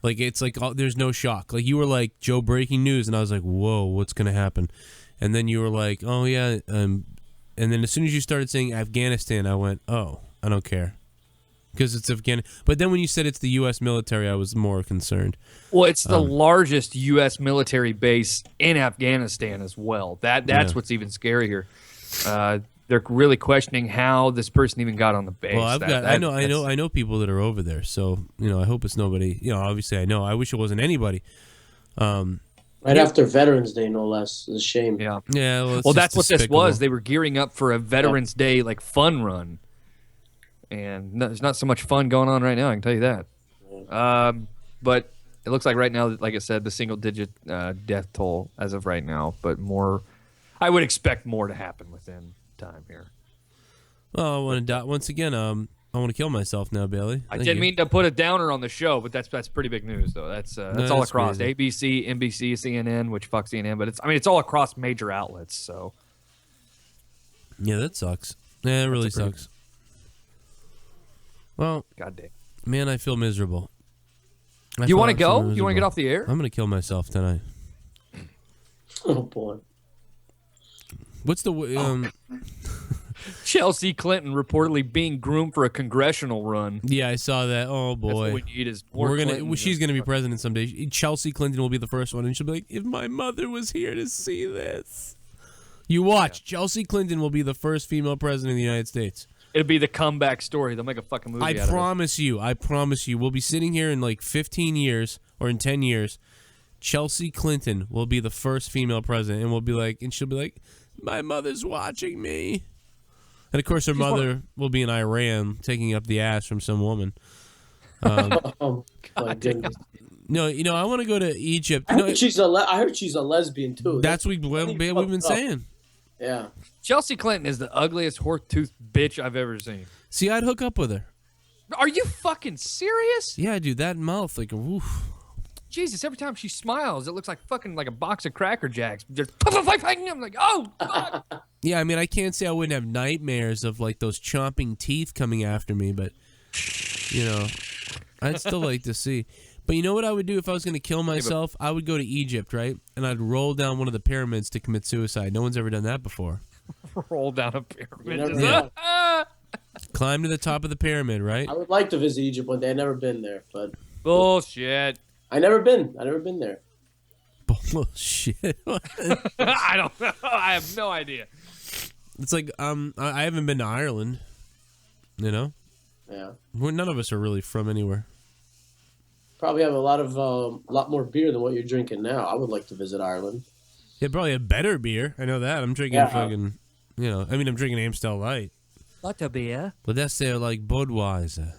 like it's like there's no shock. Like you were like, Joe, breaking news, and I was like, whoa, what's gonna happen? And then you were like, oh yeah, and then as soon as you started saying Afghanistan, I went, oh, I don't care. Because it's Afghanistan. But then when you said it's the U.S. military, I was more concerned. Well, it's the largest U.S. military base in Afghanistan as well. That's what's even scarier. They're really questioning how this person even got on the base. Well, I know people that are over there. So I hope it's nobody. Obviously I know. I wish it wasn't anybody. Right after Veterans Day, no less. It's a shame. Yeah. Yeah. Well, that's what this was. They were gearing up for a Veterans Day fun run. And there's not so much fun going on right now, I can tell you that. But it looks like right now, like I said, the single-digit death toll as of right now. But I would expect more to happen within time here. Oh, I want to die once again. I want to kill myself now, Bailey. I didn't mean to put a downer on the show, but that's pretty big news, though. That's all across crazy. ABC, NBC, CNN, which fuck CNN, but it's all across major outlets. So yeah, that sucks. Yeah, it really sucks. Well, God damn. Man, I feel miserable. You want to go? You want to get off the air? I'm gonna kill myself tonight. Oh boy. What's the Chelsea Clinton reportedly being groomed for a congressional run. Yeah, I saw that. Oh boy, that's what we need is more She's gonna be president someday. Chelsea Clinton will be the first one, and she'll be like, "If my mother was here to see this." You watch. Chelsea Clinton will be the first female president of the United States. It'll be the comeback story. They'll make a fucking movie out of it. I promise you. We'll be sitting here in like 15 years or in 10 years. Chelsea Clinton will be the first female president, and she'll be like, "My mother's watching me." And of course, her mother will be in Iran taking up the ass from some woman. Oh my goodness. No, I want to go to Egypt. I heard she's a lesbian too. That's what we've been saying. Yeah. Chelsea Clinton is the ugliest horse-toothed bitch I've ever seen. See, I'd hook up with her. Are you fucking serious? Yeah, dude, that mouth, like, woof. Jesus, every time she smiles, it looks like fucking like a box of Cracker Jacks. Just, I'm like, oh, fuck. Yeah, I mean, I can't say I wouldn't have nightmares of, like, those chomping teeth coming after me, but, I'd still like to see. But you know what I would do if I was going to kill myself? I would go to Egypt, right? And I'd roll down one of the pyramids to commit suicide. No one's ever done that before. Roll down a pyramid. Yeah. Climb to the top of the pyramid, right? I would like to visit Egypt one day. I've never been there, but bullshit. I've never been there. Bullshit. I don't know. I have no idea. It's like I haven't been to Ireland. Yeah. None of us are really from anywhere. Probably have a lot more beer than what you're drinking now. I would like to visit Ireland. Yeah, probably a better beer. I know that. I'm drinking fucking, I'm drinking Amstel Light. Butter beer. But that's their, like, Budweiser.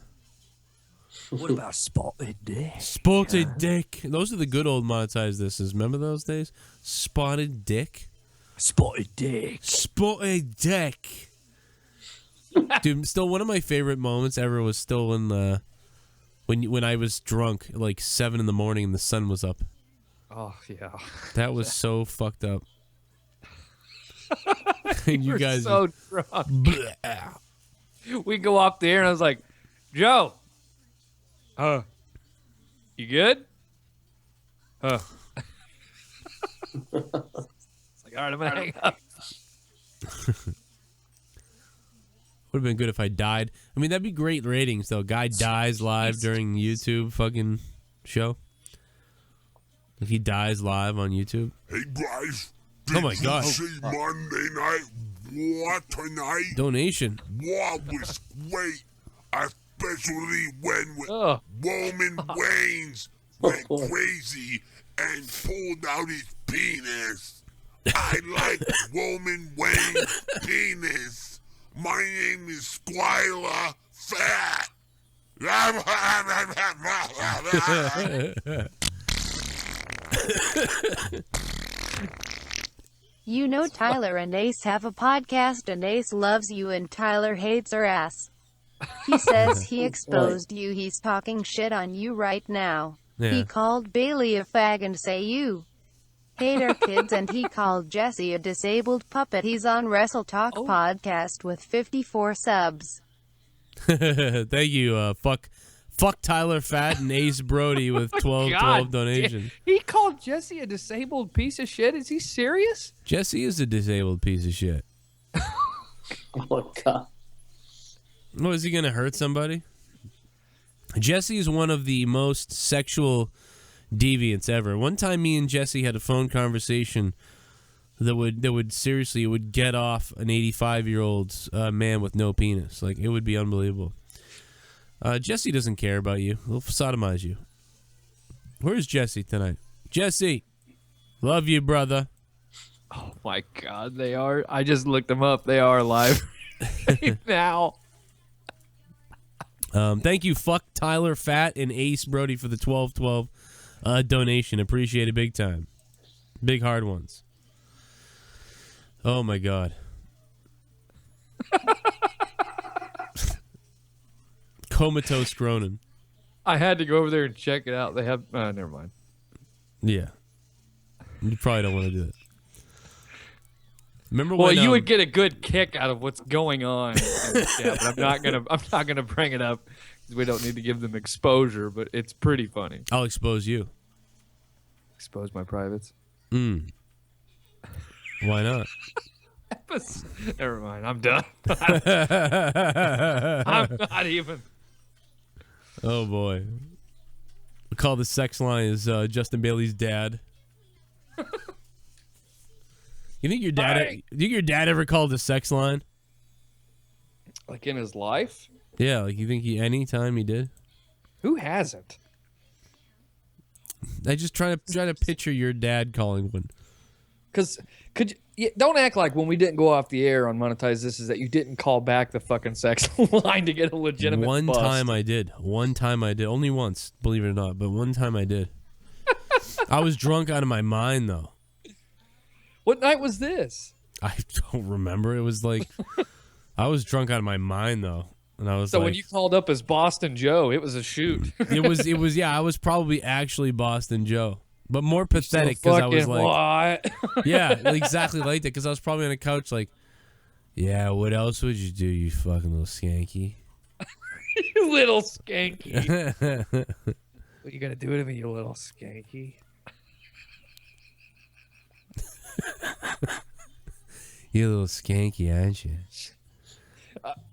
What about Spotted Dick? Spotted Dick. Those are the good old Monetize thises. Remember those days? Spotted Dick. Spotted Dick. Spotted Dick. Dude, still one of my favorite moments ever was still in the... When I was drunk, like 7 in the morning, and the sun was up. Oh yeah, that was so fucked up. And you guys so drunk. We go off the air, and I was like, "Joe, you good?" It's like, all right, I'm gonna hang up. Would have been good if I died. I mean, that'd be great ratings, though. Guy dies live during YouTube fucking show. If he dies live on YouTube. Hey, guys. Oh, my God. Did you see Monday Night War tonight? Donation. War was great, especially when Roman Reigns went crazy and pulled out his penis. I like Roman Reigns' penis. My name is Skylar Fat. You know Tyler and Ace have a podcast, and Ace loves you and Tyler hates her ass. He says he exposed you. He's talking shit on you right now. Yeah. He called Bailey a fag and say you hate our kids, and he called Jesse a disabled puppet. He's on Wrestle Talk podcast with 54 subs. Thank you, fuck Tyler Fat and Ace Brody with 12 donations. He called Jesse a disabled piece of shit? Is he serious? Jesse is a disabled piece of shit. Oh my God. Oh, is he going to hurt somebody? Jesse is one of the most sexual deviants ever. One time me and Jesse had a phone conversation that would seriously, it would get off an 85-year-old man with no penis. Like, it would be unbelievable. Jesse doesn't care about you. He'll sodomize you. Where's Jesse tonight? Jesse, love you, brother. Oh my God, they are. I just looked them up. They are live now. Thank you, fuck Tyler Fat and Ace Brody for the 12 donation. Appreciate it big time. Big hard ones. Oh my God. Comatose Cronin. I had to go over there and check it out. They have. Never mind. Yeah. You probably don't want to do it. Remember well, when you would get a good kick out of what's going on. Yeah, but I'm not gonna bring it up We don't need to give them exposure, but it's pretty funny. I'll expose you. Expose my privates. Why not? Never mind. I'm done. I'm not even. Oh boy. We call the sex line is Justin Bailey's dad. You think your dad? Do you think your dad ever called the sex line? Like in his life? Yeah, like you think any time he did? Who hasn't? I just try to picture your dad calling one. Because don't act like when we didn't go off the air on Monetize This is that you didn't call back the fucking sex line to get a legitimate One bust. time I did. Only once, believe it or not, but one time I did. I was drunk out of my mind though. What night was this? I don't remember. It was like I was drunk out of my mind though. And I was so like, when you called up as Boston Joe, it was a shoot. it was yeah, I was probably actually Boston Joe. But more pathetic because I was like, what? Yeah, exactly like that. Because I was probably on a couch like, yeah, what else would you do, you fucking little skanky? You little skanky. What you gonna do to me, you little skanky? You little skanky, aren't you?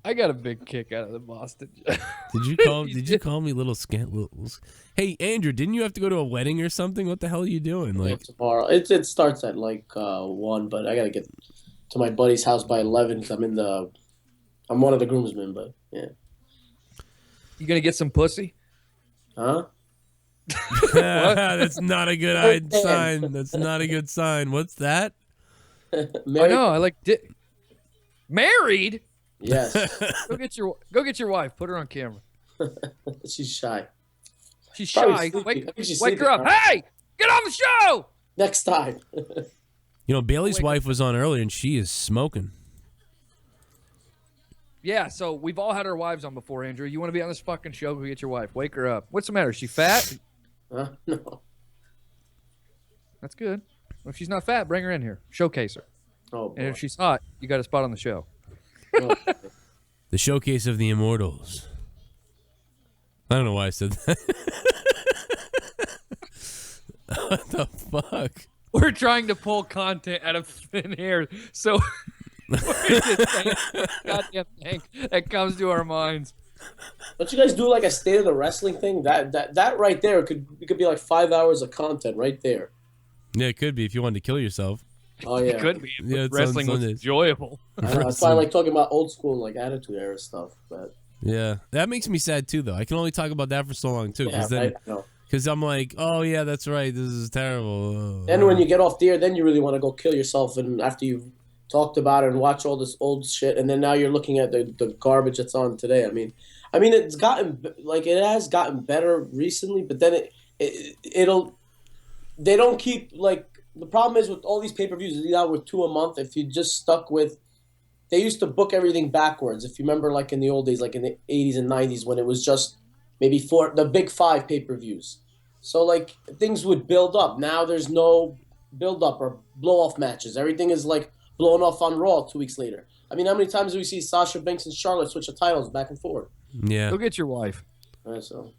I got a big kick out of the Boston Joe. Did you call me little skant? Hey, Andrew, didn't you have to go to a wedding or something? What the hell are you doing? Like tomorrow, it starts at like 1, but I gotta get to my buddy's house by 11 because I'm one of the groomsmen. But yeah, you gonna get some pussy? Huh? That's not a good sign. That's not a good sign. What's that? I know. I like married. Yes. Go get your wife. Put her on camera. She's shy. She's Probably shy. sleeping. Wake her up. Hey, get on the show. Next time. You know, Bailey's wife was on earlier, and she is smoking. Yeah, so we've all had our wives on before, Andrew. You want to be on this fucking show? Go get your wife. Wake her up. What's the matter? Is she fat? No. That's good. Well, if she's not fat, bring her in here. Showcase her. Oh, boy. And if she's hot, you got a spot on the show. The showcase of the immortals. I don't know why I said that. What the fuck? We're trying to pull content out of thin air, so we're just saying goddamn thing that comes to our minds. Don't you guys do like a state of the wrestling thing? That right there could be like 5 hours of content right there. Yeah, it could be if you wanted to kill yourself. Oh yeah, It could be. Yeah, it's Wrestling on was Sundays. enjoyable. I know, that's why I like talking about old school like attitude era stuff. But Yeah, that makes me sad too, though. I can only talk about that for so long too, yeah, right, I know. because I'm like, oh yeah, that's right. This is terrible. Oh, Then when you get off the air, then you really want to go kill yourself, and after you've talked about it and watch all this old shit, and then now you're looking at the garbage that's on today. I mean, it's gotten like it has gotten better recently, but then they don't keep like. The problem is with all these pay-per-views, now with 2 a month, if you just stuck with... They used to book everything backwards. If you remember, like in the old days, like in the 80s and 90s, when it was just maybe the big 5 pay-per-views. So, like, things would build up. Now there's no build-up or blow-off matches. Everything is, like, blown off on Raw 2 weeks later. I mean, how many times do we see Sasha Banks and Charlotte switch the titles back and forth? Yeah. Go get your wife. So,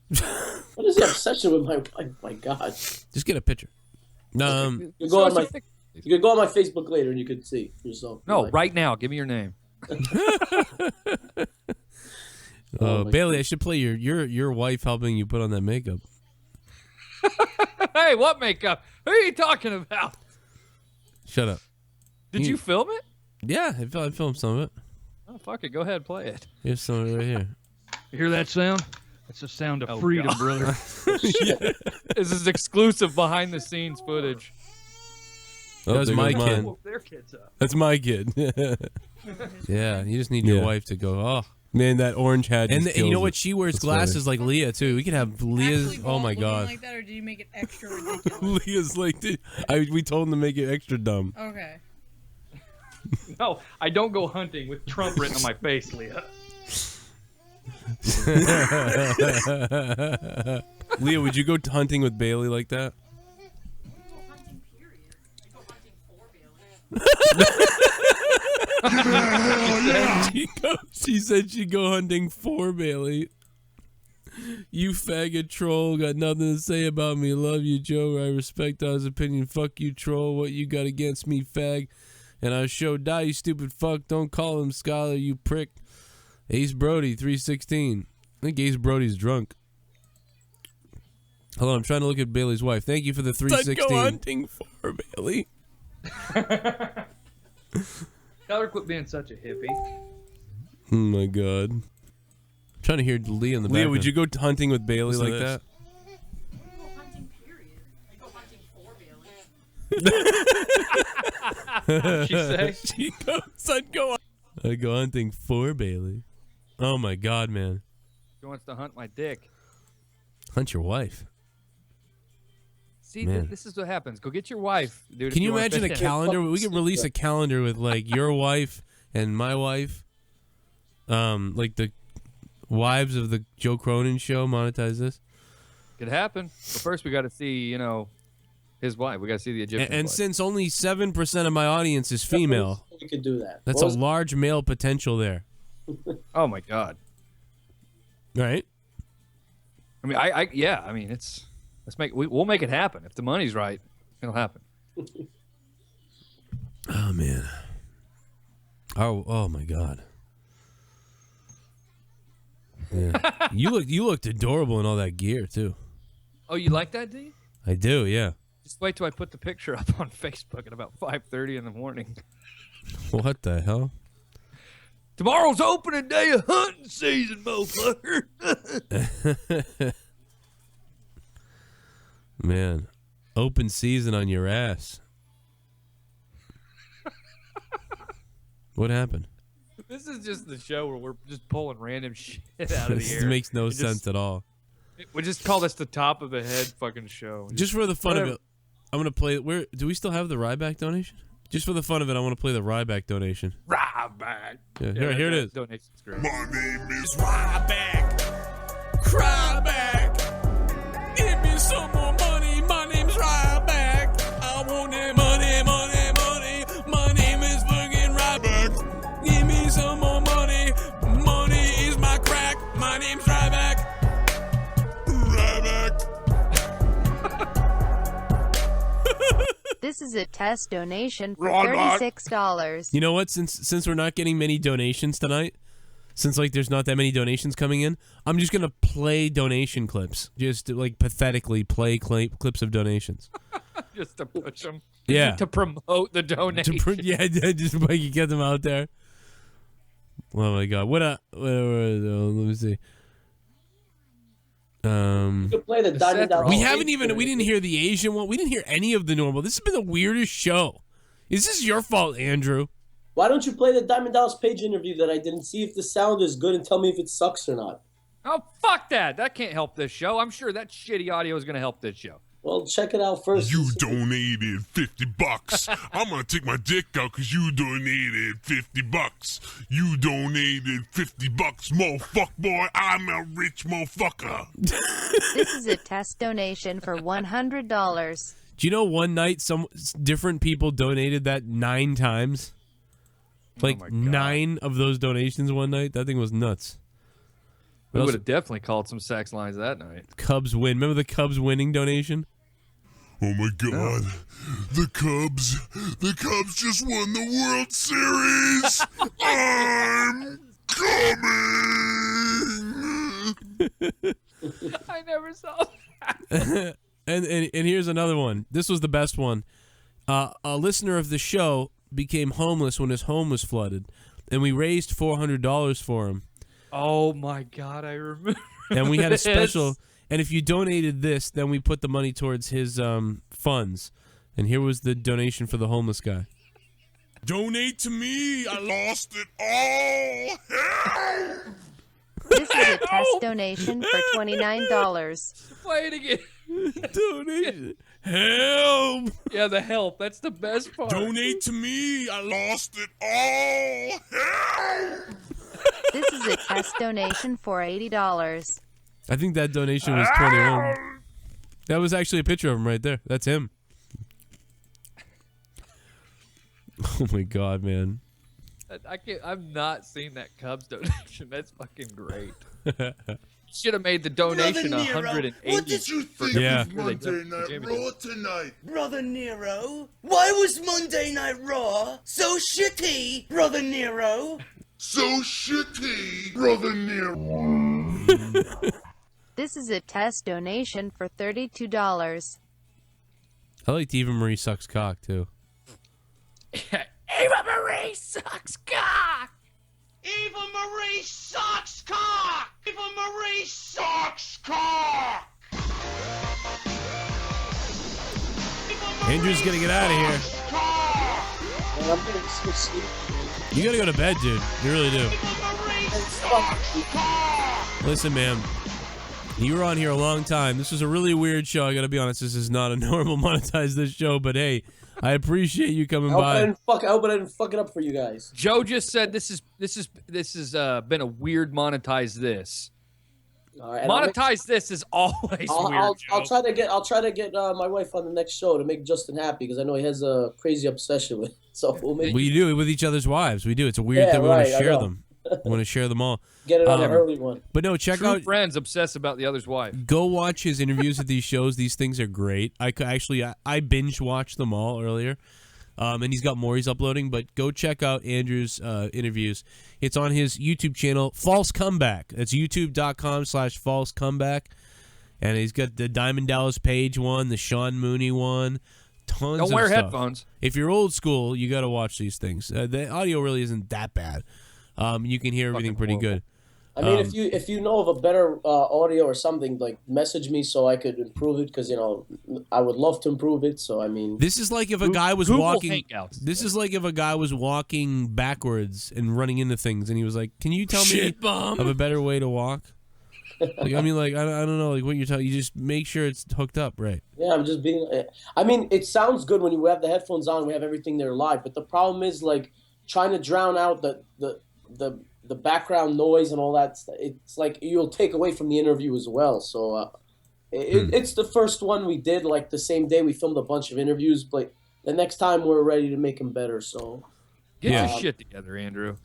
what is the obsession with my wife? My God. Just get a picture. You could go on my Facebook later and you could see yourself. No, right now. Give me your name. Bailey, I should play your wife helping you put on that makeup. Hey, what makeup? Who are you talking about? Shut up. Did you film it? Yeah, I filmed some of it. Oh, fuck it. Go ahead, play it. Here's some of it right here. You hear that sound? That's the sound of freedom, God. brother. This is exclusive behind-the-scenes footage. That was my kid. Their kids up. That's my kid. Yeah, you just need your wife to go, oh. Man, that orange hat. And you know what? She wears glasses like Leah, too. We could have Leah's. Oh, my God. Like that, or did you make it extra ridiculous? Leah's like, we told him to make it extra dumb. Okay. No, I don't go hunting with Trump written on my face, Leah. Leah, would you go hunting with Bailey like that? She said she'd go hunting for Bailey. You faggot troll, got nothing to say about me. Love you, Joe. I respect his opinion. Fuck you, troll. What you got against me, fag? And I show die, you stupid fuck. Don't call him Skylar, you prick. Ace Brody, 316. I think Ace Brody's drunk. Hold on, I'm trying to look at Bailey's wife. Thank you for the 316. Let's go hunting for Bailey. Skylar, quit being such a hippie. Oh my god. I'm trying to hear Leah in the background. Leah, would you go hunting with Bailey like that? She say? She goes, son, go on. I go hunting for Bailey. Oh my god, man. She wants to hunt my dick. Hunt your wife. See, Man. this is what happens. Go get your wife, dude. Can you imagine a calendar? We could release a calendar with like your wife and my wife. Like the wives of the Joe Cronin show. Monetize this. Could happen. But first, we got to see, you know, his wife. We got to see the Egyptian And wife. since only 7% of my audience is female, We could do that. that's a large male potential there. Oh my god. Right? I mean, yeah. I mean, we'll make it happen if the money's right. It'll happen. Oh man. Oh my god. Yeah. you looked adorable in all that gear too. Oh, you like that, do you? I do, yeah. Just wait till I put the picture up on Facebook at about 5:30 in the morning. What the hell? Tomorrow's opening day of hunting season, motherfucker. Man, open season on your ass. What happened? This is just the show where we're just pulling random shit out of the This air. makes no sense at all. We just call this the top of the head fucking show. Just for the fun of it, I'm gonna play. Where do we still have the RYBACK donation? Just for the fun of it, I want to play the RYBACK donation. RYBACK. Yeah, here it is. Donation's great. My name is RYBACK. Cryback. Give me some more money. My name's RYBACK. I want that money, money, money. My name is fucking RYBACK. Give me some more money. Money is my crack. My name's RYBACK. RYBACK. This is a test donation for Ryback. $36. You know what? Since we're not getting many donations tonight, since like there's not that many donations coming in, I'm just gonna play donation clips. Just like pathetically play clips of donations. Just to push them. Yeah. To promote the donation. Just like you get them out there. Oh my god! Let me see. You could play the Diamond Dallas. We didn't hear the Asian one. We didn't hear any of the normal. This has been the weirdest show. Is this your fault, Andrew? Why don't you play the Diamond Dallas Page interview that I did and see if the sound is good and tell me if it sucks or not? Oh, fuck that. That can't help this show. I'm sure that shitty audio is going to help this show. Well, check it out first. You donated $50. I'm gonna take my dick out because you donated $50. You donated $50, motherfuck boy. I'm a rich motherfucker. This is a test donation for $100. Do you know one night some different people donated that 9 times? Like 9 of those donations one night. That thing was nuts. We would have definitely called some sex lines that night. Cubs win. Remember the Cubs winning donation? Oh my god. The Cubs just won the World Series. I'm coming. I never saw that. and here's another one. This was the best one. A listener of the show became homeless when his home was flooded, and we raised $400 for him. Oh my god, I remember. And we had a this. special. And if you donated this, then we put the money towards his funds. And here was the donation for the homeless guy. Donate to me. I lost it all. Help! This is a test donation for $29. Play it again. Donation. Help! Yeah, the help. That's the best part. Donate to me. I lost it all. Help! This is a test donation for $80. I think that donation was 21. That was actually a picture of him right there. That's him. Oh my god, man. I've not seen that Cubs donation. That's fucking great. Should have made the donation Brother Nero, 180. what did you think of Monday Night Raw tonight? Brother Nero, why was Monday Night Raw so shitty, Brother Nero? So shitty, Brother Nero. This is a test donation for $32. I liked EVA Marie Sucks Cock, too. Eva Marie sucks cock! Eva Marie sucks cock! Eva Marie sucks cock! Andrew's gonna get out of here. And I'm gonna sleep. You gotta go to bed, dude. You really do. Listen, man. You were on here a long time. This was a really weird show. I gotta be honest. This is not a normal Monetize this show, but hey, I appreciate you coming by. I hope I didn't fuck it up for you guys. Joe just said this has been a weird Monetize this. All right, Monetize this is always weird. I'll try to get my wife on the next show to make Justin happy because I know he has a crazy obsession with it. So we do it with each other's wives. We do. It's a weird thing. We want to share them. We want to share them all. Get it on the early one. But no, check out. Friends obsess about the other's wife. Go watch his interviews at these shows. These things are great. I binge watched them all earlier, and he's got more he's uploading. But go check out Andrew's interviews. It's on his YouTube channel, False Comeback. It's youtube.com/False Comeback, and he's got the Diamond Dallas Page one, the Sean Mooney one. Tons Don't of wear stuff. headphones. If you're old school, you got to watch these things. The audio really isn't that bad. You can hear everything pretty good. I mean, if you know of a better audio or something, like message me so I could improve it because I would love to improve it. So I mean, this is like if a guy was Google walking. Hangouts. This is like if a guy was walking backwards and running into things, and he was like, "Can you tell me of a better way to walk?" Like I mean, like I don't know, like what you're telling. You just make sure it's hooked up right. Yeah, I'm just being. I mean, it sounds good when you have the headphones on. We have everything there live, but the problem is like trying to drown out the background noise and all that. It's like you'll take away from the interview as well. So it's the first one we did like the same day. We filmed a bunch of interviews, but the next time we're ready to make them better. So get your shit together, Andrew.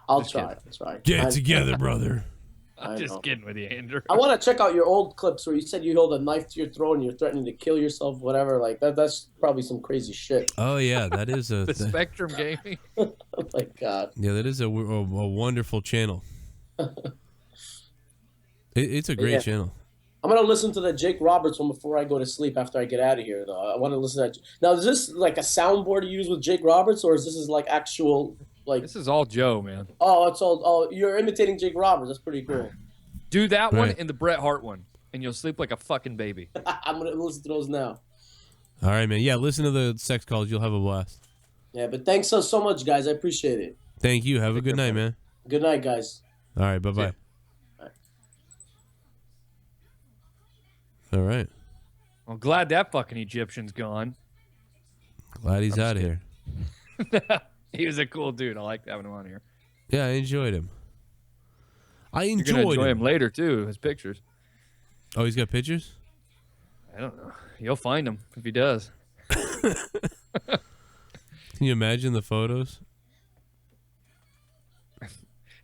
I'll try. Get it together, brother. I'm just kidding with you, Andrew. I want to check out your old clips where you said you hold a knife to your throat and you're threatening to kill yourself, whatever. Like that's probably some crazy shit. Oh yeah, that is the Spectrum Gaming. Oh my god. Yeah, that is a wonderful channel. It's a great channel. I'm gonna listen to the Jake Roberts one before I go to sleep after I get out of here. Though I want to listen to that. Now, is this like a soundboard you use with Jake Roberts, or is this like actual like? This is all Joe, man. Oh, it's all. Oh, you're imitating Jake Roberts. That's pretty cool. Do that one and the Bret Hart one, and you'll sleep like a fucking baby. I'm gonna listen to those now. All right, man. Yeah, listen to the sex calls. You'll have a blast. Yeah, but thanks so much, guys. I appreciate it. Thank you. Have a good night, man. Good night, guys. All right. Bye-bye. All right. I'm glad that fucking Egyptian's gone. Glad he's out of here. He was a cool dude. I liked having him on here. Yeah, I enjoyed him. You're gonna enjoy him later too. His pictures. Oh, he's got pictures? I don't know. You'll find him if he does. Can you imagine the photos?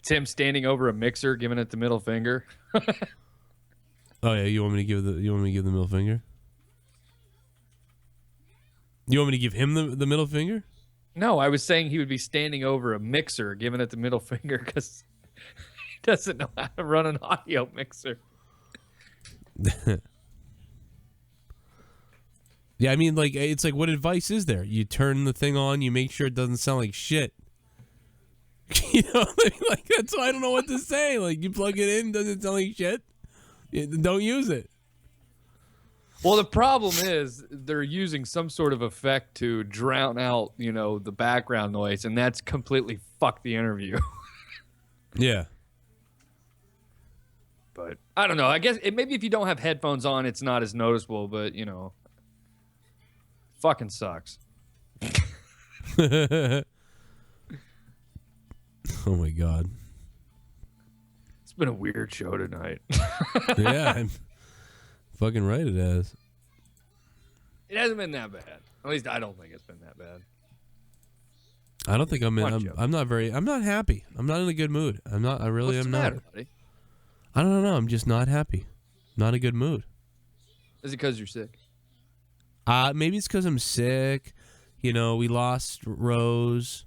It's him standing over a mixer, giving it the middle finger. Oh yeah, you want me to give the middle finger? You want me to give him the middle finger? No, I was saying he would be standing over a mixer, giving it the middle finger because he doesn't know how to run an audio mixer. Yeah, I mean, like it's like, what advice is there? You turn the thing on, you make sure it doesn't sound like shit. You know, like that's why I don't know what to say. Like you plug it in, doesn't sound like shit. Don't use it. Well, the problem is they're using some sort of effect to drown out, the background noise, and that's completely fucked the interview. Yeah. But I don't know. I guess maybe if you don't have headphones on, it's not as noticeable, but, fucking sucks. Oh, my God. It's been a weird show tonight. Yeah, I'm fucking right it has. It hasn't been that bad. At least I don't think it's been that bad. I don't think I'm not happy. I'm not in a good mood. I really What's am the not. matter, buddy? I don't know. I'm just not happy. Not in a good mood. Is it because you're sick? Maybe it's because I'm sick. You know, we lost Rose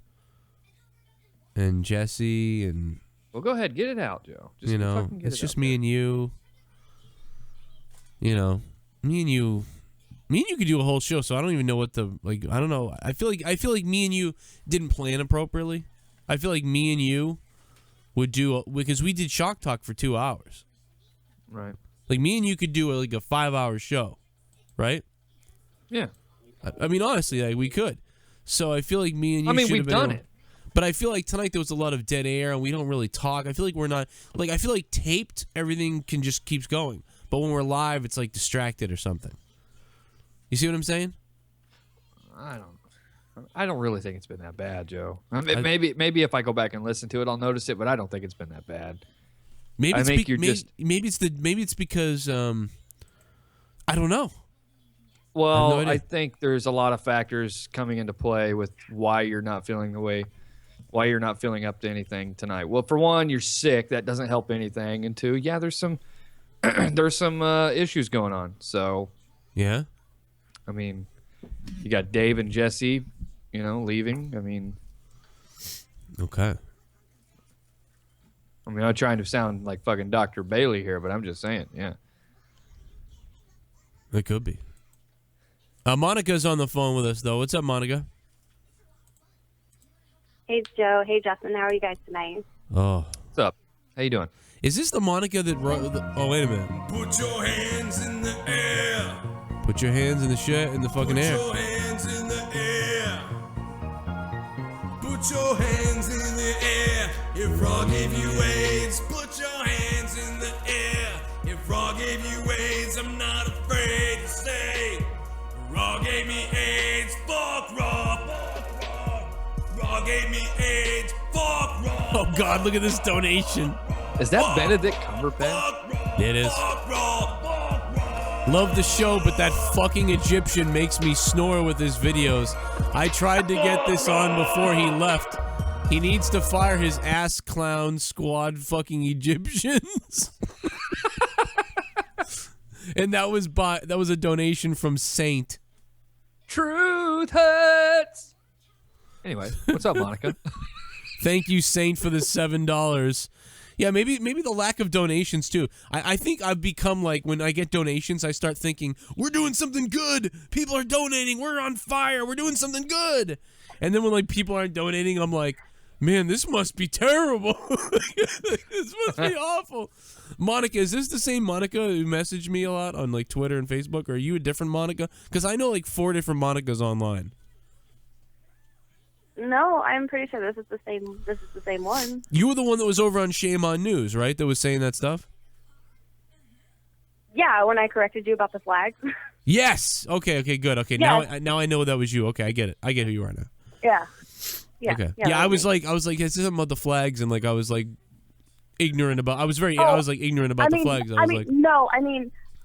and Jesse, and Well, go ahead, get it out, Joe. Just you know, fucking get it's it just out me there. and you. You know, me and you could do a whole show. So I don't even know what the like. I don't know. I feel like me and you didn't plan appropriately. I feel like me and you would do because we did Shock Talk for 2 hours. Right. Like me and you could do like a 5-hour show, right? Yeah. I mean, honestly, like we could. So I feel like me and you. I mean, should we've have been done able- it. But I feel like tonight there was a lot of dead air and we don't really talk. I feel like we're not like I feel like taped everything can just keeps going. But when we're live, it's like distracted or something. You see what I'm saying? I don't really think it's been that bad, Joe. Maybe if I go back and listen to it, I'll notice it. But I don't think it's been that bad. Maybe I it's think you're just maybe it's because I don't know. Well, no idea. I think there's a lot of factors coming into play with why you're not feeling up to anything tonight. Well, for one, you're sick. That doesn't help anything. And two, yeah, there's some issues going on. So, yeah. I mean, you got Dave and Jesse, leaving. I mean, okay. I'm not trying to sound like fucking Dr. Bailey here, but I'm just saying, yeah. It could be. Monica's on the phone with us, though. What's up, Monica? Hey, Joe. Hey, Justin. How are you guys tonight? Oh. What's up? How you doing? Is this the Monica that wrote Oh, wait a minute. Put your hands in the air. Put your hands in the fucking air. Put your hands in the air. Put your hands in the air. If Raw gave you AIDS, put your hands in the air. If Raw gave you AIDS, I'm not afraid to say. Raw gave me AIDS, fuck Raw, fuck Raw. Raw gave me AIDS, fuck Raw. Oh, God, look at this donation. Is that Benedict Cumberbatch? It is. Love the show, but that fucking Egyptian makes me snore with his videos. I tried to get this on before he left. He needs to fire his ass clown squad fucking Egyptians. And that was a donation from Saint. Truth hurts. Anyway, what's up, Monica? Thank you, Saint, for the $7. Yeah, maybe the lack of donations too. I think I've become like when I get donations, I start thinking we're doing something good. People are donating. We're on fire. We're doing something good. And then when like people aren't donating, I'm like, man, this must be terrible. This must be awful. Monica, is this the same Monica who messaged me a lot on like Twitter and Facebook? Or are you a different Monica? Because I know like 4 different Monicas online. No, I'm pretty sure this is the same one. You were the one that was over on Shame on News, right? That was saying that stuff? Yeah, when I corrected you about the flags. Yes. Okay, good. Okay, Yes. now I know that was you. Okay, I get it. I get who you are now. Yeah. Yeah. Okay. Yeah, I was like, is this something about the flags? And like, I was like ignorant about. I was ignorant about the flags.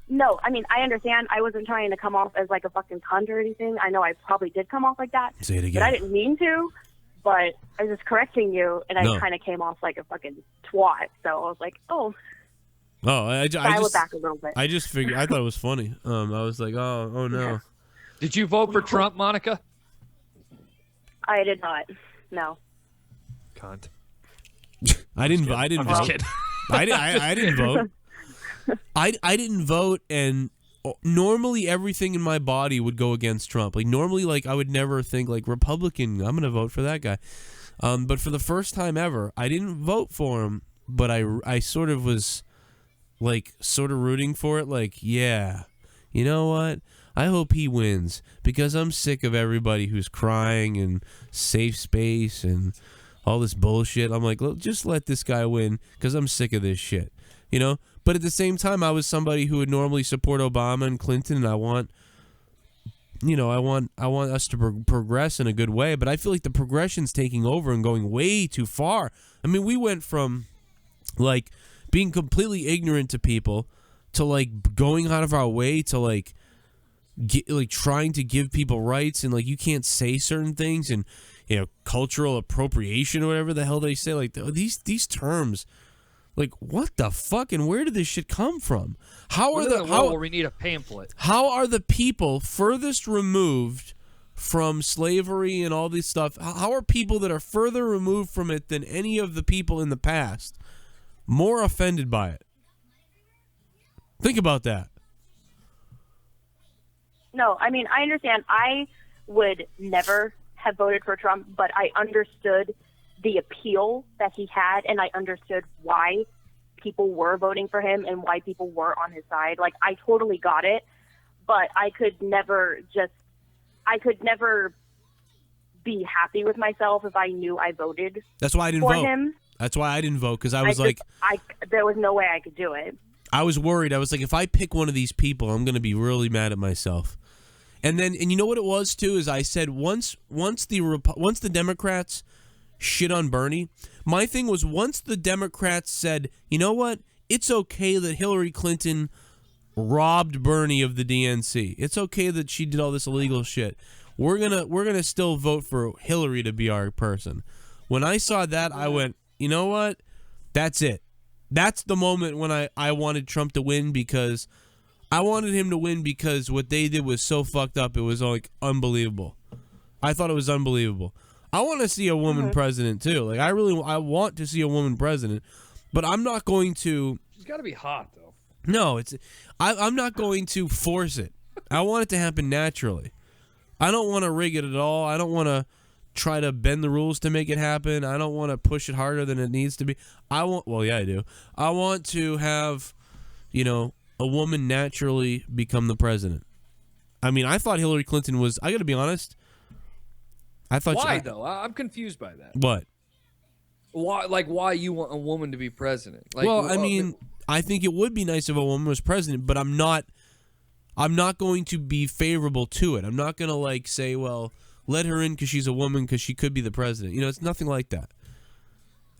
No, I understand. I wasn't trying to come off as like a fucking cunt or anything. I know I probably did come off like that. Say it again. But I didn't mean to. But I was just correcting you, and I kind of came off like a fucking twat. So I was like, oh. Oh, I dial just it back a little bit. I just figured. I thought it was funny. I was like, oh no. Yeah. Did you vote for Trump, Monica? I did not. No. Cunt. I didn't vote. I'm just kidding. I didn't vote. I didn't vote, and normally everything in my body would go against Trump. Like normally, like I would never think like Republican. I'm gonna vote for that guy. But for the first time ever, I didn't vote for him. But I sort of was like sort of rooting for it. Like, yeah, you know what? I hope he wins because I'm sick of everybody who's crying and safe space and all this bullshit. I'm like, look, just let this guy win because I'm sick of this shit, you know? But at the same time, I was somebody who would normally support Obama and Clinton, and I want us to progress in a good way. But I feel like the progression's taking over and going way too far. I mean, we went from like being completely ignorant to people to like going out of our way to like trying to give people rights and like you can't say certain things and cultural appropriation or whatever the hell they say. Like these terms, like what the fuck and where did this shit come from? How are the world where we need a pamphlet? How are the people furthest removed from slavery and all this stuff? How are people that are further removed from it than any of the people in the past more offended by it? Think about that. No, I mean, I understand. I would never have voted for Trump, but I understood the appeal that he had, and I understood why people were voting for him and why people were on his side. Like, I totally got it, but I could never be happy with myself if I knew I voted That's why I didn't for vote. him. That's why I didn't vote, because I was there was no way I could do it. I was worried. I was like, if I pick one of these people, I'm going to be really mad at myself. And you know what it was too, is I said once the Democrats shit on Bernie, my thing was once the Democrats said, you know what, it's okay that Hillary Clinton robbed Bernie of the DNC. It's okay that she did all this illegal shit. We're gonna still vote for Hillary to be our person. When I saw that, I went, you know what, that's it. That's the moment when I wanted Trump to win, because I wanted him to win because what they did was so fucked up. It was like unbelievable. I thought it was unbelievable. I want to see a woman president too. Like I want to see a woman president, but I'm not going to. She's got to be hot though. No, I'm not going to force it. I want it to happen naturally. I don't want to rig it at all. I don't want to try to bend the rules to make it happen. I don't want to push it harder than it needs to be. I do. I want to have, a woman naturally become the president. I mean, I thought Hillary Clinton was, I got to be honest. Why though? I'm confused by that. What? Why you want a woman to be president? I think it would be nice if a woman was president, but I'm not going to be favorable to it. I'm not going to say, well, let her in because she's a woman because she could be the president. It's nothing like that.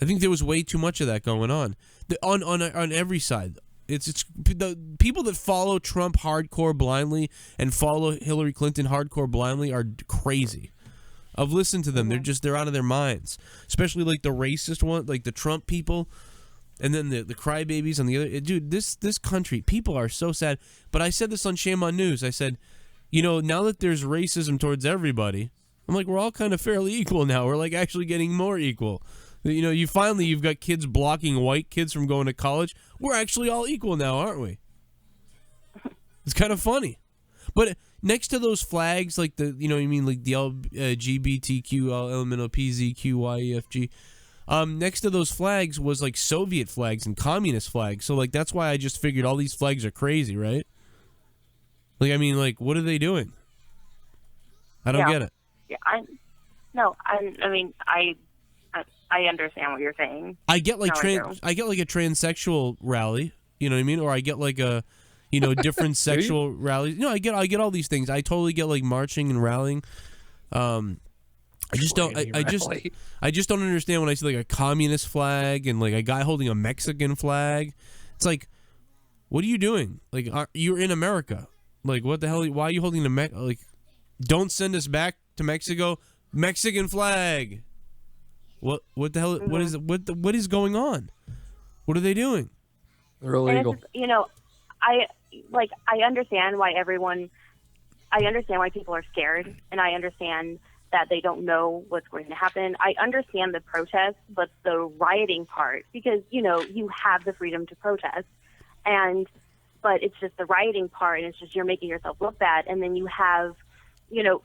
I think there was way too much of that going on. On every side. It's the people that follow Trump hardcore blindly and follow Hillary Clinton hardcore blindly are crazy. I've listened to them. They're out of their minds. Especially the racist one, like the Trump people, and then the crybabies on the other. Dude, this country, people are so sad. But I said this on Shame on News. I said, now that there's racism towards everybody, I'm like, we're all kind of fairly equal now. We're actually getting more equal. You've got kids blocking white kids from going to college. We're actually all equal now, aren't we? It's kind of funny. But next to those flags, the LGBTQ, LMNOPZQYEFG, next to those flags was Soviet flags and communist flags. So that's why I just figured all these flags are crazy, right? What are they doing? I don't get it. Yeah, I understand what you're saying. I get I get a transsexual rally, you know what I mean? Or I get a different sexual rallies. I get all these things. I totally get marching and rallying. I just don't understand when I see a communist flag and a guy holding a Mexican flag. It's what are you doing? You're in America. What the hell? Why are you holding the don't send us back to Mexico. Mexican flag. What the hell? Mm-hmm. What is going on? What are they doing? They're illegal. I understand why I understand why people are scared, and I understand that they don't know what's going to happen. I understand the protest, but the rioting part, because you have the freedom to protest, but it's just the rioting part, and it's just you're making yourself look bad, and then you have,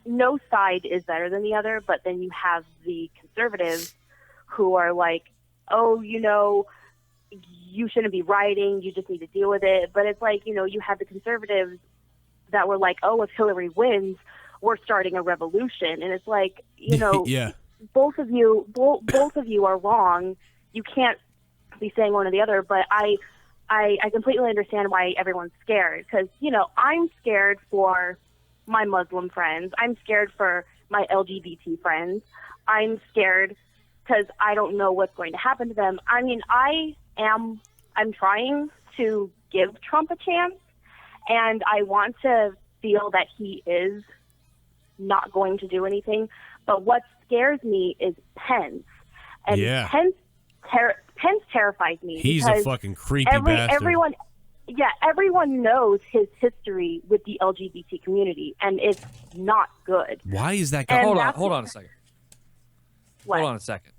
no side is better than the other, but then you have the conservatives who are you shouldn't be rioting, you just need to deal with it. But it's you have the conservatives that were if Hillary wins, we're starting a revolution. And it's yeah. both of you are wrong. You can't be saying one or the other, but I completely understand why everyone's scared. Because, I'm scared for my Muslim friends. I'm scared for my LGBT friends. I'm scared because I don't know what's going to happen to them. I mean, I'm trying to give Trump a chance, and I want to feel that he is not going to do anything. But what's scares me is Pence. And Yeah. Pence terrifies me. He's a because fucking creepy bastard. Everyone knows his history with the LGBT community, and it's not good. Why is that? And Hold on a second. What? Hold on a second.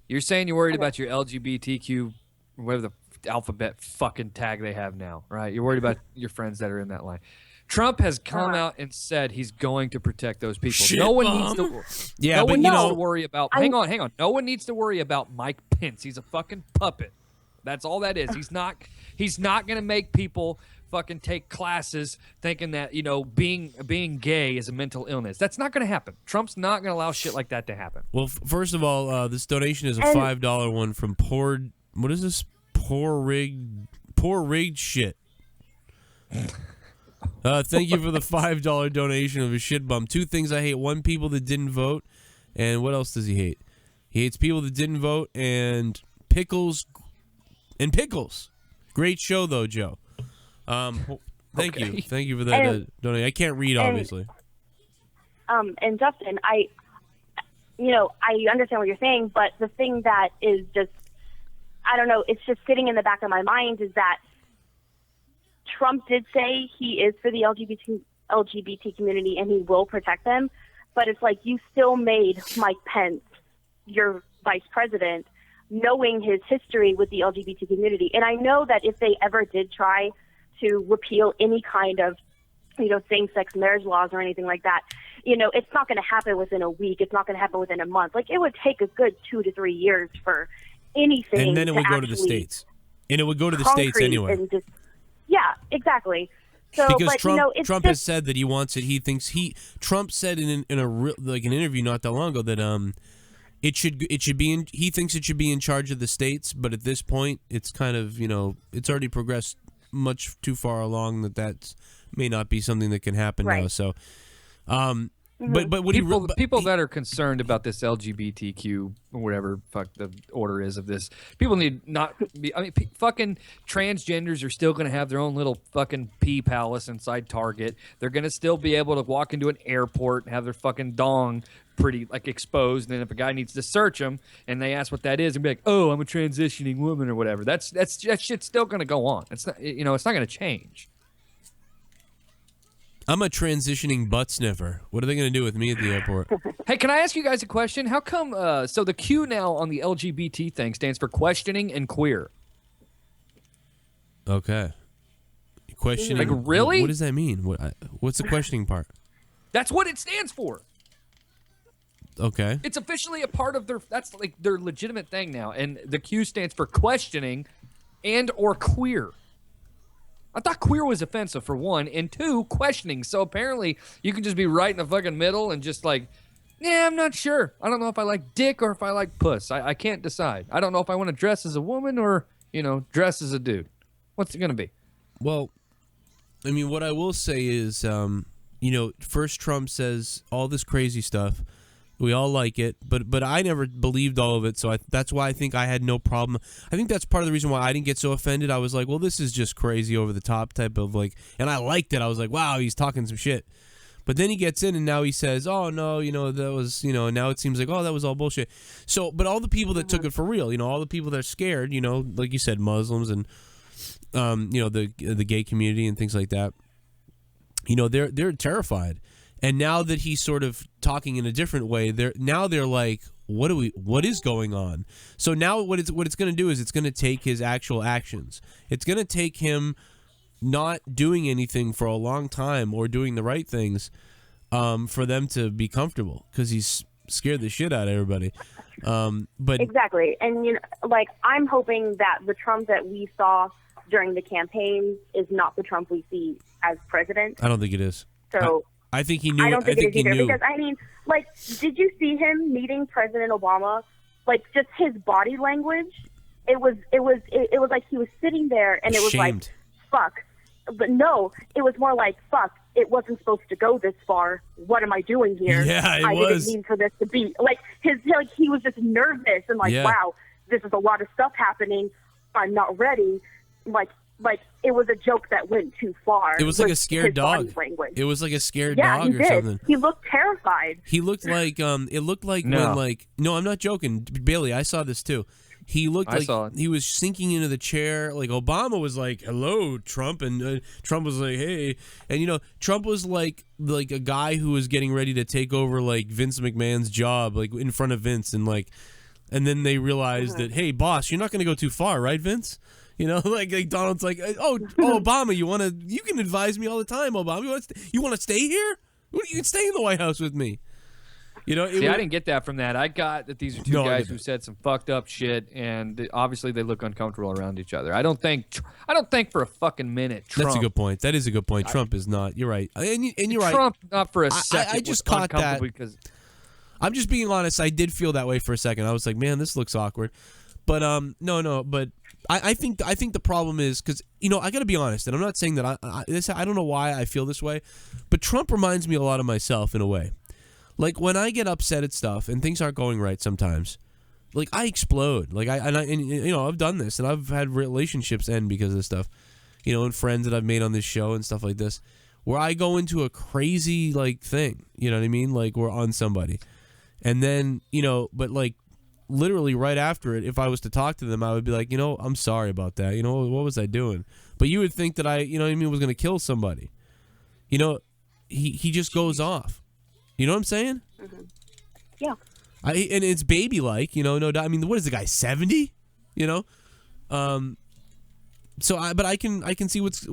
You're saying you're worried about your LGBTQ, whatever the alphabet fucking tag they have now, right? You're worried about your friends that are in that line. Trump has come out and said he's going to protect those people. Shit, no one Mom. needs to. Yeah, no but one you needs know- to worry about. Hang on. No one needs to worry about Mike Pence. He's a fucking puppet. That's all that is. He's not going to make people fucking take classes thinking that being gay is a mental illness. That's not going to happen. Trump's not going to allow shit like that to happen. Well, first of all, this donation is a $5 one from Poor. What is this? Poor rigged shit. Thank you for the $5 donation of a shit bum. 2 things I hate: 1, people that didn't vote, and what else does he hate? He hates people that didn't vote and pickles. Great show though, Joe. Thank you for that donation. I can't read, obviously. And Justin, I understand what you're saying, but the thing that is just, I don't know, it's just sitting in the back of my mind is that Trump did say he is for the LGBT community and he will protect them, but it's like you still made Mike Pence your vice president, knowing his history with the LGBT community. And I know that if they ever did try to repeal any kind of, same-sex marriage laws or anything like that, it's not going to happen within a week. It's not going to happen within a month. Like, it would take a good 2 to 3 years for anything. And then it would go to the states. And it would go to the states anyway. Yeah, exactly. So, because Trump has just said that he wants it. Trump said in an interview not that long ago that it should be in. He thinks it should be in charge of the states, but at this point, it's kind of it's already progressed much too far along that may not be something that can happen now. So, but what people that are concerned about this LGBTQ or whatever fuck the order is of this, people need not be. I mean, fucking transgenders are still going to have their own little fucking pee palace inside Target. They're going to still be able to walk into an airport and have their fucking dong pretty exposed, and then if a guy needs to search them and they ask what that is and be like, oh, I'm a transitioning woman or whatever, that shit's still going to go on. It's not it's not going to change. I'm a transitioning butt sniffer. What are they going to do with me at the airport? Hey, can I ask you guys a question? How come so the Q now on the LGBT thing stands for questioning and queer? Okay. Questioning. Like, really? What does that mean? What's the questioning part? That's what it stands for. Okay. It's officially a part of their legitimate thing now, and the Q stands for questioning and or queer. I thought queer was offensive for 1, and 2, questioning. So apparently you can just be right in the fucking middle and just yeah, I'm not sure. I don't know if I like dick or if I like puss. I can't decide. I don't know if I want to dress as a woman or, dress as a dude. What's it going to be? Well, I mean, what I will say is, first Trump says all this crazy stuff. We all like it, but I never believed all of it, so that's why I think I had no problem. I think that's part of the reason why I didn't get so offended. I was like, well, this is just crazy over the top type of and I liked it. I was like, wow, he's talking some shit. But then he gets in and now he says, oh, no, that was, now it seems like, oh, that was all bullshit. So, but all the people that took it for real, all the people that are scared, like you said, Muslims and, the gay community and things like that, they're terrified. And now that he's sort of talking in a different way, they're like, what is going on? So now what it's going to do is it's going to take his actual actions. It's going to take him not doing anything for a long time or doing the right things for them to be comfortable, because he's scared the shit out of everybody. But exactly. And I'm hoping that the Trump that we saw during the campaign is not the Trump we see as president. I don't think it is. So I think he knew. I don't think it is either, knew. because did you see him meeting President Obama? Just his body language. It was like he was sitting there and it was like, fuck. But no, it was more like, fuck. It wasn't supposed to go this far. What am I doing here? Yeah, I didn't mean for this to be he was just nervous and wow, this is a lot of stuff happening. I'm not ready. like it was a joke that went too far. It was like a with scared his body dog. language. It was like a scared Yeah, dog he or did. something. He looked terrified. He looked like it looked like No. when like no, I'm not joking, Bailey. I saw this too. He looked I like saw it. he was sinking into the chair. Like Obama was like, "Hello, Trump," and Trump was like, "Hey," and you know, Trump was like a guy who was getting ready to take over like Vince McMahon's job, like in front of Vince, and then they realized that, hey, boss, you're not going to go too far, right, Vince? You know, like Donald's like, oh, Obama, you can advise me all the time, Obama. You want to stay here? You can stay in the White House with me. You know, See, I didn't get that from that. I got that these are two No, I guys didn't. who said some fucked up shit, and obviously they look uncomfortable around each other. I don't think for a fucking minute. Trump, That's a good point. That is a good point. Trump is not. You're right. And you're right. Trump, not for a second. I just was caught that. uncomfortable because I'm just being honest. I did feel that way for a second. I was like, man, this looks awkward. But no. But I think the problem is because I got to be honest, and I'm not saying that I don't know why I feel this way, but Trump reminds me a lot of myself in a way. Like when I get upset at stuff and things aren't going right sometimes, like I explode. Like I've done this and I've had relationships end because of this stuff, and friends that I've made on this show and stuff like this, where I go into a crazy like thing. You know what I mean? Like we're on somebody, and then but like literally right after it, if I was to talk to them, I would be like, I'm sorry about that. What was I doing? But you would think that I, was going to kill somebody. He just goes off. You know what I'm saying? Mm-hmm. Yeah. And it's baby like, no doubt. I mean, what is the guy, 70? So I can see what's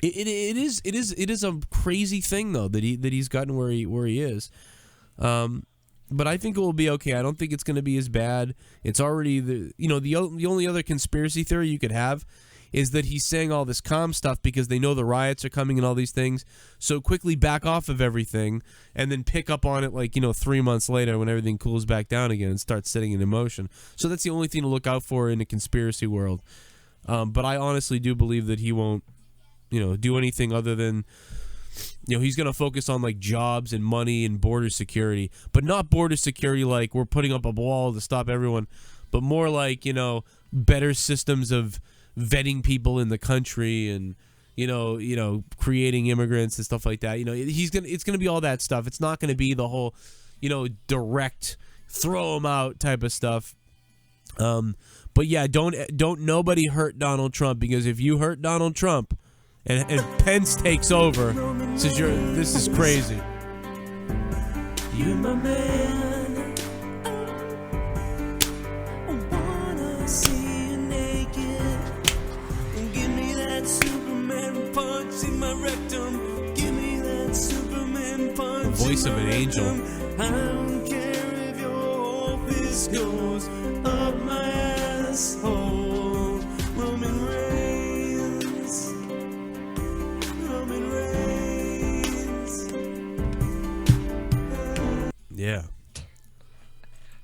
it is a crazy thing though that he's gotten where he is. But I think it will be okay. I don't think it's going to be as bad. It's already the only other conspiracy theory you could have is that he's saying all this calm stuff because they know the riots are coming and all these things. So quickly back off of everything and then pick up on it 3 months later when everything cools back down again and start setting in motion. So that's the only thing to look out for in a conspiracy world. But I honestly do believe that he won't, do anything other than, he's going to focus on jobs and money and border security, but not border security like we're putting up a wall to stop everyone, but more like, better systems of vetting people in the country and creating immigrants and stuff like that. It's gonna be all that stuff. It's not gonna be the whole direct throw them out type of stuff. But yeah, don't nobody hurt Donald Trump, because if you hurt Donald Trump and Pence takes over, this is crazy. You're my man. I wanna see you naked. Give me that Superman punch in my rectum. Give me that Superman punch. Voice of an angel. I don't care if your fist goes up my asshole. Roman Reigns. Roman Reigns. Yeah.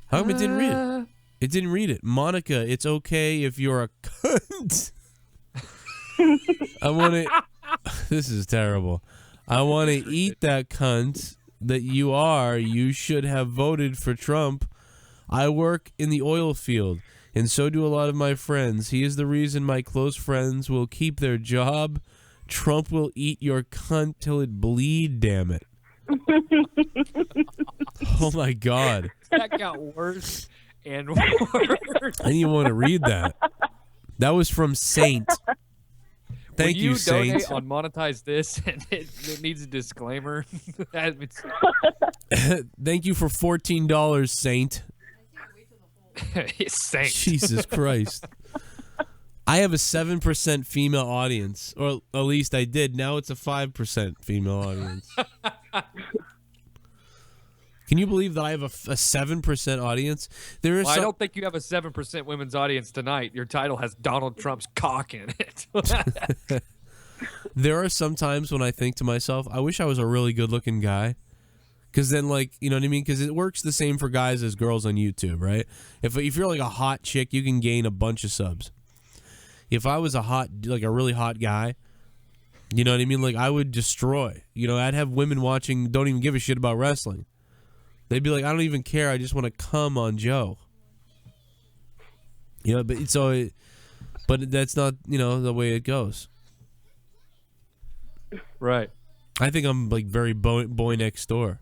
How come it didn't read it? It didn't read it. Monica, it's okay if you're a cunt. I want to... This is terrible. I want to eat that cunt that you are. You should have voted for Trump. I work in the oil field, and so do a lot of my friends. He is the reason my close friends will keep their job. Trump will eat your cunt till it bleed, damn it. Oh, my God. that got worse and worse. I didn't even want to read that. That was from Saint. Thank When you, you donate Saint. on Monetize This, and it needs a disclaimer. Thank you for $14, Saint. Saint. Jesus Christ. I have a 7% female audience, or at least I did. Now it's a 5% female audience. Can you believe that I have a 7% audience? There is I don't think you have a 7% women's audience tonight. Your title has Donald Trump's cock in it. There are some times when I think to myself, I wish I was a really good-looking guy. Because then, you know what I mean? Because it works the same for guys as girls on YouTube, right? If you're like a hot chick, you can gain a bunch of subs. If I was a really hot guy, you know what I mean? I would destroy. I'd have women watching, don't even give a shit about wrestling. They'd be like, I don't even care. I just want to come on Joe. But But that's not, the way it goes. Right. I think I'm like very boy next door.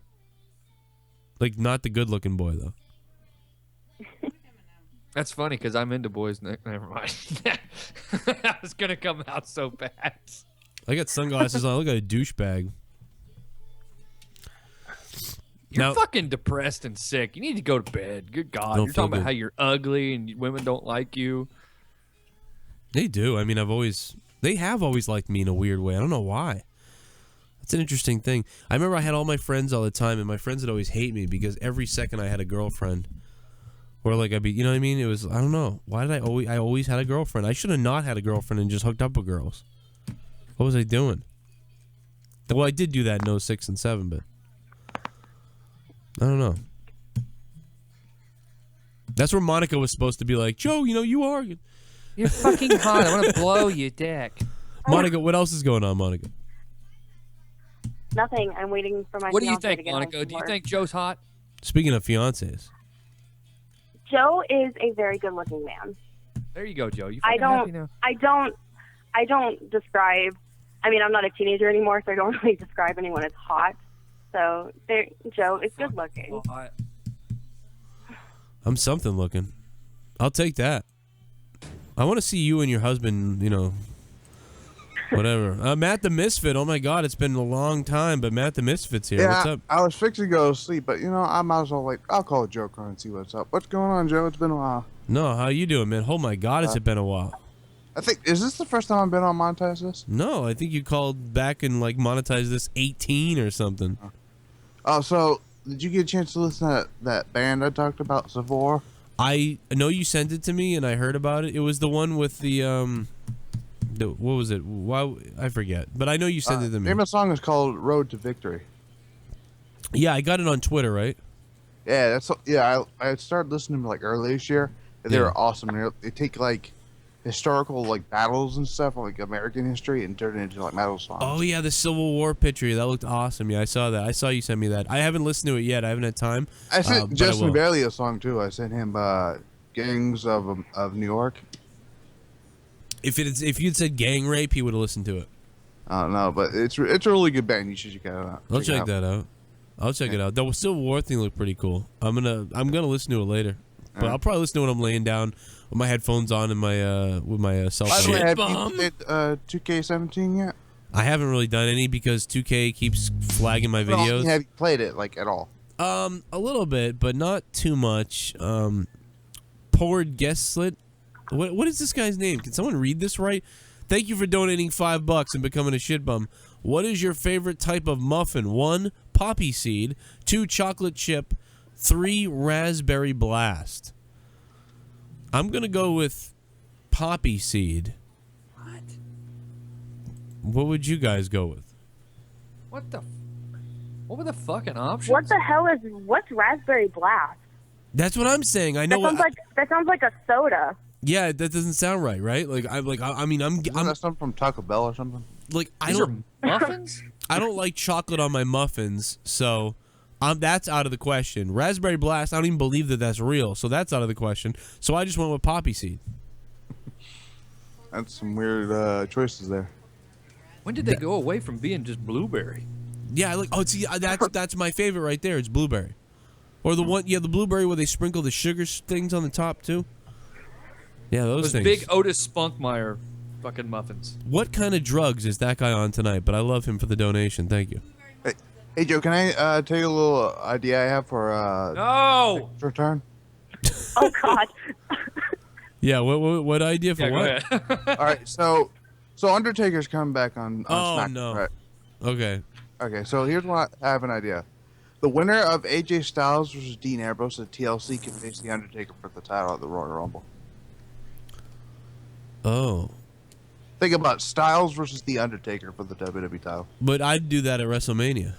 Like not the good-looking boy though. That's funny because I'm into boys. Never mind. I was gonna come out so bad. I got sunglasses on. I look like a douchebag. You're fucking depressed and sick. You need to go to bed. Good God. Don't You're feel talking about good. how you're ugly and women don't like you. They do. I mean, they have always liked me in a weird way. I don't know why. It's an interesting thing. I remember I had all my friends all the time, and my friends would always hate me because every second I had a girlfriend. Or like I'd be, you know what I mean? It was, I don't know. Why did I always had a girlfriend? I should have not had a girlfriend and just hooked up with girls. What was I doing? Well, I did do that in 06 and 07, but I don't know. That's where Monica was supposed to be like, Joe, you are. You're fucking hot. I want to blow your dick. Monica, what else is going on, Monica? Nothing. I'm waiting for my. What do you fiancé to think, get Monica? home Do you from think Joe's hot? Speaking of fiancés. Joe is a very good-looking man. There you go, Joe. You I fucking happy now? I don't describe. I mean, I'm not a teenager anymore, so I don't really describe anyone as hot. So Joe is good-looking. I'm something looking. I'll take that. I want to see you and your husband, whatever. Matt the Misfit. Oh my God, it's been a long time, but Matt the Misfit's here. Yeah, What's up? I was fixing to go to sleep, but I might as well I'll call Joe Cronin and see what's up. What's going on, Joe? It's been a while. No, how you doing, man? Oh my God, has it been a while? I think, is this the first time I've been on Monetize this? No, I think you called back and monetized this 18 or something. Oh, so did you get a chance to listen to that band I talked about, Savor? I know you sent it to me and I heard about it. It was the one with the what was it? Why I forget, but I know you sent it to me. The name of the song is called Road to Victory. Yeah, I got it on Twitter, right? Yeah, I started listening to them early this year, and they were awesome. They take historical battles and stuff, like American history, and turn it into metal songs. Oh yeah, the Civil War picture. That looked awesome. Yeah, I saw that. I saw you send me that. I haven't listened to it yet. I haven't had time. I sent but Justin I will. Bailey a song too. I sent him "Gangs of New York." If you'd said gang rape, he would have listened to it. I don't know, but it's a really good band. You should check it out. I'll check that out. I'll check it out. The Civil War thing looked pretty cool. I'm gonna listen to it later, but I'll probably listen to it when I'm laying down with my headphones on and my with my cell phone. Have you played 2K17 yet? I haven't really done any because 2K keeps flagging my videos. Have you played it at all? A little bit, but not too much. Poured guest slit. What is this guy's name? Can someone read this right? Thank you for donating $5 and becoming a shit bum. What is your favorite type of muffin? 1, poppy seed. 2, chocolate chip. 3, raspberry blast. I'm gonna go with poppy seed. What would you guys go with? What were the fucking options? What the hell what's raspberry blast? That's what I'm saying. I know. That sounds like a soda. Yeah, that doesn't sound right, right? I'm that something from Taco Bell or something? I don't muffins. I don't like chocolate on my muffins, so that's out of the question. Raspberry blast, I don't even believe that that's real, so that's out of the question. So I just went with poppy seed. That's some weird choices there. When did they go away from being just blueberry? Yeah, that's my favorite right there. It's blueberry, or the one, the blueberry where they sprinkle the sugar things on the top too. Yeah, those things. Big Otis Spunkmeyer fucking muffins. What kind of drugs is that guy on tonight? But I love him for the donation. Thank you. Hey Joe, can I tell you a little idea I have for no return? Oh God. Yeah, what idea for what? All right, so Undertaker's coming back on SmackDown, no. right? Okay, so here's what I have an idea. The winner of AJ Styles versus Dean Ambrose at TLC can face the Undertaker for the title at the Royal Rumble. Oh. Think about Styles versus the Undertaker for the WWE title. But I'd do that at WrestleMania.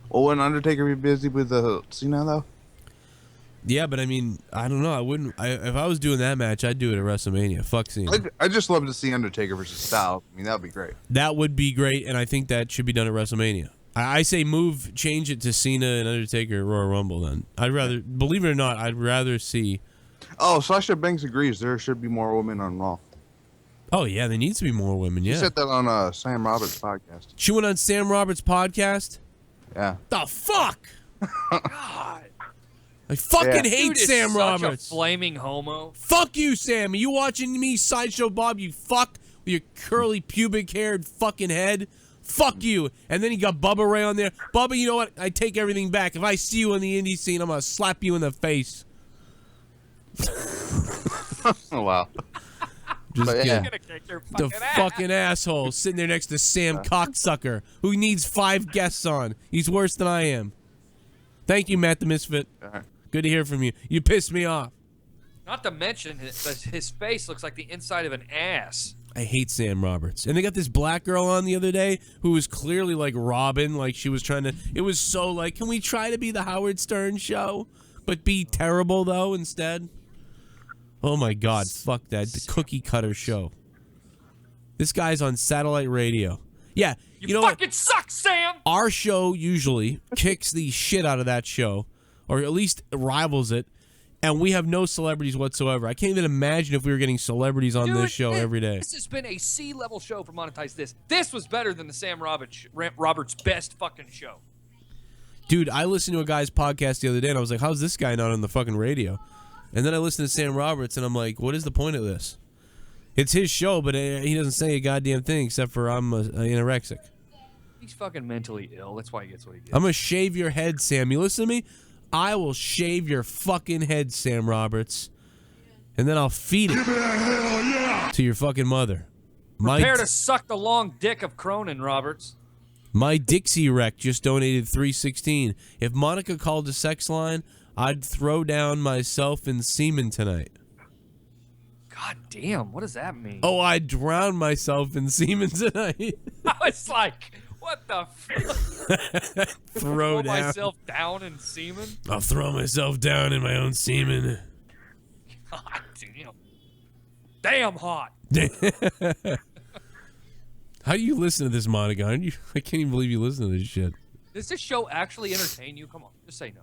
Well, wouldn't Undertaker be busy with the Cena though? Yeah, but I mean, I don't know. I wouldn't. If I was doing that match, I'd do it at WrestleMania. Fuck Cena. I just love to see Undertaker versus Styles. I mean, that would be great. That would be great, and I think that should be done at WrestleMania. I say change it to Cena and Undertaker at Royal Rumble. Then I'd rather, believe it or not, I'd rather see. Oh, Sasha Banks agrees. There should be more women on Raw. Oh yeah, there needs to be more women. Yeah. She said that on Sam Roberts' podcast. She went on Sam Roberts' podcast. Yeah. The fuck? God. I fucking hate Dude is Sam such Roberts. A flaming homo. Fuck you, Sam. Are you watching me, Sideshow Bob? You fuck with your curly pubic haired fucking head. Fuck you. And then you got Bubba Ray on there. Bubba, you know what? I take everything back. If I see you in the indie scene, I'm gonna slap you in the face. Oh wow. Just But, kidding. yeah. The fucking asshole sitting there next to Sam Cocksucker, who needs 5 guests on. He's worse than I am. Thank you, Matt the Misfit. Good to hear from you. You pissed me off. Not to mention, his face looks like the inside of an ass. I hate Sam Roberts. And they got this black girl on the other day who was clearly like Robin, like she was trying to, it was so like, can we try to be the Howard Stern show, but be terrible though instead? Oh my God, fuck that. The cookie cutter show. This guy's on satellite radio. Yeah, you know fucking suck, Sam! Our show usually kicks the shit out of that show, or at least rivals it, and we have no celebrities whatsoever. I can't even imagine if we were getting celebrities on this show every day. This has been a C-level show for Monetize This. This was better than the Sam Roberts best fucking show. Dude, I listened to a guy's podcast the other day, and I was like, how's this guy not on the fucking radio? And then I listened to Sam Roberts, and I'm like, what is the point of this? It's his show, but he doesn't say a goddamn thing except for I'm anorexic. He's fucking mentally ill. That's why he gets what he gets. I'm going to shave your head, Sam. You listen to me? I will shave your fucking head, Sam Roberts. And then I'll feed it to your fucking mother. Prepare to suck the long dick of Cronin, Roberts. My Dixie Wreck just donated $3.16. If Monica called the sex line, I'd throw down myself in semen tonight. God damn, what does that mean? Oh, I'd drown myself in semen tonight. I was like, what the fuck? Throw down. myself down in semen? I'll throw myself down in my own semen. God damn. Damn hot. How do you listen to this, Monica? I can't even believe you listen to this shit. Does this show actually entertain you? Come on, just say no.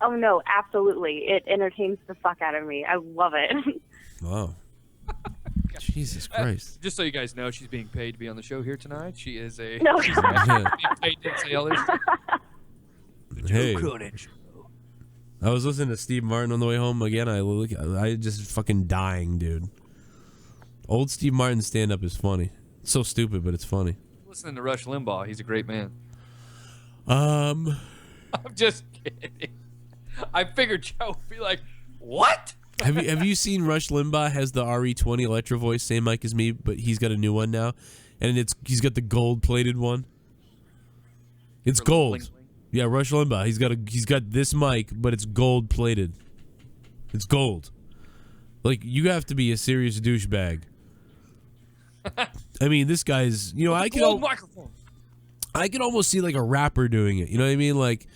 Oh, no, absolutely. It entertains the fuck out of me. I love it. Wow. Jesus Christ. Just so you guys know, she's being paid to be on the show here tonight. She is a... No. She's being paid to say all this. Hey. Cronin. I was listening to Steve Martin on the way home again. I just fucking dying, dude. Old Steve Martin stand-up is funny. It's so stupid, but it's funny. Listening to Rush Limbaugh. He's a great man. I'm just kidding. I figured Joe would be like, what? Have you seen Rush Limbaugh has the RE20 Electro voice, same mic as me, but he's got a new one now, and he's got the gold-plated one. It's gold. Yeah, Rush Limbaugh. He's got this mic, but it's gold-plated. It's gold. Like, you have to be a serious douchebag. I mean, this guy's, I can almost see like a rapper doing it. You know what I mean? Like,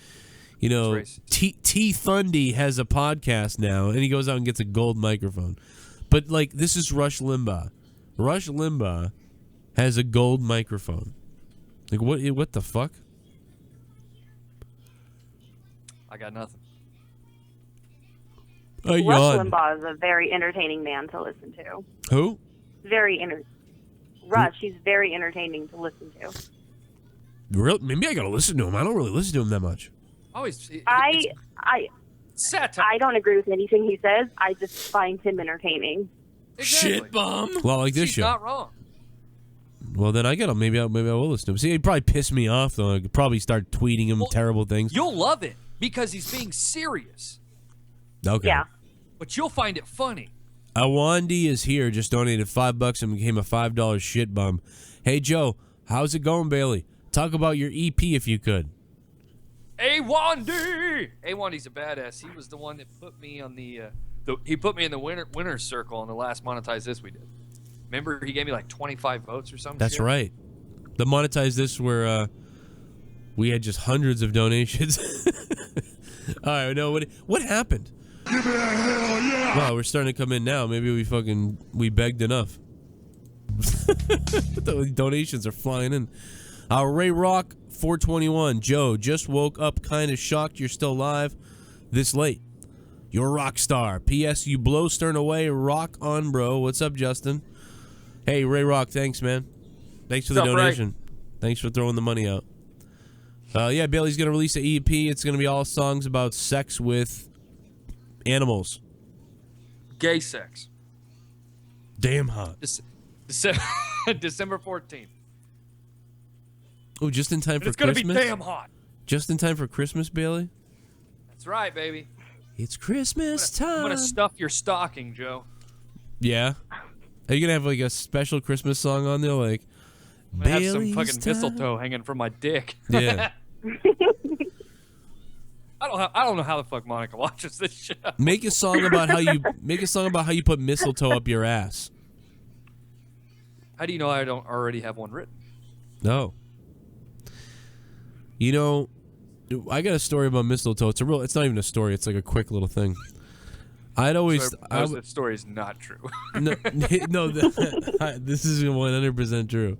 T Thundy has a podcast now, and he goes out and gets a gold microphone. But like, this is Rush Limbaugh. Rush Limbaugh has a gold microphone. Like, what the fuck? I got nothing. Rush Limbaugh is a very entertaining man to listen to. Who? Rush, he's very entertaining to listen to. Maybe I gotta listen to him. I don't really listen to him that much. I don't agree with anything he says. I just find him entertaining. Shit bomb. Well, like this She's show. not wrong. Well, then maybe I will listen to him. See, he'd probably piss me off though. I could probably start tweeting him terrible things. You'll love it because he's being serious. Okay. Yeah. But you'll find it funny. Awandi is here. Just donated $5 and became a $5 shit bum. Hey Joe, how's it going, Bailey? Talk about your EP if you could. Awandi! Awandi's a badass. He was the one that put me on he put me in the winner's circle on the last Monetize This we did. Remember, he gave me like 25 votes or something. That's right. The Monetize This where we had just hundreds of donations. All right, no, what happened? Give me a hell yeah! Wow, we're starting to come in now. Maybe we begged enough. The donations are flying in. Ray Rock 421. Joe, just woke up kind of shocked you're still alive this late. You're a rock star. P.S. You blow Stern away. Rock on, bro. What's up, Justin? Hey, Ray Rock, thanks, man. Thanks for the donation. Thanks for throwing the money out. Yeah, Bailey's going to release an EP. It's going to be all songs about sex with animals. Gay sex. Damn hot. December 14th. Oh, just in time for It's going Christmas? to be damn hot. Just in time for Christmas, Bailey? That's right, baby. It's Christmas time. I'm going to stuff your stocking, Joe. Yeah? Are you going to have like a special Christmas song on there? Like, I'm going to have some Bailey's fucking time? mistletoe hanging from my dick. Yeah. I don't know how the fuck Monica watches this show. Make a song about how you put mistletoe up your ass. How do you know I don't already have one written? No. You know, I got a story about mistletoe. It's not even a story. It's like a quick little thing. I'd always. That story is not true. No, this is 100% true.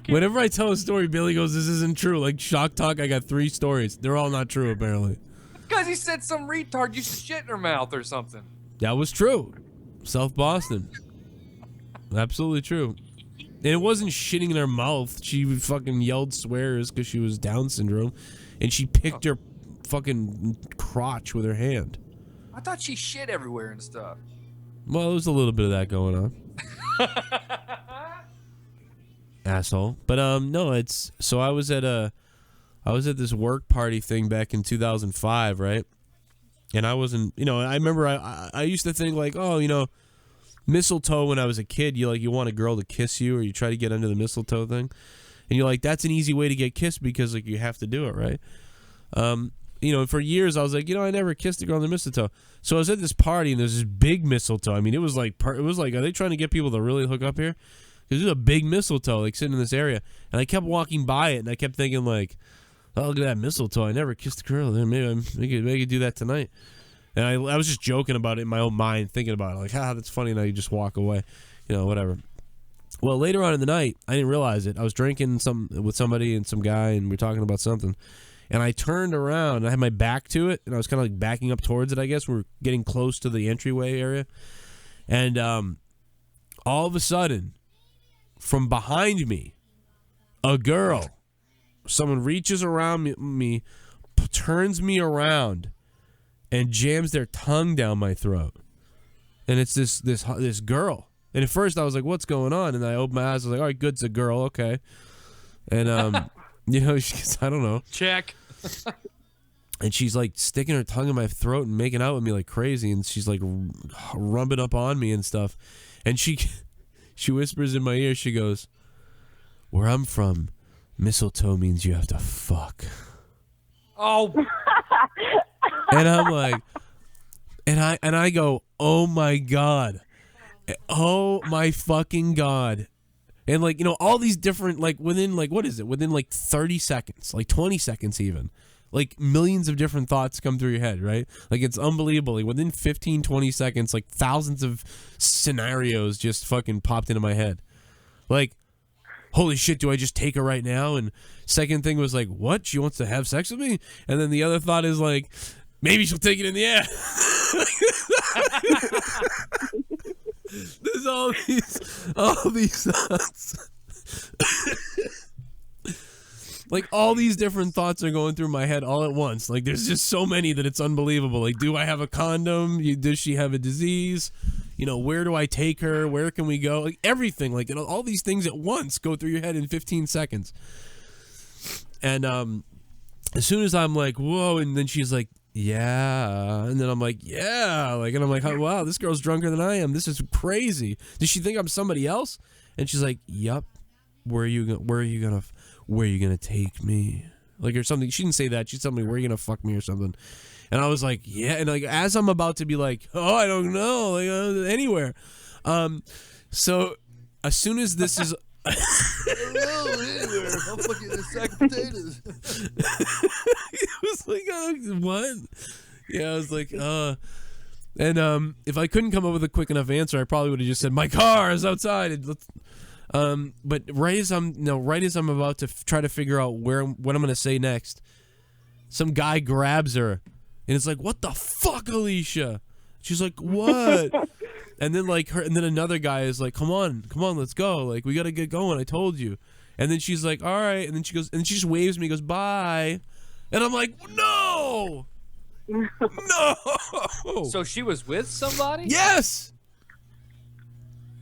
Whenever I tell a story, Billy goes, "This isn't true." Like Shock Talk, I got 3 stories. They're all not true, apparently. Because he said some retard used to shit in her mouth or something. That was true. South Boston. Absolutely true. And it wasn't shitting in her mouth. She fucking yelled swears because she was Down syndrome, and she picked her fucking crotch with her hand. I thought she shit everywhere and stuff. Well, there was a little bit of that going on. Asshole. But no, it's so I was at this work party thing back in 2005, right? And I wasn't, I remember I used to think like, oh, mistletoe when I was a kid, you want a girl to kiss you, or you try to get under the mistletoe thing, and you're like, that's an easy way to get kissed because like you have to do it, right? For years I was like, I never kissed a girl on the mistletoe. So I was at this party and there's this big mistletoe. I mean, it was like, are they trying to get people to really hook up here? Because there's a big mistletoe like sitting in this area, and I kept walking by it and I kept thinking like, oh, look at that mistletoe. I never kissed a girl. Maybe I could do that tonight. And I was just joking about it in my own mind, thinking about it like, that's funny. Now you just walk away, whatever. Well, later on in the night, I didn't realize it. I was drinking with somebody and some guy, and we were talking about something. And I turned around, and I had my back to it, and I was kind of like backing up towards it, I guess. We were getting close to the entryway area. And all of a sudden, from behind me, someone reaches around me, turns me around, and jams their tongue down my throat. And it's this girl. And at first I was like, what's going on? And I opened my eyes. I was like, all right, good, it's a girl, okay. And, she's, I don't know. Check. And she's like sticking her tongue in my throat and making out with me like crazy. And she's like rubbing up on me and stuff. And she whispers in my ear, she goes, where I'm from, mistletoe means you have to fuck. Oh. And I'm like, and I go, oh my God. Oh my fucking God. And like, all these different, like within like, what is it? Within like 30 seconds, like 20 seconds even, like millions of different thoughts come through your head, right? Like it's unbelievable. Like within 15, 20 seconds, like thousands of scenarios just fucking popped into my head. Like, holy shit, do I just take her right now? And second thing was like, what? She wants to have sex with me? And then the other thought is like, maybe she'll take it in the ass. There's all these thoughts. Like all these different thoughts are going through my head all at once. Like there's just so many that it's unbelievable. Like, do I have a condom? Does she have a disease? Where do I take her? Where can we go? Like everything. Like all these things at once go through your head in 15 seconds. And as soon as I'm like, whoa, and then she's like, yeah, and then I'm like, yeah, like, and I'm like, oh, wow, this girl's drunker than I am. This is crazy. Does she think I'm somebody else? And she's like, yep. Where are you gonna take me? Like, or something. She didn't say that. She told me, where are you gonna fuck me or something? And I was like, yeah. And like, as I'm about to be like, oh, I don't know, like anywhere. So as soon as this is. I'm fucking a sack of potatoes. It was like, what? Yeah, I was like, and if I couldn't come up with a quick enough answer, I probably would have just said, my car is outside. But right as I'm about to try to figure out what I'm gonna say next, some guy grabs her, and it's like, what the fuck, Alicia? She's like, what? And then another guy is like, come on, let's go. Like, we got to get going. I told you. And then she's like, all right. And then she goes, and she just waves me, goes, bye. And I'm like, no. No. So she was with somebody? Yes.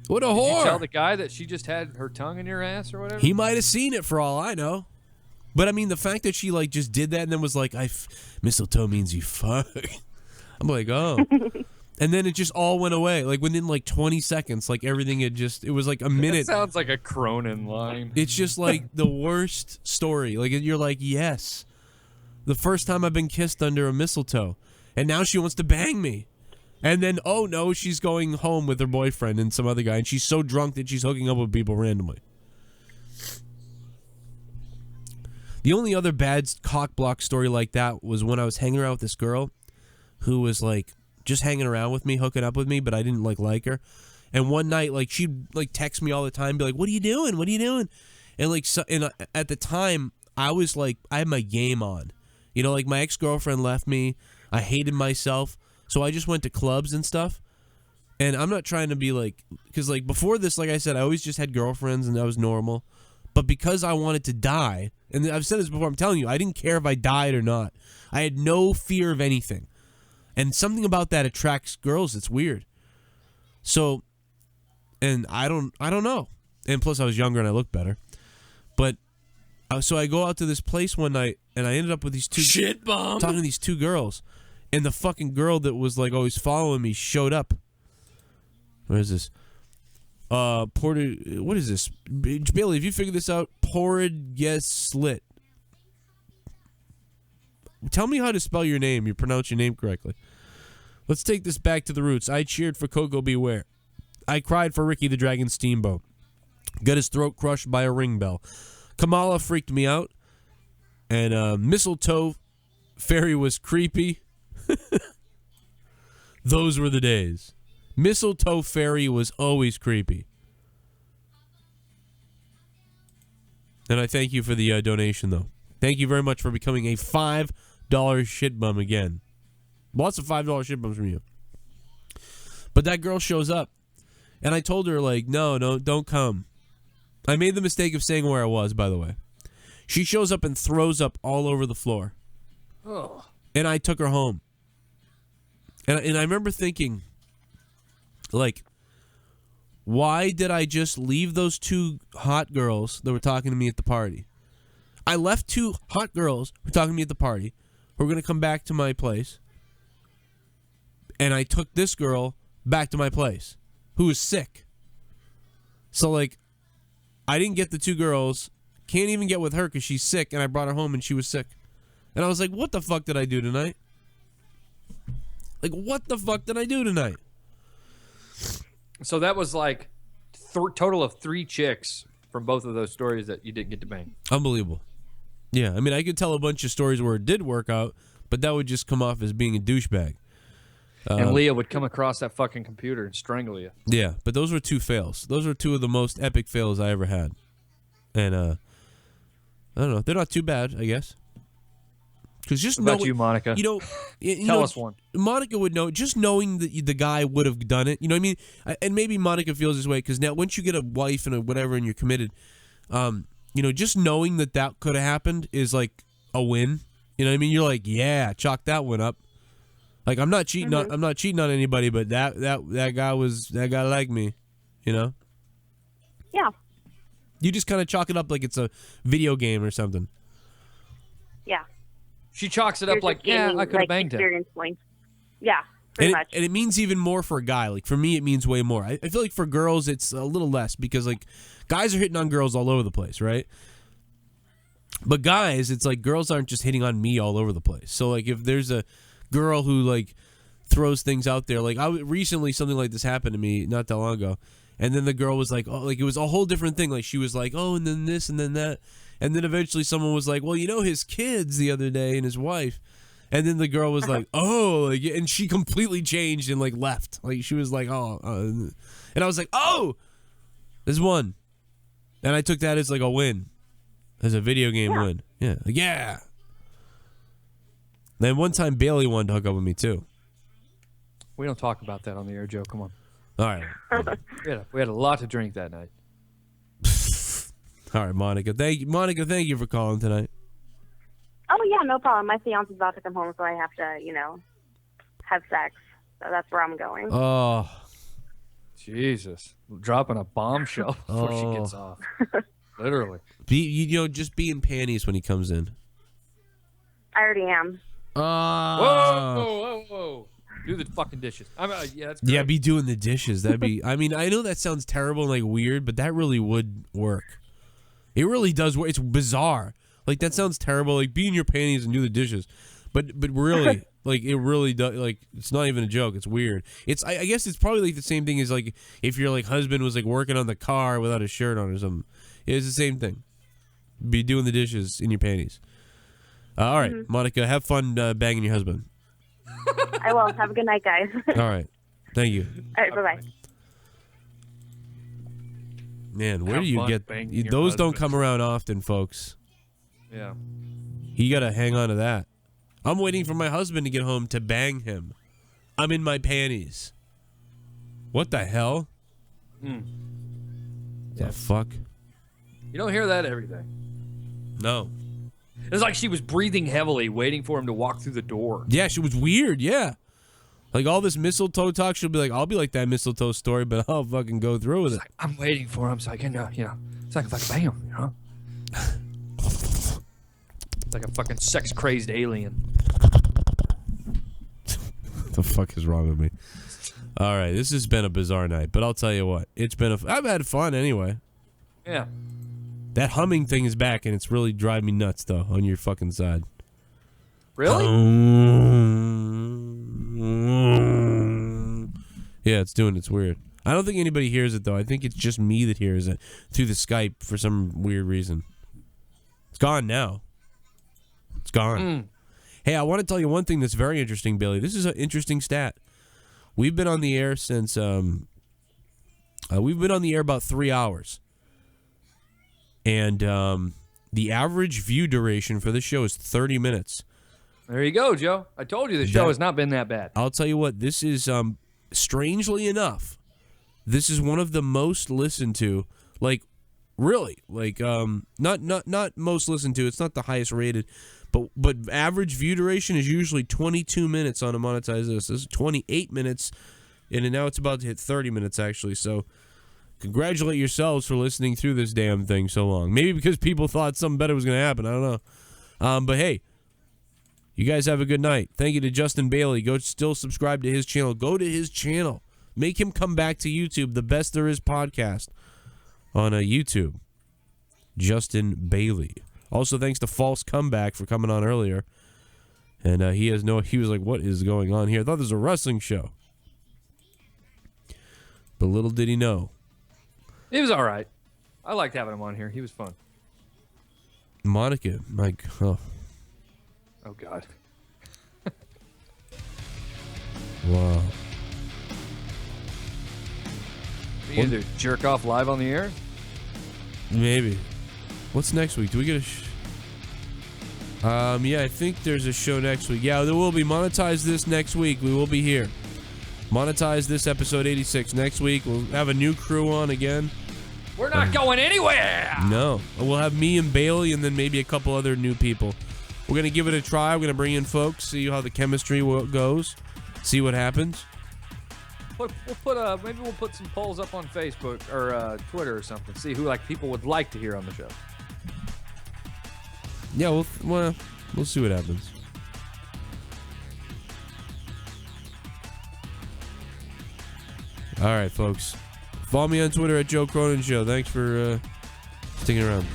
What a Did whore. you tell the guy that she just had her tongue in your ass or whatever? He might have seen it for all I know. But I mean, the fact that she like just did that and then was like, mistletoe means you fuck. I'm like, oh. And then it just all went away. Like within like 20 seconds, like everything had just, it was like a minute. That sounds like a Cronin line. It's just like the worst story. Like you're like, yes. The first time I've been kissed under a mistletoe. And now she wants to bang me. And then, oh no, she's going home with her boyfriend and some other guy. And she's so drunk that she's hooking up with people randomly. The only other bad cock block story like that was when I was hanging around with this girl who was like just hanging around with me, hooking up with me, but I didn't like her. And one night, like she'd like text me all the time, be like, "What are you doing? What are you doing?" And like, at the time, I was like, I had my game on, you know, like my ex-girlfriend left me, I hated myself, so I just went to clubs and stuff. And I'm not trying to be like, because like before this, like I said, I always just had girlfriends and that was normal. But because I wanted to die, and I've said this before, I'm telling you, I didn't care if I died or not. I had no fear of anything. And something about that attracts girls. It's weird. So, and I don't know. And plus I was younger and I looked better. But, so I go out to this place one night, and I ended up with these two... Shit bomb. Talking to these two girls. And the fucking girl that was like always following me showed up. Where is this? What is this? Bailey, if you figure this out, Porrid Yes Slit. Tell me how to spell your name. You pronounce your name correctly. Let's take this back to the roots. I cheered for Coco Beware. I cried for Ricky the Dragon Steamboat. Got his throat crushed by a ring bell. Kamala freaked me out. And Mistletoe Fairy was creepy. Those were the days. Mistletoe Fairy was always creepy. And I thank you for the donation, though. Thank you very much for becoming a $5 shit bum again. Lots of $5 shit bums from you. But that girl shows up. And I told her, like, no, don't come. I made the mistake of saying where I was, by the way. She shows up and throws up all over the floor. Oh. And I took her home. And I remember thinking... like, why did I just leave those two hot girls that were talking to me at the party? I left two hot girls who were talking to me at the party who were going to come back to my place. And I took this girl back to my place who was sick. So, like, I didn't get the two girls. Can't even get with her because she's sick. And I brought her home and she was sick. And I was like, what the fuck did I do tonight? Like, what the fuck did I do tonight? So that was like total of 3 chicks from both of those stories that you didn't get to bang. Unbelievable. Yeah, I mean, I could tell a bunch of stories where it did work out, but that would just come off as being a douchebag. And Leah would come across that fucking computer and strangle you. Yeah, but those were 2 fails. Those were 2 of the most epic fails I ever had. And, I don't know. They're not too bad, I guess. Because just what about you, Monica? You know, Tell us one. Monica would know. Just knowing that the guy would have done it. You know what I mean? And maybe Monica feels this way because now once you get a wife and a whatever and you're committed, you know, just knowing that could have happened is like a win. You know what I mean? You're like, yeah, chalk that one up. Like I'm not cheating on anybody, but that guy liked me. You know? Yeah. You just kind of chalk it up like it's a video game or something. Yeah. She chalks it up like, yeah, I could have banged him. Experience points. Yeah, pretty much. And it means even more for a guy. Like, for me, it means way more. I feel like for girls, it's a little less because, like, guys are hitting on girls all over the place, right? But guys, it's like girls aren't just hitting on me all over the place. So, like, if there's a girl who, like, throws things out there, like, recently something like this happened to me not that long ago. And then the girl was like, oh, like, it was a whole different thing. Like, she was like, oh, and then this and then that. And then eventually someone was like, well, you know his kids the other day and his wife. And then the girl was like, oh, like, and she completely changed and, like, left. Like, she was like, oh. And I was like, oh, there's one. And I took that as, like, a win. As a video game win. Yeah. Like, yeah. Then one time Bailey wanted to hook up with me, too. We don't talk about that on the air, Joe. Come on. All right. We had a lot to drink that night. All right, Monica. Thank you for calling tonight. Oh, yeah, no problem. My fiance's about to come home, so I have to, have sex. So that's where I'm going. Oh. Jesus. Dropping a bombshell before she gets off. Literally. Just be in panties when he comes in. I already am. Whoa. Do the fucking dishes. Yeah, that's great. Yeah, be doing the dishes. That'd be. I mean, I know that sounds terrible and like weird, but that really would work. It really does work. It's bizarre. Like that sounds terrible. Like be in your panties and do the dishes, but really, like it really does. Like it's not even a joke. It's weird. I guess it's probably like the same thing as like if your like husband was like working on the car without a shirt on or something. It's the same thing. Be doing the dishes in your panties. All right, Monica, have fun banging your husband. I will. Have a good night, guys. All right. Thank you. All right, bye-bye. Man, where do you get those? Don't come around often, folks. Yeah. You got to hang on to that. I'm waiting for my husband to get home to bang him. I'm in my panties. What the hell? The fuck? You don't hear that every day. No. It's like she was breathing heavily, waiting for him to walk through the door. Yeah, she was weird. Yeah. Like all this mistletoe talk, she'll be like, I'll be like that mistletoe story, but I'll fucking go through with it. Like, I'm waiting for him so I can, so I can fucking bang him, It's like a fucking sex-crazed alien. The fuck is wrong with me? All right, this has been a bizarre night, but I'll tell you what. I've had fun anyway. Yeah. That humming thing is back, and it's really driving me nuts, though, on your fucking side. Really? Yeah, it's weird. I don't think anybody hears it, though. I think it's just me that hears it through the Skype for some weird reason. It's gone now. It's gone. Hey, I want to tell you one thing that's very interesting, Billy. This is an interesting stat. We've been on the air since... we've been on the air about 3 hours. And the average view duration for the show is 30 minutes. There you go, Joe. I told you the show has not been that bad. I'll tell you what, this is, strangely enough, this is one of the most listened to, like, really, like, not most listened to, it's not the highest rated, but average view duration is usually 22 minutes on a Monetize This. This is 28 minutes, and now it's about to hit 30 minutes, actually, so... Congratulate yourselves for listening through this damn thing so long. Maybe because people thought something better was going to happen. I don't know. But hey, you guys have a good night. Thank you to Justin Bailey. Go still subscribe to his channel. Go to his channel. Make him come back to YouTube. The Best There Is podcast on YouTube. Justin Bailey. Also, thanks to False Comeback for coming on earlier. And he was like, what is going on here? I thought this was a wrestling show. But little did he know. He was all right. I liked having him on here. He was fun. Monica, oh God. Wow. We either jerk off live on the air? Maybe. What's next week? Do we get a yeah, I think there's a show next week. Yeah, there will be. Monetize This next week. We will be here. Monetize This episode 86 next week. We'll have a new crew on again. We're not going anywhere. No. We'll have me and Bailey and then maybe a couple other new people. We're going to give it a try. We're going to bring in folks, see how the chemistry goes, see what happens. Maybe we'll put some polls up on Facebook or Twitter or something. See who people would like to hear on the show. Yeah, we'll see what happens. All right, folks. Follow me on Twitter at Joe Cronin Show. Thanks for sticking around.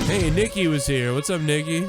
Hey, Nikki was here. What's up, Nikki?